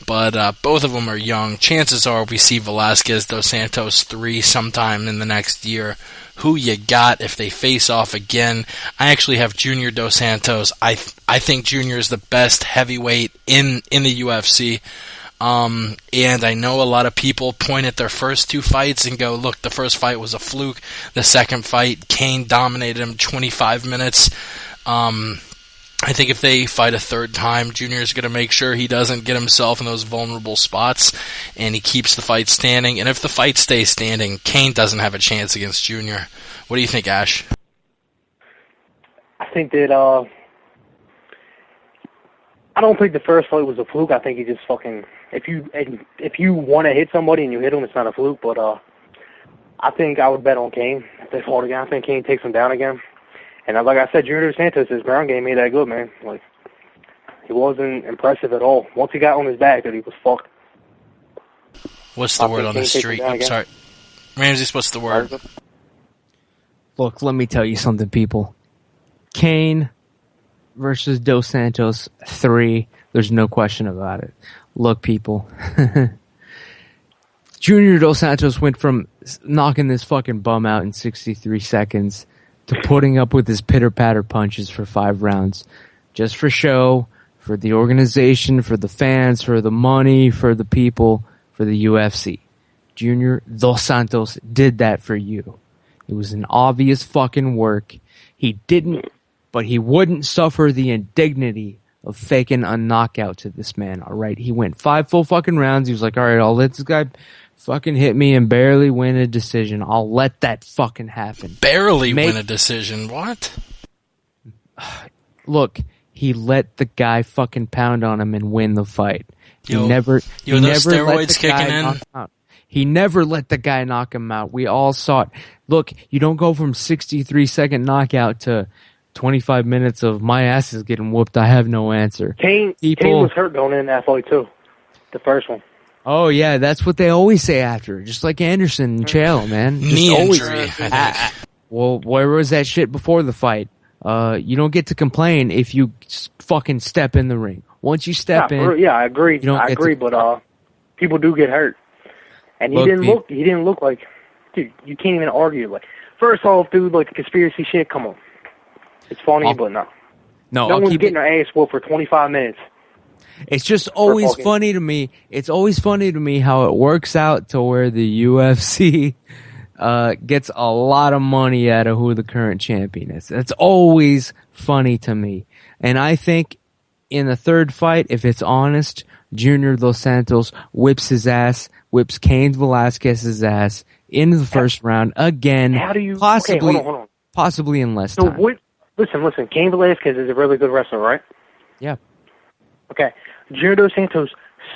but both of them are young. Chances are we see Velasquez Dos Santos 3 sometime in the next year. Who you got if they face off again? I actually have Junior Dos Santos. I think Junior is the best heavyweight in the UFC. And I know a lot of people point at their first 2 fights and go, look, the first fight was a fluke. The second fight, Kane dominated him 25 minutes. I think if they fight a third time, Junior is going to make sure he doesn't get himself in those vulnerable spots, and he keeps the fight standing. And if the fight stays standing, Kane doesn't have a chance against Junior. What do you think, Ash? I think that I don't think the first fight was a fluke. I think he just fucking if you want to hit somebody and you hit him, it's not a fluke. But I think I would bet on Kane if they fought again. I think Kane takes him down again. And like I said, Junior Dos Santos, his ground game ain't that good, man. Like, he wasn't impressive at all. Once he got on his back, he was fucked. What's the word on the street? I'm sorry. Ramses, what's the word? Look, let me tell you something, people. Kane versus Dos Santos 3. There's no question about it. Look, people. Junior Dos Santos went from knocking this fucking bum out in 63 seconds to putting up with his pitter-patter punches for 5 rounds. Just for show, for the organization, for the fans, for the money, for the people, for the UFC. Junior Dos Santos did that for you. It was an obvious fucking work. He didn't, but he wouldn't suffer the indignity of faking a knockout to this man, alright? He went 5 full fucking rounds. He was like, alright, I'll let this guy fucking hit me and barely win a decision. I'll let that fucking happen. Barely win a decision? What? Look, he let the guy fucking pound on him and win the fight. He never those let steroids the guy kicking in? knock him out. He never let the guy knock him out. We all saw it. Look, you don't go from 63-second knockout to 25 minutes of my ass is getting whooped. I have no answer. Kane was hurt going in that fight too. The first one. Oh, yeah, that's what they always say after. Just like Anderson and Chael, man. Knee injury, I think. Well, where was that shit before the fight? You don't get to complain if you fucking step in the ring. Once you step in... Yeah, I agree. But people do get hurt. And he didn't look like... Dude, you can't even argue. Like, first off, dude, like, the conspiracy shit, come on. It's funny, but no. No one's getting their ass whooped for 25 minutes. It's just always funny to me. It's always funny to me how it works out to where the UFC gets a lot of money out of who the current champion is. It's always funny to me. And I think in the third fight, if it's honest, Junior Dos Santos whips his ass, whips Cain Velasquez's ass into the first round again. How do you... Possibly, okay, hold on. Possibly in less time. Listen. Cain Velasquez is a really good wrestler, right? Yeah. Okay. Junior Dos Santos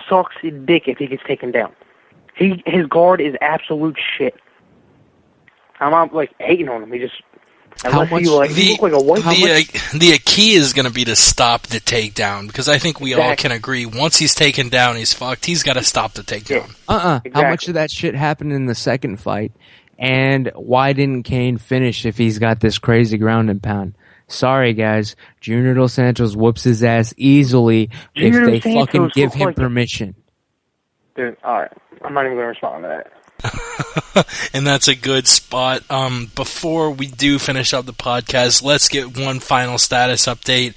sucks his dick if he gets taken down. His guard is absolute shit. I'm not like hating on him. He just he look like a white. The key is going to be to stop the takedown because I think we all can agree once he's taken down, he's fucked. He's got to stop the takedown. Exactly. How much of that shit happened in the second fight? And why didn't Kane finish if he's got this crazy ground and pound? Sorry, guys. Junior Dos Santos whoops his ass easily if they fucking give him permission. Dude, alright. I'm not even going to respond to that. And that's a good spot. Before we do finish up the podcast, let's get one final status update.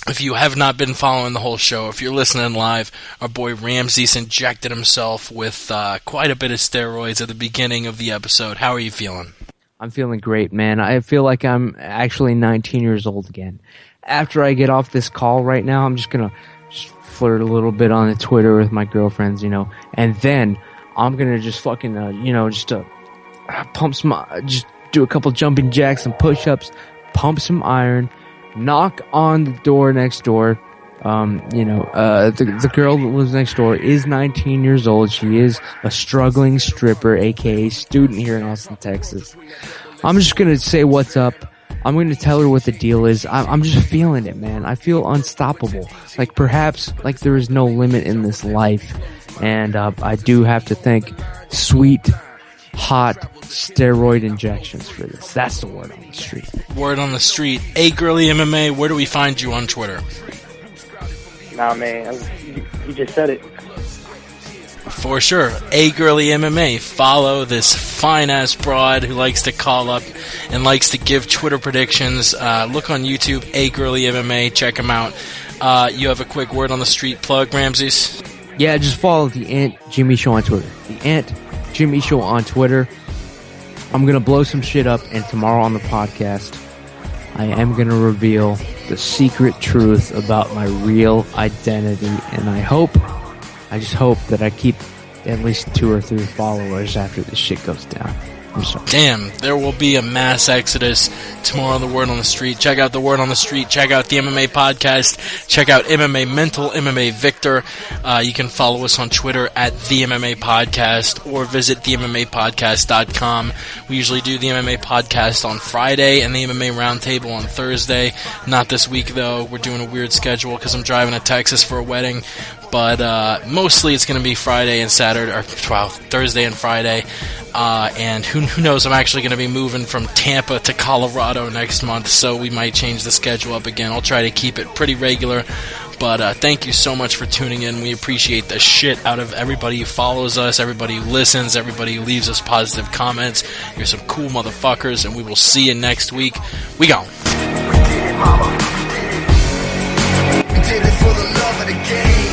If you have not been following the whole show, if you're listening live, our boy Ramses injected himself with quite a bit of steroids at the beginning of the episode. How are you feeling? I'm feeling great, man. I feel like I'm actually 19 years old again. After I get off this call right now, I'm just gonna flirt a little bit on the Twitter with my girlfriends, and then I'm gonna just fucking, just do a couple jumping jacks and push-ups, pump some iron, knock on the door next door. The girl that lives next door is 19 years old. She is a struggling stripper, aka student here in Austin, Texas. I'm just gonna say what's up. I'm gonna tell her what the deal is. I'm just feeling it, man. I feel unstoppable. Like perhaps like there is no limit in this life. And I do have to thank sweet, hot steroid injections for this. That's the word on the street. Word on the street. Hey, Girly MMA, where do we find you on Twitter? Nah, man. You just said it. For sure. A Girly MMA. Follow this fine-ass broad who likes to call up and likes to give Twitter predictions. Look on YouTube, A Girly MMA. Check him out. You have a quick word on the street plug, Ramses? Yeah, just follow the Ant Jimmy Show on Twitter. The Ant Jimmy Show on Twitter. I'm going to blow some shit up, and tomorrow on the podcast, I am going to reveal the secret truth about my real identity, and I just hope that I keep at least 2 or 3 followers after this shit goes down. I'm sorry. Damn, there will be a mass exodus tomorrow on The Word on the Street. Check out The Word on the Street. Check out the MMA Podcast. Check out MMA Mental, MMA Victor. You can follow us on Twitter at the MMA Podcast or visit themmapodcast.com. We usually do the MMA Podcast on Friday and the MMA Roundtable on Thursday. Not this week, though. We're doing a weird schedule because I'm driving to Texas for a wedding. But mostly it's going to be Friday and Saturday, or Thursday and Friday. And who knows, I'm actually going to be moving from Tampa to Colorado next month, so we might change the schedule up again. I'll try to keep it pretty regular. But thank you so much for tuning in. We appreciate the shit out of everybody who follows us, everybody who listens, everybody who leaves us positive comments. You're some cool motherfuckers, and we will see you next week. We gone. We did it, mama. We did it. We did it for the love of the game.